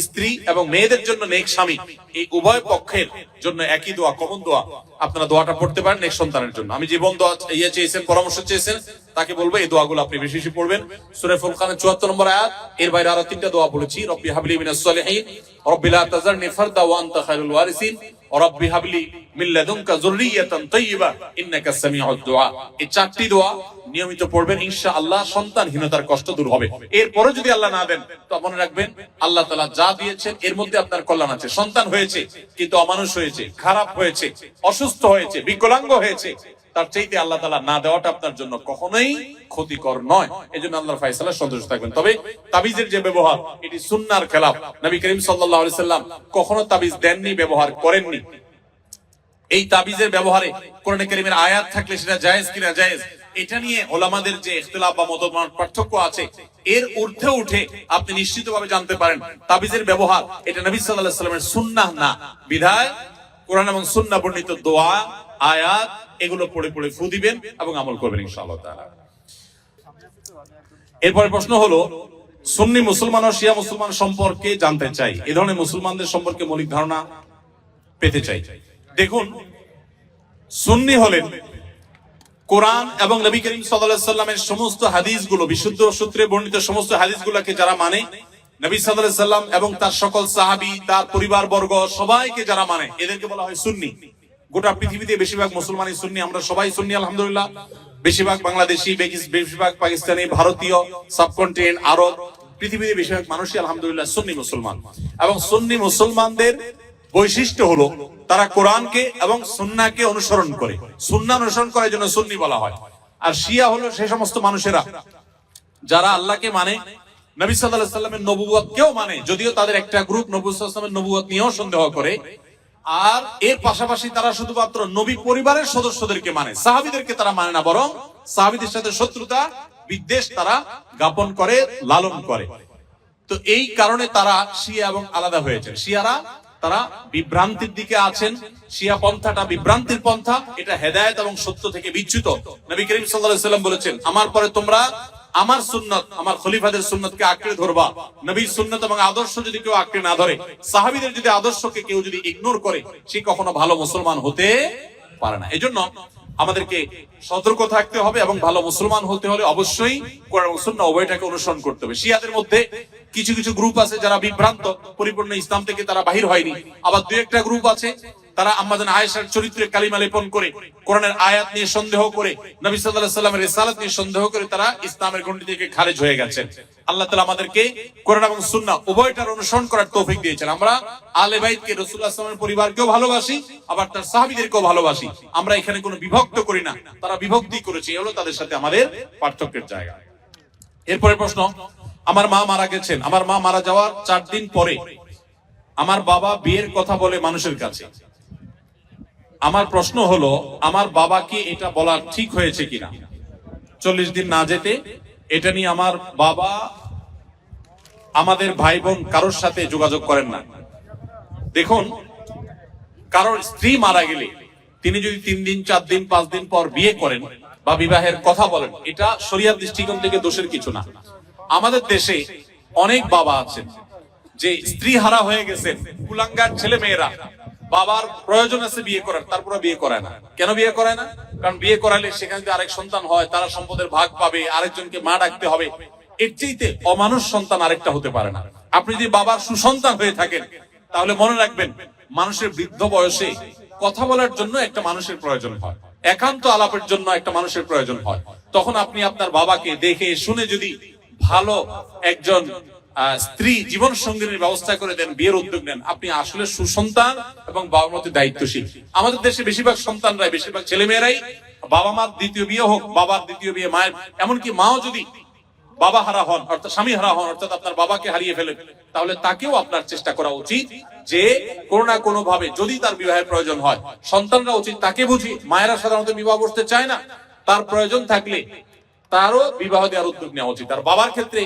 Speaker 2: স্ত্রী এবং মেয়েদের জন্য নেক স্বামী, এই উভয় পক্ষের জন্য একই দোয়া, কমন দোয়া, আপনারা দোয়াটা পড়তে পারেন নেক সন্তানের জন্য। আমি জীবন দোয়া চেয়েছেন, পরামর্শ চেয়েছেন, তাকে বলবো এই দোয়াগুলো আপনি বেশি বেশি পড়বেন। সূরা ফুরকানের 74 নম্বর আয়াত, এর বাইরে আরো 3টা দোয়া বলেছি, রব্বি হাবলি মিনাস সলিহিন, রব্বি লা তাযারনি ফারদা ওয়া আনতা খায়রুল ওয়ারিসিন, রব্বি হাবলি মিন লাদুনকা যুররিয়াতান তাইয়্যিবা ইন্নাকা সামিউদ দুআ। এই 4টি দোয়া নিয়মিত পড়বেন, ইনশাআল্লাহ সন্তানহীনতার কষ্ট দূর হবে। এরপরে যদি আল্লাহ না দেন তো মনে রাখবেন আল্লাহ তাআলা যা দিয়েছেন এর মধ্যে আপনার কল্যাণ আছে। সন্তান হয়েছে কিন্তু অমানুষ হয়েছে, খারাপ হয়েছে, অসুস্থ হয়েছে, বিকলাঙ্গ হয়েছে, তার চাইতে আল্লাহ তাআলা না দেওয়াটা আপনার জন্য কখনোই ক্ষতিকর নয়। এজন্য আল্লাহর ফয়সালায় সন্তুষ্ট থাকবেন। তবে তাবিজের যে ব্যবহার, এটি সুন্নাহর খেলাফ। নবী করিম সাল্লাল্লাহু আলাইহি সাল্লাম কখনো তাবিজ দেননি, ব্যবহার করেননি। এই তাবিজের ব্যবহারে কোরআনে কারীমের আয়াত থাকলে সেটা জায়েজ কিনা জায়েজ, এটা নিয়ে ওলামাদের যে ইখতিলাফ বা মতভেদ পার্থক্য আছে, এর ঊর্ধ্বে উঠে আপনি নিশ্চিতভাবে জানতে পারেন তাবিজের ব্যবহার এটা নবী সাল্লাল্লাহু আলাইহি সাল্লামের সুন্নাহ না। বিধায় কোরআন এবং সুন্নাহ বর্ণিত দোয়া, আয়াত এগুলো পড়ে পড়ে ফু দিবেন এবং আমল করবেন ইনশাআল্লাহ তাআলা। এরপরে প্রশ্ন হলো, সুন্নি মুসলমান ও শিয়া মুসলমান সম্পর্কে জানতে চাই, এই ধরনের মুসলমানদের সম্পর্কে মৌলিক ধারণা পেতে চাই। দেখুন, সুন্নি হলেন কোরআন এবং নবী করিম সাল্লাল্লাহু আলাইহি সাল্লামের সমস্ত হাদিসগুলো, বিশুদ্ধ সূত্রে বর্ণিত সমস্ত হাদিসগুলোকে যারা মানে, নবী সাল্লাল্লাহু আলাইহি সাল্লাম এবং তার সকল সাহাবী, তার পরিবার বর্গ সবাইকে যারা মানে, এদেরকে বলা হয় সুন্নি। গোটা পৃথিবীতে বেশিরভাগ মুসলমানই সুন্নি, আমরা সবাই সুন্নি আলহামদুলিল্লাহ। বেশিরভাগ বাংলাদেশি, বেশিরভাগ পাকিস্তানি, ভারতীয়, সাবকন্টিনেন্ট, আরব, পৃথিবীতে বেশিরভাগ মানুষই আলহামদুলিল্লাহ সুন্নি মুসলমান। এবং সুন্নি মুসলমানদের বৈশিষ্ট্য হলো তারা কোরআনকে এবং সুন্নাহকে অনুসরণ করে, সুন্নাহ অনুসরণ করার জন্য সুন্নি বলা হয়। আর শিয়া হলো সেই সমস্ত মানুষেরা যারা আল্লাহকে মানে, নবী সাল্লাল্লাহু আলাইহি সাল্লামের নবুয়তকেও মানে, যদিও তাদের একটা গ্রুপ নবী সাল্লাল্লাহু আলাইহি সাল্লামের নবুয়ত নিয়েও সন্দেহ করে। আর এর পাশাপাশি তারা শুধুমাত্র নবী পরিবারের সদস্যদেরকে মানে, সাহাবীদেরকে তারা মানে না, বরং সাহাবীদের সাথে শত্রুতা বিদ্বেষ তারা জ্ঞাপন করে, লালন করে। তো এই কারণে তারা শিয়া এবং আলাদা হয়েছে। শিয়ারা তারা বিভ্রান্তির দিকে আছেন, শিয়া পন্থাটা বিভ্রান্তির পন্থা, এটা হেদায়েত এবং সত্য থেকে বিচ্যুত। নবী করিম সাল্লাল্লাহু আলাইহি সাল্লাম বলেছেন, আমার পরে তোমরা আমার সুন্নাত, আমার খলিফাদের সুন্নাতকে আঁকড়ে ধরবা। নবীর সুন্নাত এবং আদর্শ যদি কেউ আঁকড়ে না ধরে, সাহাবীদের যদি আদর্শকে কেউ যদি ইগনোর করে, সে কখনো ভালো মুসলমান হতে পারে না। এজন্য আমাদেরকে সতর্ক থাকতে হবে এবং ভালো মুসলমান হতে হলে অবশ্যই কোরআন এবং সুন্নাহ উভয়টাকে অনুসরণ করতে হবে। শিয়াদের মধ্যে কিছু কিছু গ্রুপ আছে যারা বিভ্রান্ত, পরিপূর্ণ ইসলাম থেকে তারা বাহির হয়নি। আবার দুই একটা গ্রুপ আছে তারা আম্মাজান আয়েশার চরিত্রে কালিমা লেপন করে, কোরআনের আয়াত নিয়ে সন্দেহ করে, নবী সাল্লাল্লাহু আলাইহি সাল্লামের রিসালাত নিয়ে সন্দেহ করে তারা ইসলামের গণ্ডি থেকে খারিজ হয়ে গেছেন। আল্লাহ তাআলা আমাদেরকে কোরআন এবং সুন্নাহ উভয়টার অনুসরণ করার তৌফিক দিয়েছেন। আমরা আহলে বাইতকে, রাসূলুল্লাহ সাল্লাল্লাহু আলাইহি ওয়াসাল্লামের পরিবারকেও ভালোবাসি, আবার তার সাহাবীদেরকেও ভালোবাসি। আমরা এখানে কোনো বিভক্ত করি না, তারা বিভক্তি করেছে, এ হলো তাদের সাথে আমাদের পার্থক্যের জায়গা। এরপরে প্রশ্ন, আমার মা মারা গেছেন, আমার মা মারা যাওয়ার 4 দিন পরে আমার বাবা বিয়ের কথা বলে মানুষের কাছে। আমার প্রশ্ন হলো, আমার বাবা কি এটা বলা ঠিক হয়েছে কিনা? 40 দিন না যেতে, এটা নিয়ে আমার বাবা আমাদের ভাই বোন কারোর সাথে যোগাযোগ করেন না। দেখুন, কারোর স্ত্রী মারা গেলে তিনি যদি 3 দিন 4 দিন 5 দিন পর বিয়ে করেন বা বিবাহের কথা বলেন, এটা শরিয়াত দৃষ্টিকোণ থেকে দোষের কিছু না। আমাদের দেশে অনেক বাবা আছেন যে স্ত্রী হারা হয়ে গেছেন, কুলাঙ্গার ছেলে মেয়েরা বাবার প্রয়োজন আছে বিয়ে করার, তারপরে বিয়ে করায় না। কেন বিয়ে করায় না? কারণ বিয়ে করালে সেখানে যদি আরেক সন্তান হয়, তারা সম্পদের ভাগ পাবে, আরেকজনকে মা ডাকতে হবে। এর চাইতে অমানুষ সন্তান আরেকটা হতে পারে না। আপনি যদি বাবার সুসন্তান হয়ে থাকেন, তাহলে মনে রাখবেন, মানুষের বৃদ্ধ বয়সে কথা বলার জন্য একটা মানুষের প্রয়োজন হয়, একান্ত আলাপের জন্য একটা মানুষের প্রয়োজন হয়। তখন আপনি আপনার বাবাকে দেখে শুনে যদি ভালো একজন স্ত্রী জীবন সঙ্গিনীর ব্যবস্থা করে দেন, বিয়ের উদ্যোগ নেন, আপনি আসলে সুসন্তান এবং বাবার মধ্যে দায়িত্বশীল। আমাদের দেশে বেশিরভাগ সন্তানরাই, বেশিরভাগ ছেলেমেয়েরাই বাবা মার দ্বিতীয় বিয়ে হোক, বাবার দ্বিতীয় বিয়ে, মায়ের, এমনকি মাও যদি বাবা হারা হন, অর্থাৎ স্বামী হারা হন, অর্থাৎ আপনার বাবাকে হারিয়ে ফেলেন, তাহলে তাকেও আপনার চেষ্টা করা উচিত যে কোনো না কোনো ভাবে যদি তার বিবাহের প্রয়োজন হয়, সন্তানরা উচিত তাকে বুঝি। মায়েরা সাধারণত বিবাহ বসতে চায় না, তার প্রয়োজন থাকলে তারও বিবাহ দেওয়ার উদ্যোগ নেওয়া উচিত। আর বাবার ক্ষেত্রে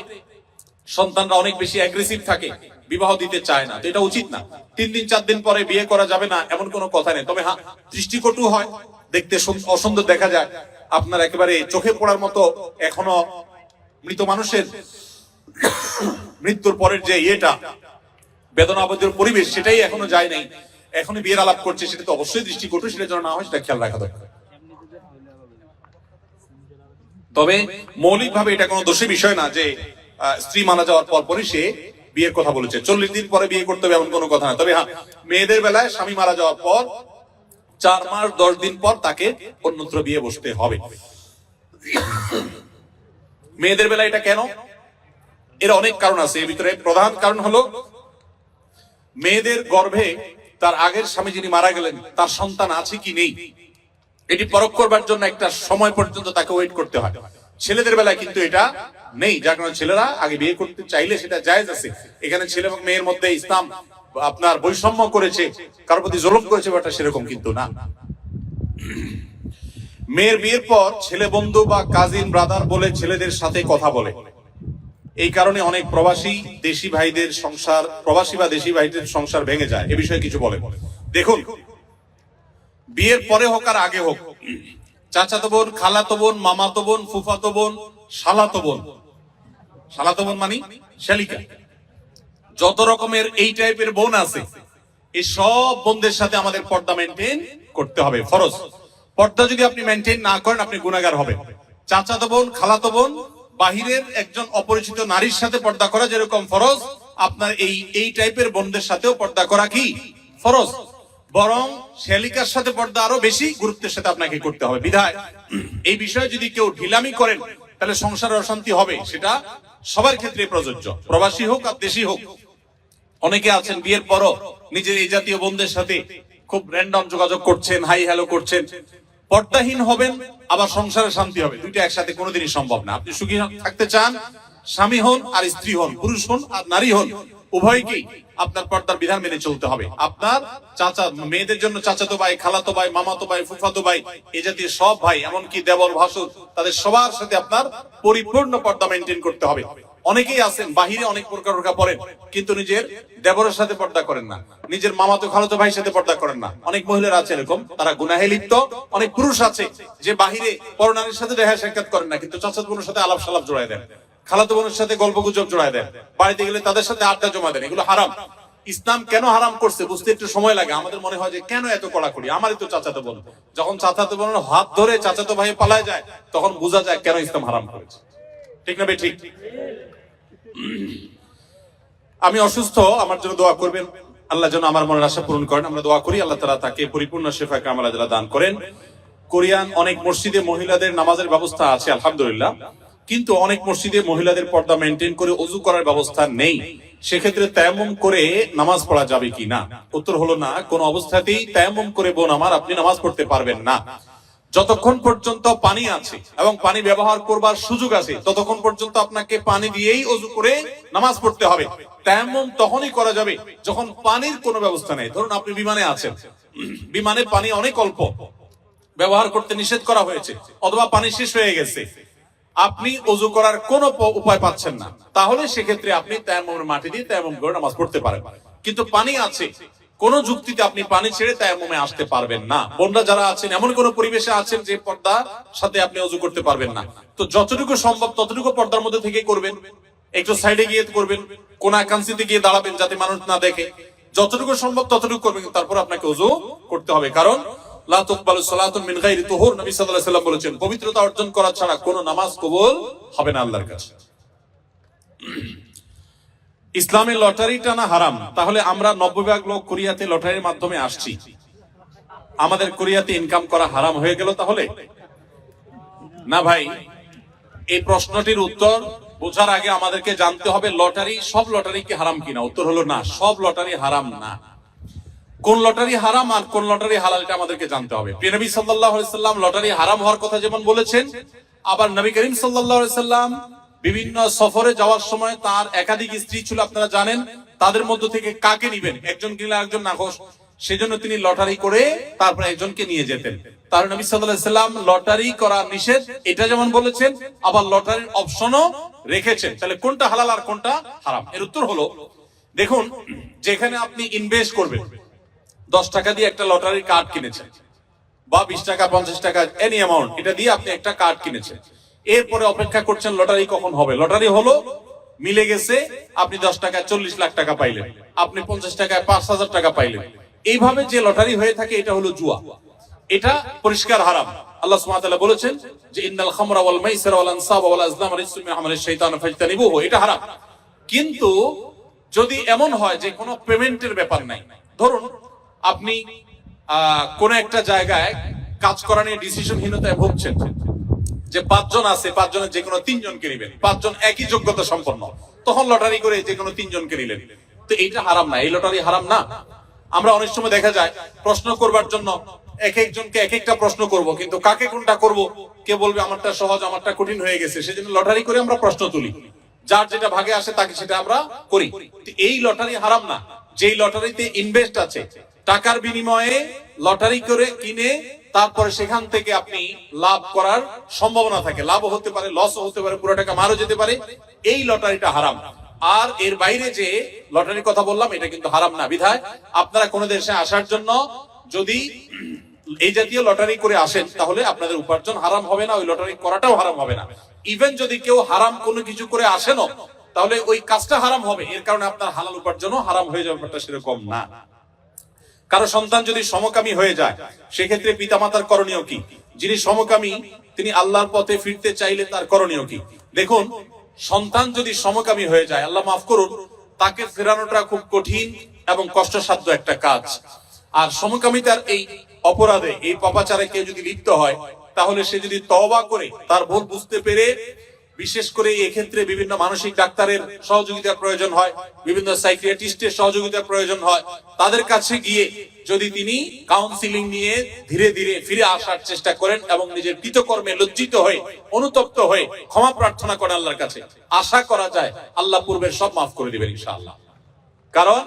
Speaker 2: সন্তানরা অনেক বেশি অ্যাগ্রেসিভ থাকে, বিবাহ দিতে চায় না, তো এটা উচিত না। 3 দিন 4 দিন পরে বিয়ে করা যাবে না এমন কোনো কথা নেই। তবে হ্যাঁ, দৃষ্টিকটু হয়, দেখতে অসুন্দর দেখা যায়, আপনার একেবারে চোখে পড়ার মতো এখনো মৃত মানুষের মৃত্যুর পরের যে ইয়েটা, বেদনাবদের পরিবেশ, সেটাই এখনো যায় নাই, এখনই বিয়ের আলাপ করছে, সেটা তো অবশ্যই দৃষ্টিকটু, সেটা যেন না হয় সেটা খেয়াল রাখা দরকার। তবে মৌলিকভাবে এটা কোনো দোষের বিষয় না যে স্ত্রী মারা যাওয়ার পর পরই সে বিয়ের কথা বলেছে। 40 দিন পরে বিয়ে করতে হবে এমন কোনো কথা না। তবে হ্যাঁ, মেয়েদের বেলায় স্বামী মারা যাওয়ার পর 4 মাস 10 দিন পর তাকে অন্যত্র বিয়ে বসতে হবে। মেয়েদের বেলায় এটা কেন? এর অনেক কারণ আছে। এর ভিতরে প্রধান কারণ হলো, মেয়েদের গর্ভে তার আগের স্বামী যিনি মারা গেলেন, তার সন্তান আছে কি নেই, এটি পরখ করবার জন্য একটা সময় পর্যন্ত তাকে ওয়েট করতে হয়। ছেলেদের বেলায় কিন্তু এটা নেই, যার কারণে ছেলেরা আগে বিয়ে করতে চাইলে সেটা জায়েজ আছে। এখানে ছেলে এবং মেয়ের মধ্যে ইসলাম আপনার বৈষম্য করেছে, কারোর প্রতি জুলুম করেছে, ব্যাপারটা সেরকম কিন্তু না। মেয়ের বিয়ের পর ছেলে বন্ধু বা কাজিন ব্রাদার বলে ছেলেদের সাথে কথা বলে। এই কারণে অনেক প্রবাসী দেশি ভাইদের সংসার, প্রবাসী বা দেশি ভাইদের সংসার ভেঙে যায়। এ বিষয়ে কিছু বলে। দেখুন, বিয়ের পরে হোক আর আগে হোক, চাচাতো বোন, খালাতো বোন, মামাতো বোন, ফুফাতো বোন, শালাতো বোন, শালাতো বোন মানে শালিকা, যত রকমের এই টাইপের বোন আছে, এই সব বোনদের সাথে আমাদের পর্দা মেনটেন করতে হবে, ফরজ। পর্দা যদি আপনি মেনটেন না করেন, আপনি গুনাহগার হবেন। চাচাতো বোন, খালাতো বোন, বাহিরের একজন অপরিচিত নারীর সাথে পর্দা করা যেরকম ফরজ, আপনার এই টাইপের বোনদের সাথেও পর্দা করা কি ফরজ। বরং শালিকার সাথে পর্দা আরো বেশি গুরুত্বের সাথে আপনাকে করতে হবে। বিধায় এই বিষয়ে যদি কেউ ঢিলামি করেন, তাহলে সংসারে অশান্তি হবে। সেটা সবার ক্ষেত্রে প্রযোজ্য, প্রবাসী হোক আর দেশি হোক। অনেকে আছেন বিয়ের পরও নিজের এই জাতীয় বোনদের সাথে খুব র্যান্ডম যোগাযোগ করছেন, হাই হ্যালো করছেন। পর্দাহীন হবেন, আবার সংসারে শান্তি হবে, দুইটা একসাথে কোনোদিনই সম্ভব না। আপনি সুখী থাকতে চান, স্বামী হন আর স্ত্রী হন, পুরুষ হন আর নারী হন, উভয়কেই আপনার পর্দার বিধান মেনে চলতে হবে। আপনার চাচা, মেয়েদের জন্য চাচাতো ভাই, খালাতো ভাই, মামাতো ভাই, ফুফাতো ভাই, এই জাতীয় সব ভাই, এমনকি দেবর ভাসুর, তাদের সবার সাথে আপনার পরিপূর্ণ পর্দা মেনটেন করতে হবে। অনেকেই আছেন বাহিরে অনেক প্রকার পড়েন, কিন্তু নিজের দেবরের সাথে পর্দা করেন না, নিজের মামাতো খালাতো ভাইয়ের সাথে পর্দা করেন না। অনেক মহিলারা আছে এরকম, তারা গুনাহে লিপ্ত। অনেক পুরুষ আছে যে বাহিরে পরনারীর সাথে দেখা সাক্ষাৎ করেন না, কিন্তু চাচাতো বোনের সাথে আলাপ সালাপ জোড়ায় দেন, খালাতো বোনের সাথে গল্প গুজব জোড়ায় দেন, বাড়িতে গেলে তাদের সাথে আড্ডা জমা দেন। এগুলো হারাম। ইসলাম কেন হারাম করছে বুঝতে একটু সময় লাগে। আমাদের মনে হয় যে কেন এত কড়াকড়ি, আমারই তো চাচাতো বোন। যখন চাচাতো বোনের হাত ধরে চাচাতো ভাই পালায় যায়, তখন বোঝা যায় কেন ইসলাম হারাম করেছে। ঠিক না ঠিক? আমি অসুস্থ, আমার জন্য দোয়া করবেন। আল্লাহ যেন আমার মনের আশা পূরণ করেন। আমরা দোয়া করি আল্লাহ তাআলা তাকে পরিপূর্ণ শিফা কামাল আজলা দান করেন। কোরিয়ান অনেক মসজিদে মহিলাদের নামাজের ব্যবস্থা আছে আলহামদুলিল্লাহ, কিন্তু অনেক মসজিদে মহিলাদের পর্দা মেনটেন করে ওযু করার ব্যবস্থা নেই। সেক্ষেত্রে তায়াম্মুম করে নামাজ পড়া যাবে কি না? উত্তর হলো না, কোন অবস্থাতেই তায়াম্মুম করে বোন আমার আপনি নামাজ পড়তে পারবেন না। যতক্ষণ পর্যন্ত পানি আছে এবং পানি ব্যবহার করবার সুযোগ আছে ততক্ষণ পর্যন্ত আপনাকে পানি দিয়েই ওযু করে নামাজ পড়তে হবে। তায়াম্মুম তখনই করা যাবে যখন পানির কোনো ব্যবস্থা নেই। ধরুন আপনি বিমানে আছেন, বিমানে পানি অনেক অল্প, ব্যবহার করতে নিষেধ করা হয়েছে, অথবা পানি শেষ হয়ে গেছে, আপনি ওযু করার কোনো উপায় পাচ্ছেন না, তাহলে সেক্ষেত্রে আপনি তায়াম্মুমের মাটি দিয়ে তায়াম্মুম করে নামাজ পড়তে পারেন। কিন্তু পানি আছে, কোন যুক্তিতে আপনি পানি ছেড়ে তায়াম্মুমে আসতে পারবেন না। বোনরা যারা আছেন এমন কোন পরিবেশে আছেন যে পর্দার সাথে আপনি ওযু করতে পারবেন না, তো যতটুকু সম্ভব ততটুকু পর্দার মধ্যে থেকে করবেন। একটু সাইডে গিয়ে করবেন, কোন কাঞ্চিতে গিয়ে দাঁড়াবেন যাতে মানুষ না দেখে, যতটুকু সম্ভব ততটুকু করবেন। তারপর আপনাকে ওযু করতে হবে, কারণ লা তুকবালু সালাতুন মিন গায়রি তুহুর, নবী সাল্লাল্লাহু আলাইহি ওয়াসাল্লাম বলেছেন পবিত্রতা অর্জন করা ছাড়া কোনো নামাজ কবুল হবে না আল্লাহর কাছে। ইসলামে লটারি টানা হারাম, তাহলে আমরা 90% লোক কোরিয়াতে লটারির মাধ্যমে আসছি, আমাদের কোরিয়াতে ইনকাম করা হারাম হয়ে গেল তাহলে? না ভাই, এই প্রশ্নটির উত্তর বোঝার আগে আমাদেরকে জানতে হবে লটারি, সব লটারি কি হারাম কিনা। উত্তর হলো না, সব লটারি হারাম না। কোন লটারি হারাম আর কোন লটারি হালাল এটা আমাদেরকে জানতে হবে। প্রিয় নবী সাল্লাল্লাহু আলাইহি সাল্লাম লটারি হারাম হওয়ার কথা যেমন বলেছেন, আবার নবী করিম সাল্লাল্লাহু আলাইহি সাল্লাম বিভিন্ন সফরে যাওয়ার সময় তার একাধিক স্ত্রী ছিল, আপনারা জানেন, তাদের মধ্য থেকে কাকে নিবেন, একজন কিনলে একজন নাখোশ, সেজন্য তিনি লটারি করে তারপরে একজনকে নিয়ে যেতেন। তার নবী সাল্লাল্লাহু আলাইহি সাল্লাম লটারি করা নিষেধ এটা যেমন বলেছেন, আবার লটারির অপশনও রেখেছেন। তাহলে কোনটা হালাল আর কোনটা হারাম? এর উত্তর হলো, দেখুন, যেখানে আপনি ইনভেস্ট করবেন, 10 টাকা দিয়ে একটা লটারির কার্ড কিনেছেন, বা 20 টাকা 50 টাকা এনি অ্যামাউন্ট, এটা দিয়ে আপনি একটা কার্ড কিনেছেন, এরপরে অপেক্ষা করছেন লটারি কখন হবে। লটারি হলো, মিলে গেছে, আপনি 10 টাকায় 40 লাখ টাকা পাইলেন, আপনি 50 টাকায় 5,000 টাকা পাইলেন। এইভাবে যে লটারি হয়ে থাকে এটা হলো জুয়া, এটা পরিষ্কার হারাম। আল্লাহ সুবহানাহু ওয়া তাআলা বলেছেন যে ইন্নাল খামরা ওয়াল মাইসিরা ওয়াল আনসাবা ওয়াল আজলাম রিজসুম মিন আমালিশ শাইতান ফাজতানিবুহু, এটা হারাম। কিন্তু যদি এমন হয় যে কোনো পেমেন্টের ব্যাপার নাই, ধরুন আপনি কোন একটা জায়গায় কাজ করা নিয়ে ডিসিশনহীনতায় ভুগছেন, যে 5 জন আছে, 5 জনের যে কোনো 3 জনকে নিবেন, 5 জন একই যোগ্যতা সম্পন্ন, তখন লটারি করে যে কোনো 3 জনকে নিলেন, তো এইটা হারাম না, এই লটারি হারাম না। আমরা অনেক সময় দেখা যায় প্রশ্ন করবার জন্য এক একজনকে এক একটা প্রশ্ন করব, কিন্তু কাকে কোনটা করব, কে বলবে আমারটা সহজ আমারটা কঠিন হয়ে গেছে, সেজন্য লটারি করে আমরা প্রশ্ন তুলি, যার যেটা ভাগে আসে তাকে সেটা আমরা করি। এই লটারি হারাম না। যেই লটারিতে ইনভেস্ট আছে, টাকার বিনিময়ে লটারি করে কিনে তারপরে সেখান থেকে আপনি লাভ করার সম্ভাবনা থাকে, লাভও হতে পারে, লসও হতে পারে, পুরো টাকা মারও যেতে পারে, এই লটারিটা হারাম। আর এর বাইরে যে লটারির কথা বললাম এটা কিন্তু হারাম না। বিধায় আপনারা কোন দেশে আসার জন্য যদি এই জাতীয় লটারি করে আসেন, তাহলে আপনাদের উপার্জন হারাম হবে না, ওই লটারি করাটাও হারাম হবে না। ইভেন যদি কেউ হারাম কোনো কিছু করে আসেনও, তাহলে ওই কাজটা হারাম হবে, এর কারণে আপনার হালাল উপার্জনও হারাম হয়ে যাবে, ব্যাপারটা সেরকম না। কারো সন্তান যদি সমকামী হয়ে যায়, সেক্ষেত্রে পিতামাতার করণীয় কি? যিনি সমকামী তিনি আল্লাহর পথে ফিরতে চাইলে তার করণীয় কি? দেখুন, সন্তান যদি সমকামী হয়ে যায়, আল্লাহ মাফ করুন, তাকে ফেরানোটা খুব কঠিন এবং কষ্টসাধ্য একটা কাজ। আর সমকামিতার এই অপরাধে, এই পাপাচারে কেউ যদি লিপ্ত হয়, তাহলে সে যদি তওবা করে তার ভুল বুঝতে পেরে, বিশেষ করে এই ক্ষেত্রে বিভিন্ন মানসিক ডাক্তারের সহযোগিতার প্রয়োজন হয়, বিভিন্ন সাইকিয়াট্রিস্টের সহযোগিতার প্রয়োজন হয়, তাদের কাছে গিয়ে যদি তিনি কাউন্সিলিং নিয়ে ধীরে ধীরে ফিরে আসার চেষ্টা করেন এবং নিজের কৃতকর্মে লজ্জিত হয়ে, অনুতপ্ত হয়ে ক্ষমা প্রার্থনা করেন আল্লাহর কাছে, আশা করা যায় আল্লাহ পূর্বের সব মাফ করে দিবেন ইনশাআল্লাহ। কারণ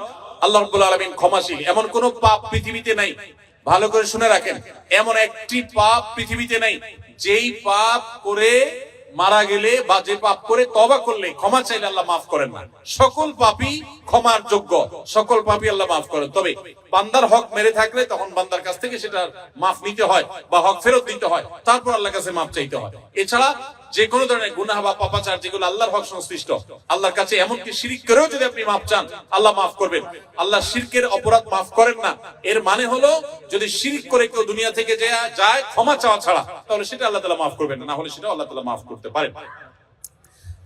Speaker 2: আল্লাহ রাব্বুল আলামিন ক্ষমাশীল। এমন কোন পাপ পৃথিবীতে নাই, ভালো করে শুনে রাখেন, এমন একটি পাপ পৃথিবীতে নাই যেই পাপ করে মারা গেলে বা যে পাপ করে তওবা করলে ক্ষমা চাইলে আল্লাহ মাফ করেন না। সকল পাপই ক্ষমার যোগ্য, সকল পাপই আল্লাহ মাফ করেন। তবে বান্দার হক মেরে থাকলে তখন বান্দার কাছ থেকে সেটা মাফ নিতে হয় বা হক ফেরত দিতে হয়, তারপর আল্লাহর কাছে মাফ চাইতে হয়। এছাড়া যে কোনো ধরনের গুনাহ বা পাপাচার যেগুলো আল্লাহর হক সংশ্লিষ্ট, আল্লাহর কাছে এমনকি শিরক করেও যদি আপনি মাফ চান, আল্লাহ মাফ করবেন। আল্লাহ শিরকের অপরাধ মাফ করেন না। এর মানে হলো যদি শিরক করে কেউ দুনিয়া থেকে যায় ক্ষমা চাওয়া ছাড়া, তাহলে সেটা আল্লাহ তাআলা মাফ করবেন না, না হলে সেটা আল্লাহ তাআলা মাফ করতে পারেন।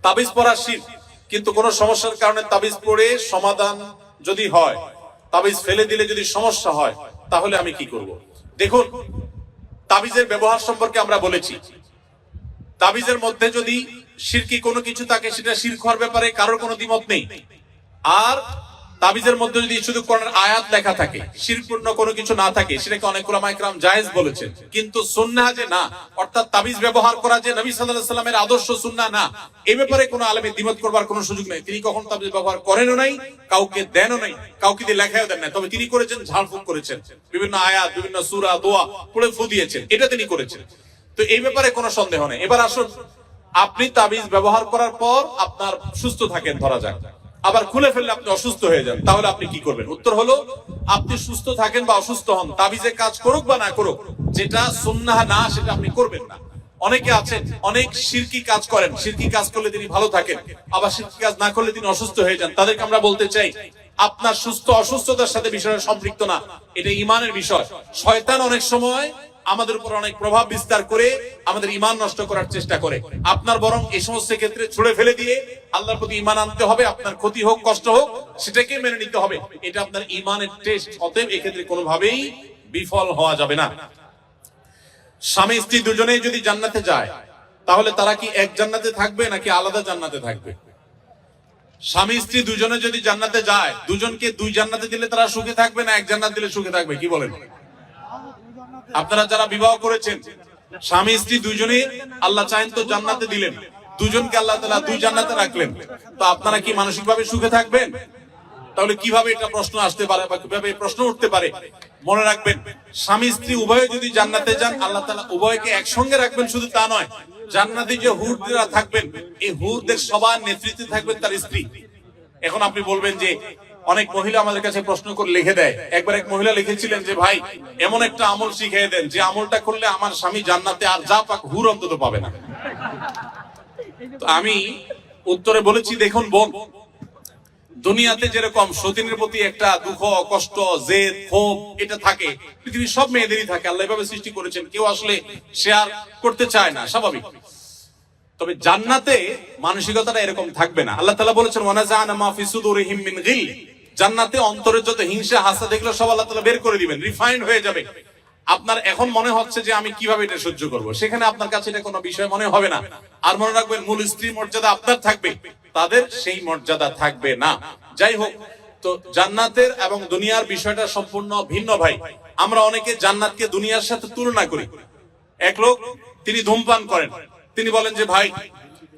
Speaker 2: তাবিজ পড়া শিরক, কিন্তু কোনো সমস্যার কারণে তাবিজ পড়ে সমাধান যদি হয়, তাবিজ ফেলে দিলে যদি সমস্যা হয় তাহলে আমি কি করব? দেখুন, তাবিজের ব্যবহার সম্পর্কে আমরা বলেছি, তাবিজের মধ্যে যদি শিরকি কোনো কিছু থাকে সেটা শিরক হওয়ার ব্যাপারে কারোর কোনো দ্বিমত নেই। আর তাবিজের মধ্যে যদি শুধু কোরআনের আয়াত লেখা থাকে, শিরকপূর্ণ কোনো কিছু না থাকে, সেটাকে অনেক উলামা ইকরাম জায়েজ বলেছেন। কিন্তু সুন্নাহ যে না, অর্থাৎ তাবিজ ব্যবহার করা যে নবী সাল্লাল্লাহু আলাইহি সাল্লামের আদর্শ সুন্নাহ না, এই ব্যাপারে কোনো আলেমের দ্বিমত করবার কোনো সুযোগ নেই। তিনি কখনো তাবিজ ব্যবহার করেনও নাই, কাউকে দেনও নাই, কাউকে দিয়ে লেখাও দেন নাই। তবে তিনি করেছেন ঝাড়ফুঁক করেছেন, বিভিন্ন আয়াত, বিভিন্ন সূরা, দোয়া পড়ে ফু দিয়েছেন, এটা তিনি করেছেন। তো এই ব্যাপারে কোনো সন্দেহ নেই। এবার আসুন, আপনি তাবিজ ব্যবহার করার পর আপনার সুস্থ থাকেন ধরা যাক, আবার খুলে ফেললে আপনি অসুস্থ হয়ে যান, তাহলে আপনি কি করবেন? উত্তর হলো, আপনি সুস্থ থাকেন বা অসুস্থ হন, তাবিজে কাজ করুক বা না করুক, যেটা সুন্নাহ না সেটা আপনি করবেন না। অনেকে আছেন অনেক শিরকি কাজ করেন, শিরকি কাজ করলে তিনি ভালো থাকেন, আবার শিরকি কাজ না করলে তিনি অসুস্থ হয়ে যান। তাদেরকে আমরা বলতে চাই, আপনার সুস্থ অসুস্থতার সাথে বিষয়টা সম্পৃক্ত না, এটা ঈমানের বিষয়। শয়তান অনেক সময় আমাদের উপর অনেক প্রভাব বিস্তার করে আমাদের ঈমান নষ্ট করার চেষ্টা করে। আপনার বরং এই সমস্ত ক্ষেত্রে ছুড়ে ফেলে দিয়ে আল্লাহর প্রতি ঈমান আনতে হবে। আপনার ক্ষতি হোক, কষ্ট হোক, সেটাকে মেনে নিতে হবে। এটা আপনার ঈমানের টেস্ট। অতএব এক্ষেত্রে কোনোভাবেই বিফল হওয়া যাবে না। স্বামী স্ত্রী দুজনেই যদি জান্নাতে যায়, তাহলে তারা কি এক জান্নাতে থাকবে নাকি আলাদা জান্নাতে থাকবে? স্বামী স্ত্রী দুজনে যদি জান্নাতে যায়, দুজনকে দুই জান্নাতে দিলে তারা সুখে থাকবে না এক জান্নাত দিলে সুখে থাকবে? কি বলেন? আপনারা যারা বিবাহ করেছেন, স্বামী স্ত্রী দুজনে আল্লাহ চাইন তো জান্নাতে দিলেন, দুজনকে আল্লাহ তাআলা দুই জান্নাতে রাখলেন, তো আপনারা কি মানসিকভাবে সুখে থাকবেন? তাহলে কিভাবে এটা প্রশ্ন আসতে পারে বা কিভাবে প্রশ্ন উঠতে পারে? মনে রাখবেন, স্বামী স্ত্রী উভয়ে যদি জান্নাতে যান, আল্লাহ তাআলা উভয়কে একসঙ্গে রাখবেন। শুধু তা নয়, জান্নাতে যে হুররা থাকবেন, এই হুরদের সবার নেতৃত্বে থাকবেন তার স্ত্রী। এখন আপনি বলবেন যে অনেক মহিলা আমাদের কাছে প্রশ্ন করে লিখে দেয়। একবার এক মহিলা লিখেছিলেন যে, ভাই এমন একটা আমল শিখিয়ে দেন যে আমলটা করলে আমার স্বামী জান্নাতে আর যা পাক হুর অন্তত পাবে না। তো আমি উত্তরে বলেছি, দেখুন বোন, দুনিয়াতে যেরকম সতীনের প্রতি একটা দুঃখ, কষ্ট, জেদ, ক্ষোভ এটা থাকে, পৃথিবীর সব মেয়েদেরই থাকে। আল্লাহ এভাবে সৃষ্টি করেছেন, কেউ আসলে শেয়ার করতে চায় না, স্বাভাবিক। তবে জান্নাতে মানসিকতাটা এরকম থাকবে না। আল্লাহ তাআলা বলেছেন, ওয়ানাজানা মা ফি সুদুরিহিম মিন গিল, জান্নাতে অন্তরে যত হিংসা, হাসদ দেখলে সব আল্লাহ তাআলা বের করে দিবেন, রিফাইন্ড হয়ে যাবে। আপনার এখন মনে হচ্ছে যে আমি কিভাবে এটা সহ্য করব, সেখানে আপনার কাছে এটা কোনো বিষয় মনে হবে না। আর মনে রাখবেন, মূল স্ত্রী মর্যাদা আপনার থাকবে, তাদের সেই মর্যাদা থাকবে না। যাই হোক, তো জান্নাতের এবং দুনিয়ার বিষয়টা সম্পূর্ণ ভিন্ন ভাই। আমরা অনেকে জান্নাতকে দুনিয়ার সাথে তুলনা করি। এক লোক, তিনি ধূমপান করেন, তিনি বলেন যে ভাই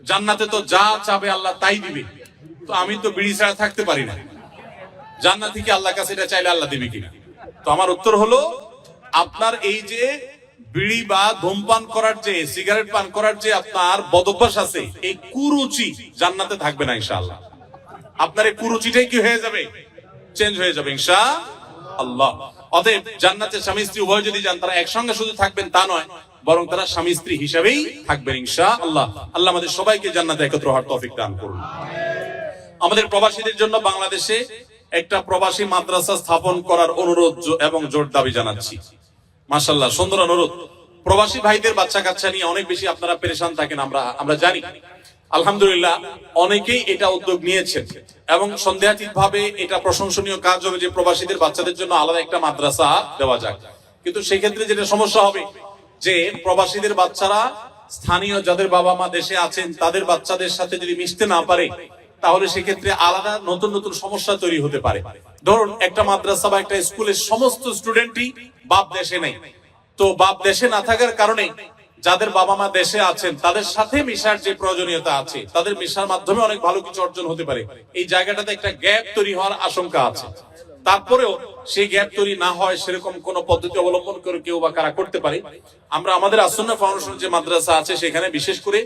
Speaker 2: জান্নাতে তো যা চাবে আল্লাহ তাই দিবে, তো আমি তো বিড়ি ছাড়া থাকতে পারি না, জান্নাতে কি আল্লাহর কাছে এটা চাইলে আল্লাহ দিবে কিনা? তো আমার উত্তর হলো, আপনার এই যে বিড়ি বা ধূমপান করার যে, সিগারেট পান করার যে আপনার বদভ্যাস আছে, এই কুরুচি জান্নাতে থাকবে না ইনশাআল্লাহ। আপনার এই কুরুচিটাই কি হয়ে যাবে? চেঞ্জ হয়ে যাবে ইনশাআল্লাহ। অতএব জান্নাতে স্বামী স্ত্রী উভয় যদি যান, তারা একসঙ্গে শুধু থাকবেন তা নয়, বরং তারা স্বামী স্ত্রী হিসেবেই থাকবেন ইনশাআল্লাহ। আল্লাহ আমাদের সবাইকে জান্নাতে একত্র হওয়ার তৌফিক দান করুন। আমাদের প্রবাসীদের জন্য বাংলাদেশে একটা প্রবাসী মাদ্রাসা স্থাপন করার অনুরোধ এবং জোর দাবি জানাচ্ছি। মাশাআল্লাহ, সুন্দর অনুরোধ। প্রবাসী ভাইদের বাচ্চা কাচ্চা নিয়ে অনেক বেশি আপনারা পেরেশান থাকেন, আমরা জানি। আলহামদুলিল্লাহ, অনেকেই এটা উদ্যোগ নিয়েছেন এবং সন্দেহাতীত ভাবে এটা প্রশংসনীয় কাজ হবে যে প্রবাসীদের বাচ্চাদের জন্য আলাদা একটা মাদ্রাসা দেওয়া যাক। কিন্তু সেই ক্ষেত্রে যেটা সমস্যা হবে, যে প্রবাসীদের বাচ্চারা স্থানীয় যাদের বাবা মা দেশে আছেন তাদের বাচ্চাদের সাথে যদি মিশতে না পারে, তাহলে সেক্ষেত্রে আলাদা নতুন নতুন সমস্যা তৈরি হতে পারে। ধরুন, একটা মাদ্রাসা বা একটা স্কুলের সমস্ত স্টুডেন্টই বাপ দেশে নেই, তো বাপ দেশে না থাকার কারণে যাদের বাবা মা দেশে আছেন তাদের সাথে মিশার যে প্রয়োজনীয়তা আছে, তাদের মিশার মাধ্যমে অনেক ভালো কিছু অর্জন হতে পারে। এই জায়গাটাতে একটা গ্যাপ তৈরি হওয়ার আশঙ্কা আছে। তারপরেও সেই গ্যাপ তৈরি না হয় সেরকম কোন পদ্ধতি অবলম্বন করে কেউ বা কারা করতে পারে। আমরা আমাদের আসুন্নাহ ফাউন্ডেশন যে মাদ্রাসা আছে সেখানে বিশেষ করে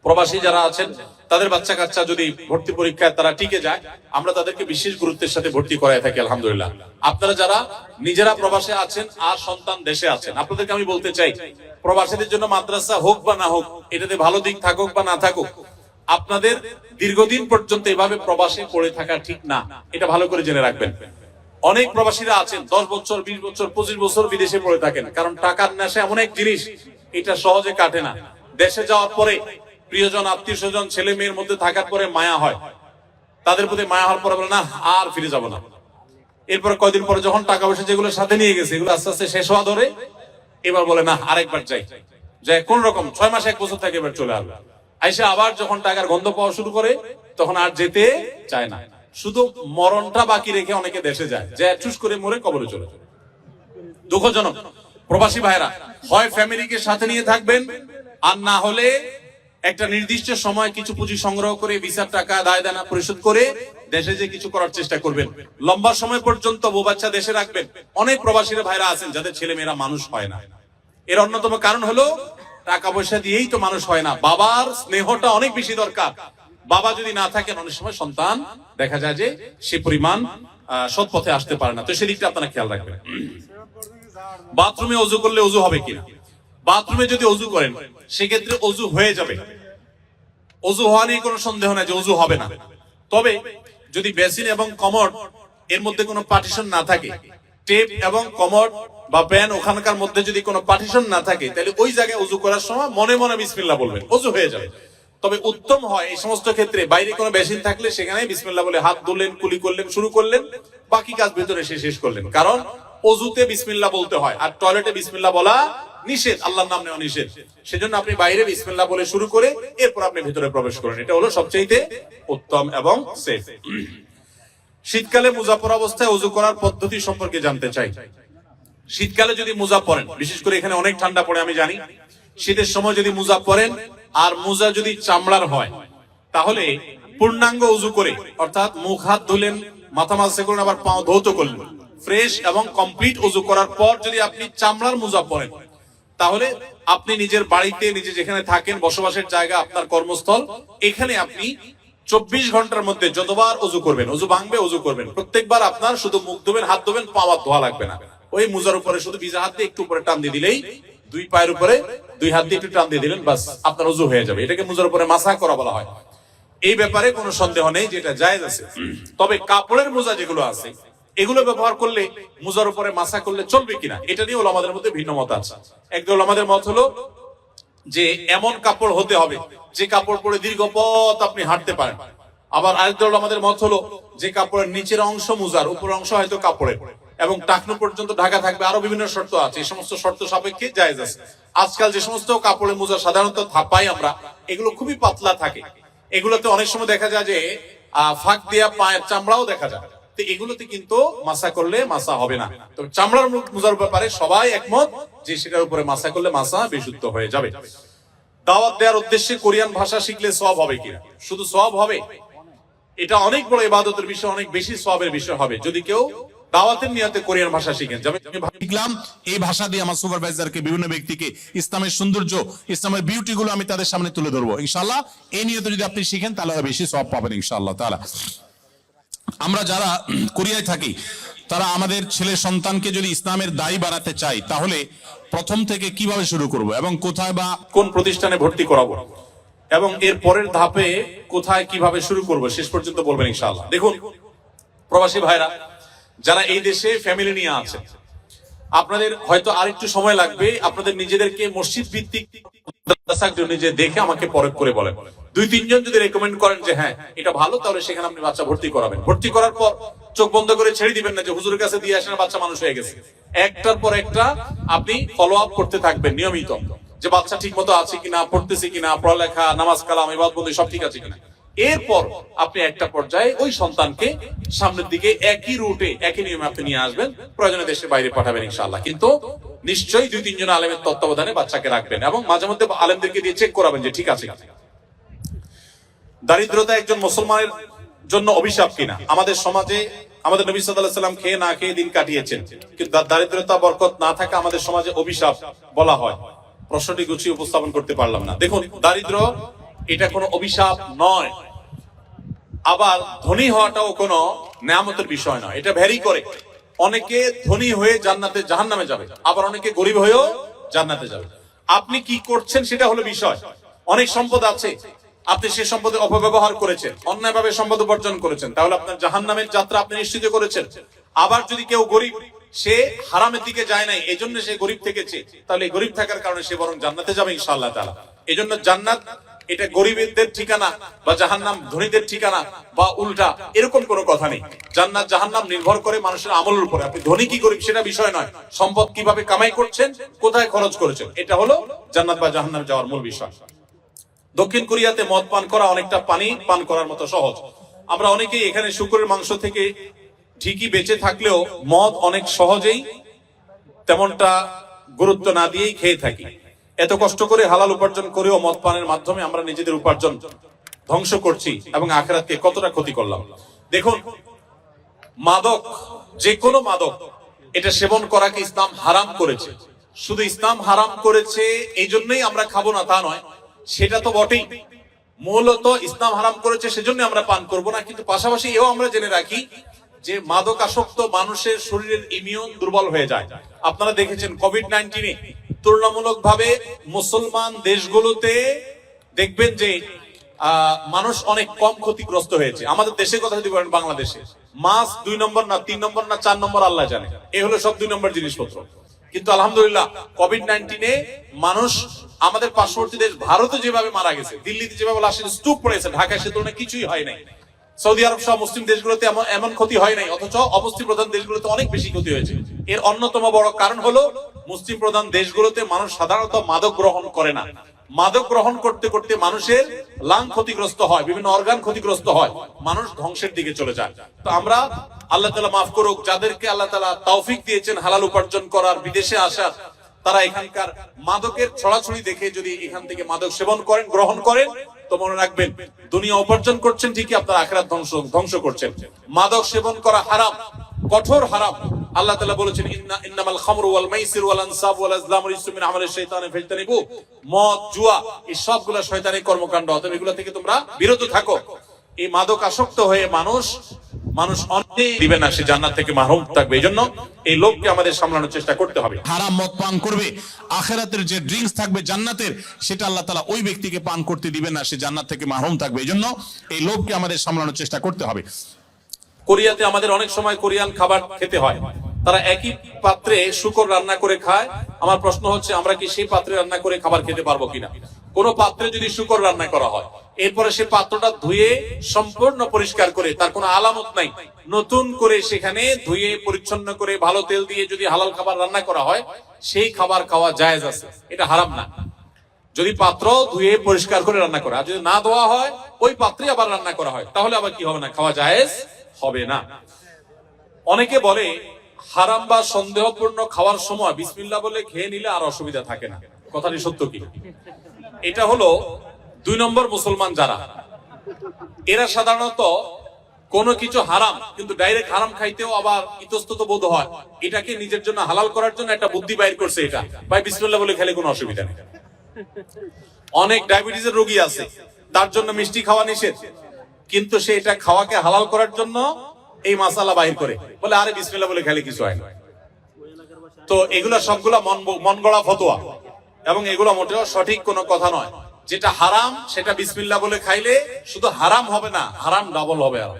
Speaker 2: প্রবাসী যারা আছেন তাদের বাচ্চা কাচ্চা যদি ভর্তি পরীক্ষায় তারা টিকে যায়, আমরা তাদেরকে বিশেষ গুরুত্বের সাথে ভর্তি করায় থাকি আলহামদুলিল্লাহ। আপনারা যারা নিজেরা প্রবাসে আছেন আর সন্তান দেশে আছেন, আপনাদেরকে আমি বলতে চাই, প্রবাসীদের জন্য মাদ্রাসা হোক বা না হোক, এটাতে ভালো দিক থাকুক বা না থাকুক, আপনাদের দীর্ঘদিন পর্যন্ত এভাবে প্রবাসে পড়ে থাকা ঠিক না, এটা ভালো করে জেনে রাখবেন। অনেক প্রবাসীরা আছেন 10 বছর, 20 বছর, 25 বছর বিদেশে পড়ে থাকেন, কারণ টাকার নেশা এমন এক জিনিস, এটা সহজে কাটে না। দেশে যাওয়ার পরে প্রিয়জন, আত্মীয় স্বজন, ছেলে মেয়ের মধ্যে থাকার পরে মায়া হয়, তাদের প্রতি মায়া হওয়ার পরে বলে না আর ফিরে যাব না। এরপর কয়দিন পরে যখন টাকা পয়সা যেগুলো সাথে নিয়ে গেছে এগুলো আস্তে আস্তে শেষ হওয়া ধরে, এবার বলে না আরেকবার যাই, যাই কোন রকম 6 মাস 1 বছর থেকে এবার চলে আসবে। আইসা আবার যখন টাকার গন্ধ পাওয়া শুরু করে তখন আর যেতে চায় না, শুধু মরণটা বাকি রেখে অনেকে দেশে যায়, যে চুস করে মরে কবরে চলে যায়। দুঃখজনক। প্রবাসী ভাইরা হয় ফ্যামিলিকে সাথে নিয়ে থাকবেন, আর না হলে একটা নির্দিষ্ট সময় কিছু পুঁজি সংগ্রহ করে ভিসার টাকা দায় দানা পরিশোধ করে দেশে যে কিছু করার চেষ্টা করবেন। লম্বা সময় পর্যন্ত বউ বাচ্চা দেশে রাখবেন। অনেক প্রবাসীরা ভাইরা আছেন যাদের ছেলে মেয়েরা মানুষ হয় না। এর অন্যতম কারণ হলো টাকা পয়সা দিয়েই তো মানুষ হয় না, বাবার স্নেহটা অনেক বেশি দরকার। বাবা যদি না থাকেন অনেক সময় সন্তান দেখা যায় যে সে পরিমাণ সৎ পথে আসতে পারে না। তো সেদিকটা আপনারা খেয়াল রাখবেন। বাথরুমে অজু করলে অজু হবে কিনা? বাথরুমে যদি অজু করেন সেক্ষেত্রে অজু হয়ে যাবে, অজু হওয়া নিয়ে কোনো সন্দেহ নাই যে অজু হবে না। তবে যদি বেসিন এবং কমোড এর মধ্যে কোনো পার্টিশন না থাকে, টেপ এবং কমোড বা প্যান ওখানকার মধ্যে যদি কোনো পার্টিশন না থাকে, তাহলে ওই জায়গায় অজু করার সময় মনে মনে বিসমিল্লাহ বলবেন, অজু হয়ে যাবে। তবে উত্তম হয় এই সমস্ত ক্ষেত্রে বাইরে কোনো বেসিন থাকলে সেখানে বিসমিল্লাহ বলে হাত ধুলেন, কুলি করলেন, শুরু করলেন, বাকি কাজ ভেতরে এসে শেষ করলেন। কারণ অজুতে বিসমিল্লাহ বলতে হয় আর টয়লেটে বিসমিল্লাহ বলা নিষেধ, আল্লাহর নাম নেওয়া নিষেধ। সেজন্য আপনি বাইরে বিসমিল্লাহ বলে শুরু করে এরপর আপনি ভিতরে প্রবেশ করেন, এটা হলো সবচেয়ে উত্তম এবং সেফ। শীতকালে মোজা পরা অবস্থায় অজু করার পদ্ধতি সম্পর্কে জানতে চাই। শীতকালে যদি মোজা পরেন, বিশেষ করে এখানে অনেক ঠান্ডা পড়ে আমি জানি, শীতের সময় যদি মোজা পরেন আর মোজা যদি চামড়ার হয় তাহলে পূর্ণাঙ্গ অজু করে, অর্থাৎ মুখ হাত ধুলেন, মাথা মাসে করলেন, আবার পা ধৌত করলেন, ফ্রেশ এবং কমপ্লিট অজু করার পর যদি আপনি চামড়ার মোজা পরেন তাহলে আপনি নিজের বাড়িতে, নিজে যেখানে থাকেন, বসবাসের জায়গা, আপনার কর্মস্থল, এখানে আপনি 24 ঘন্টার মধ্যে যতবার অজু করবেন, অজু ভাঙবে অজু করবেন, প্রত্যেকবার আপনার শুধু মুখ ধোবেন, হাত ধোবেন, পা ধোয়া লাগবে না। ওই মোজার উপরে শুধু ভিজা হাত দিয়ে একটু উপরে টান দিয়ে দিলেই, দুই পায়ের উপরে দুই হাত দিয়ে একটু টান দিয়ে দিলেন, বাস আপনার অজু হয়ে যাবে। এটাকে মোজার উপরে মাসা করা বলা হয়। এই ব্যাপারে কোনো সন্দেহ নেই যেটা জায়েজ আছে। তবে কাপড়ের মোজা যেগুলো আছে এগুলো ব্যবহার করলে মোজার উপরে মাসা করলে চলবে কিনা, এটা নিয়ে ওলামাদের মধ্যে ভিন্ন মত আছে। একদল ওলামাদের মত হলো যে এমন কাপড় হতে হবে যে কাপড় পরে দীর্ঘ পথ আপনি হাঁটতে পারেন। আবার আরেকদল ওলামাদের মত হলো যে কাপড়ের নিচের অংশ মোজার, উপর অংশ হয়তো কাপড়ের, এবং টাকনু পর্যন্ত ঢাকা থাকবে। আরো বিভিন্ন শর্ত আছে, এই সমস্ত শর্ত সাপেক্ষে জায়েজ আছে। আজকাল যে সমস্ত কাপড়ের মোজা সাধারণত পাই আমরা, এগুলো খুবই পাতলা থাকে। এগুলোতে অনেক সময় দেখা যায় যে ফাঁক দিয়া পায়ের চামড়াও দেখা যায়। তো এগুলোতে কিন্তু মাসা করলে মাসা হবে না। তো চামড়ার মোজার ব্যাপারে সবাই একমত যে সেটার উপরে মাসা করলে মাসা বিশুদ্ধ হয়ে যাবে। দাওয়াত দেওয়ার উদ্দেশ্যে কোরিয়ান ভাষা শিখলে সওয়াব হবে কিনা? শুধু সওয়াব হবে? এটা অনেক বড় ইবাদতের বিষয়, অনেক বেশি সওয়াবের বিষয় হবে যদি কেউ দাওয়াতের নিয়তে কোরিয়ান ভাষা শিখেন।
Speaker 3: শিখলাম, এই ভাষা দিয়ে আমার সুপারভাইজারকে, বিভিন্ন ব্যক্তিকে ইসলামের সৌন্দর্য, ইসলামের বিউটি গুলো আমি তাদের সামনে তুলে ধরবো ইনশাআল্লাহ। এই নিয়তে যদি আপনি শিখেন তাহলে বেশি সওয়াব পাবেন ইনশাআল্লাহ তাআলা। আমরা যারা কোরিয়ায় থাকি তারা আমাদের ছেলে সন্তানকে যদি ইসলামের দায়ী বানাতে চাই তাহলে প্রথম থেকে কিভাবে শুরু করব এবং কোথায় বা
Speaker 2: কোন প্রতিষ্ঠানে ভর্তি করাবো এবং এর পরের ধাপে কোথায় কিভাবে শুরু করব শেষ পর্যন্ত বলবেন ইনশাআল্লাহ। দেখুন প্রবাসী ভাইরা যারা এই দেশে ফ্যামিলি নিয়ে আছেন, আপনাদের হয়তো আরেকটু সময় লাগবে আপনাদের নিজেদেরকে মসজিদ ভিত্তিক নিজে দেখে আমাকে পরখ করে বলেন। 2-3 জন যদি রেকমেন্ড করেন যে হ্যাঁ এটা ভালো, তাহলে সেখানে আপনি বাচ্চা ভর্তি করাবেন। ভর্তি করার পর চোখ বন্ধ করে ছেড়ে দিবেন না যে হুজুরের কাছে দিয়ে আসেন বাচ্চা মানুষ হয়ে গেছে। একটার পর একটা আপনি ফলো আপ করতে থাকবেন নিয়মিত, যে বাচ্চা ঠিক মতো আছে কিনা, পড়তেছে কিনা, পড়ালেখা, নামাজ কালাম, ইবাদত সব ঠিক আছে কিনা। এরপর আপনি একটা পর্যায়ে ওই সন্তানকে সামনের দিকে একই রুটে একই নিয়মে আপনি নিয়ে আসবেন, প্রয়োজনে দেশের বাইরে পাঠাবেন ইনশাআল্লাহ। কিন্তু নিশ্চয়ই 2-3 জন আলেমের তত্ত্বাবধানে বাচ্চাকে রাখবেন এবং মাঝে মধ্যে আলেমদেরকে দিয়ে চেক করাবেন যে ঠিক আছে। দারিদ্রতা একজন মুসলমানের জন্য অভিশাপ কিনা? আমাদের সমাজে আমাদের নবী সাল্লাল্লাহু আলাইহি ওয়াসাল্লাম খেয়ে না খেয়ে দিন কাটিয়েছেন, কিন্তু দারিদ্রতা বরকত না থাকা আমাদের সমাজে অভিশাপ বলা হয়। প্রশ্নটি গুছিয়ে উপস্থাপন করতে পারলাম না। দেখুন দারিদ্র এটা কোনো অভিশাপ নয়, আবার ধনী হওয়াটাও কোনো নেয়ামতের বিষয় নয়, এটা ভ্যারি করে। অনেকে ধনী হয়ে জান্নাতে জাহান্নামে যাবে, আবার অনেকে গরিব হয়েও জান্নাতে যাবে। আপনি কি করছেন সেটা হলো বিষয়। অনেক সম্পদ আছে, আপনি সে সম্পদের অপব্যবহার করেছেন, অন্যায়ভাবে সম্পদ উপার্জন করেছেন, তাহলে আপনার জাহান্নামের যাত্রা আপনি নিশ্চিত করেছেন। আবার যদি কেউ গরিব, সে হারামের দিকে যায় নাই, এজন্য সে গরিব থেকেছে, তাহলে গরিব থাকার কারণে সে বরং জান্নাতে যাবে ইনশাআল্লাহ তাআলা। এজন্য জান্নাত এটা গরিবদের ঠিকানা বা জাহান্নাম ধনীদের ঠিকানা বা উল্টা, এরকম কোনো কথা নেই। জান্নাত জাহান্নাম নির্ভর করে মানুষের আমলের উপরে। আপনি ধনী কি গরিব সেটা বিষয় নয়, সম্পদ কিভাবে কামাই করছেন, কোথায় খরচ করেছেন, এটা হলো জান্নাত বা জাহান্নাম যাওয়ার মূল বিষয়। দক্ষিণ কোরিয়াতে মদ পান করা অনেকটা পানি পান করার মতো সহজ। আমরা অনেকেই এখানে শুকরের মাংস থেকে ঠিকই বেঁচে থাকলেও মদ অনেক সহজেই তেমনটা গুরুত্ব না দিয়েই খেয়ে থাকি। এত কষ্ট করে হালাল উপার্জন করেও মদ পানের মাধ্যমে আমরা নিজেদের উপার্জন ধ্বংস করছি এবং আখিরাতকে কতটা ক্ষতি করলাম। দেখুন, মাদক, যে কোনো মাদক, এটা সেবন করাকে ইসলাম হারাম করেছে। শুধু ইসলাম হারাম করেছে এই জন্যই আমরা খাবো না তা নয়, সেটা তো বটেই। মূলত ইসলাম হারাম করেছে সেজন্য আমরা পান করব না, কিন্তু পাশাপাশি এও আমরা জেনে রাখি যে মাদক আসক্ত মানুষের শরীরের ইমিউন দুর্বল হয়ে যায়। আপনারা দেখেছেন কোভিড-19 তুলনামূলকভাবে মুসলমান দেশগুলোতে দেখবেন যে মানুষ অনেক কম ক্ষতিগ্রস্ত হয়েছে। আমাদের দেশের কথা যদি বলেন, বাংলাদেশে মাস 2 নম্বর না 3 নম্বর না 4 নম্বর আল্লাহ জানে, এই হলো সব 2 নম্বর জিনিসপত্র। কিন্তু আলহামদুলিল্লাহ কোভিড-19 মানুষ আমাদের পার্শ্ববর্তী দেশ ভারতে যেভাবে মারা গেছে, দিল্লিতে যেভাবে লাশের স্তূপ পড়েছে, ঢাকায় সে তুলনায় কিছুই হয় নাই। সৌদি আরব সহ মুসলিম দেশগুলোতে এমন ক্ষতি হয় নাই, অথচ অমুসলিম প্রধান দেশগুলোতে অনেক বেশি ক্ষতি হয়েছে। এর অন্যতম বড় কারণ হলো মুসলিম প্রধান দেশগুলোতে মানুষ সাধারণত মাদক গ্রহণ করে না। মাদক গ্রহণ করতে করতে মানুষের লাং ক্ষতিগ্রস্ত হয়, বিভিন্ন অর্গান ক্ষতিগ্রস্ত হয়, মানুষ ধ্বংসের দিকে চলে যায়। তো আমরা, আল্লাহ তাআলা মাফ করুক, যাদেরকে আল্লাহ তাআলা তৌফিক দিয়েছেন হালাল উপার্জন করার, বিদেশে আসার, তারা এখানকার মাদকের ছড়াছড়ি দেখে যদি এখান থেকে মাদক সেবন করেন, গ্রহণ করেন, তো মনে রাখবেন দুনিয়া উপার্জন করছেন ঠিকই, আপনার আখিরাত ধ্বংস করছেন। মাদক সেবন করা হারাম, কঠোর হারাম। আল্লাহ তাআলা বলেছেন ইন্নামাল খামরু ওয়াল মাইসির ওয়াল আনসাব ওয়াল আজলামু রিজসুম মিন আমালিশ শাইতানি ফাজতানিবু। মদ, জুয়া, এই সবগুলো শয়তানি কর্মকাণ্ড, অতএব এগুলো থেকে তোমরা বিরত থাকো। এই মাদক আসক্ত হয়ে মানুষ অনেক দিবে না, সে জান্নাত থেকে মাহরুম থাকবে। এইজন্য এই লোককে আমাদের সামলানোর চেষ্টা করতে হবে।
Speaker 3: হারাম মদ পান করবে, আখিরাতের যে ড্রিঙ্কস থাকবে জান্নাতের, সেটা আল্লাহ তাআলা ওই ব্যক্তিকে পান করতে দিবেন না, সে জান্নাত থেকে মাহরুম থাকবে। এইজন্য এই লোককে আমাদের সামলানোর চেষ্টা করতে হবে।
Speaker 2: কোরিয়াতে আমাদের অনেক সময় কোরিয়ান খাবার খেতে হয়, তারা একই পাত্রে শুকর রান্না করে খায়। আমার প্রশ্ন হচ্ছে, আমরা কি সেই পাত্রে রান্না করে খাবার খেতে পারবো কিনা? কোন পাত্রে যদি শুকর রান্না করা হয়, এরপরে সে পাত্রটা ধুয়ে সম্পূর্ণ পরিষ্কার করে, তার কোনো আলামত নাই, নতুন করে সেখানে ধুয়ে পরিচ্ছন্ন করে ভালো তেল দিয়ে যদি হালাল খাবার রান্না করা হয়, সেই খাবার খাওয়া জায়েজ আছে, এটা হারাম না। যদি পাত্র ধুয়ে পরিষ্কার করে রান্না করা, আর যদি না ধোয়া হয়, ওই পাত্রে আবার রান্না করা হয়, তাহলে আবার কি হবে না? খাওয়া জায়েজ হবে না। অনেকে বলে হারাম বা সন্দেহপূর্ণ খাওয়ার সময় বিসমিল্লাহ বলে খেয়ে নিলে আর অসুবিধা থাকে না। কথাটি সত্য কি? এটা হলো 2 নম্বর মুসলমান যারা, এরা সাধারণত কোনো কিছু হারাম কিন্তু ডাইরেক্ট হারাম খাইতেও আবার ইতস্তত বোধ হয়, এটাকে নিজের জন্য হালাল করার জন্য একটা বুদ্ধি বাইর করছে, এটা ভাই বিসমিল্লাহ বলে খেলে কোনো অসুবিধা নেই। অনেক ডায়াবেটিসের রোগী আছে, তার জন্য মিষ্টি খাওয়া নিষেধ, কিন্তু সে এটা খাওয়াকে হালাল করার জন্য এই মাসালা বাহির করে, বলে আরে বিসমিল্লাহ বলে খেলে কিছু হয় না। তো এগুলা সবগুলা মন গড়া ফতোয়া, এবং এগুলো মোটেও সঠিক কোনো কথা নয়। যেটা হারাম সেটা বিসমিল্লাহ বলে খাইলে শুধু হারাম হবে না, হারাম ডাবল হবে। আর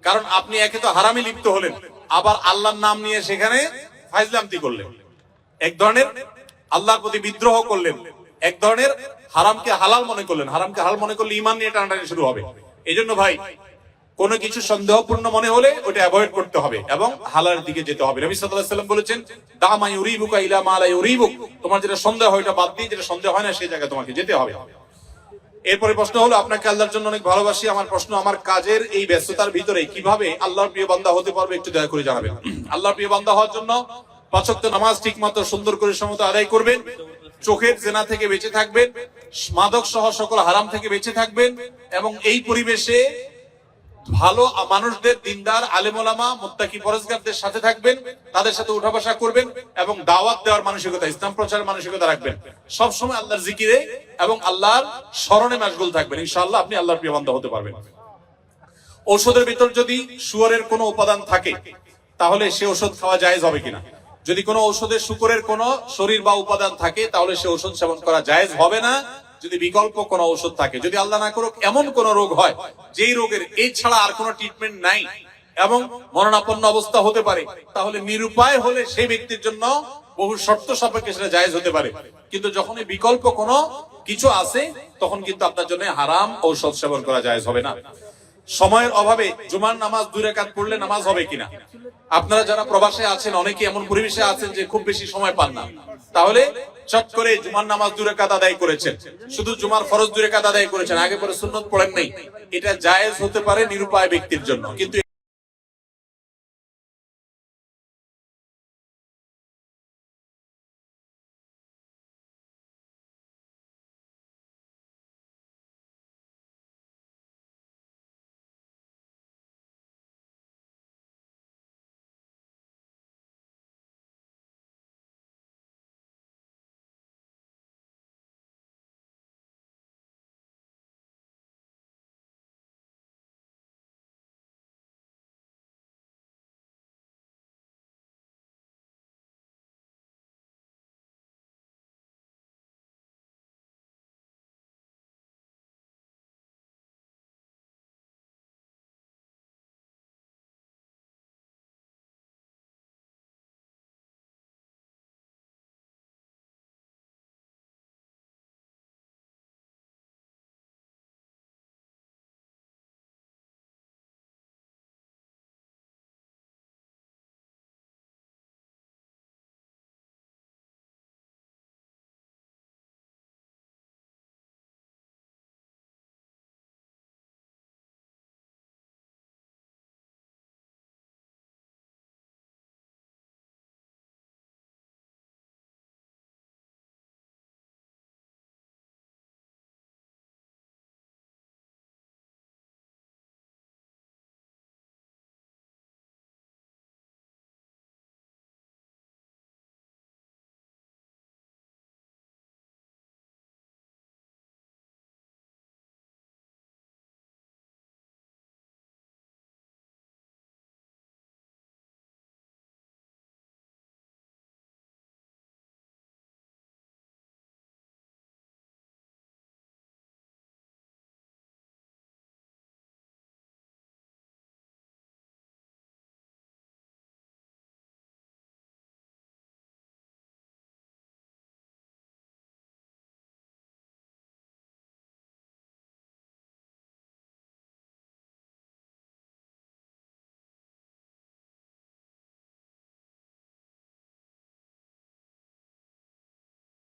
Speaker 2: কারণ আপনি একে তো হারামে লিপ্ত হলেন, আবার আল্লাহর নাম নিয়ে সেখানে ফাইজলামতি করলেন, এক ধরনের আল্লাহর প্রতি বিদ্রোহ করলেন, এক ধরনের হারামকে হালাল মনে করলেন। হারামকে হালাল মনে করলে ঈমান নিয়ে টানাটানি শুরু হবে। এই জন্য ভাই, কোনো কিছু সন্দেহপূর্ণ মনে হলে ওটা অ্যাভয়েড করতে হবে এবং হালালের দিকে যেতে হবে। নবী সাল্লাল্লাহু আলাইহি ওয়াসাল্লাম বলেছেন, দা মা ইউরিবুকা ইলা মা লা ইউরিবুক, তোমার যেটা সন্দেহ হয় ওটা বাদ দিয়ে যেটা সন্দেহ হয় না সেই জায়গায় তোমাকে যেতে হবে। এরপরে প্রশ্ন হলো, আপনাকে আল্লাহর জন্য অনেক ভালোবাসি। আমার প্রশ্ন, আমার কাজের এই ব্যস্ততার ভিতরে কিভাবে আল্লাহর প্রিয় বান্দা হতে পারবে, একটু দয়া করে জানাবেন। আল্লাহর প্রিয় বান্দা হওয়ার জন্য 5 ওয়াক্ত নামাজ ঠিকমতো সুন্দর করে সমত আদায় করবেন, চোখের জেনা থেকে বেঁচে থাকবেন, মাদক সহ সকল হারাম থেকে বেঁচে থাকবেন, এবং এই পরিবেশে ভালো মানুষদের, দিনদার আলেম ওলামা মুত্তাকি পরেজগারদের সাথে থাকবেন, তাদের সাথে উঠা বসা করবেন এবং দাওয়াত দেওয়ার মানসিকতা, ইসলাম প্রচারের মানসিকতা রাখবেন। সব সময় আল্লাহর জিকিরে এবং আল্লাহর স্মরণে মাশগুল থাকবেন, ইনশাআল্লাহ আপনি আল্লাহর প্রিয় বান্দা হতে পারবেন। ঔষধের ভিতর যদি শুয়োরের কোনো উপাদান থাকে, তাহলে সে ঔষধ খাওয়া জায়েজ হবে কিনা? যদি কোনো ঔষধে শুকরের কোনো শরীর বা উপাদান থাকে, তাহলে সে ঔষধ সেবন করা জায়েজ হবে না। যদি বিকল্প কোনো ঔষধ থাকে, যদি আল্লাহ না করুক এমন কোন রোগ হয় যেই রোগের এই ছাড়া আর কোনো ট্রিটমেন্ট নাই এবং মরণাপন্ন অবস্থা হতে পারে, তাহলে নিরুপায় হলে সেই ব্যক্তির জন্য বহু শর্ত সাপেক্ষে সেটা জায়েজ হতে পারে, কিন্তু যখন এই বিকল্প কোনো কিছু আছে তখন কিন্তু আপনার জন্য হারাম ঔষধ সেবন করা জায়েজ হবে না। সময়ের অভাবে জুমার নামাজ 2 রাকাত পড়লে নামাজ হবে কিনা? আপনারা যারা প্রবাসে আছেন অনেকে এমন পরিবেশে আছেন যে খুব বেশি সময় পান না, তাহলে চট করে জুমার নামাজ 2 রাকাত আদায় করেছেন, শুধু জুমার ফরজ 2 রাকাত আদায় করেছেন, আগে পরে সুন্নত পড়েন নাই, এটা জায়েজ হতে পারে নিরুপায় ব্যক্তির জন্য। কিন্তু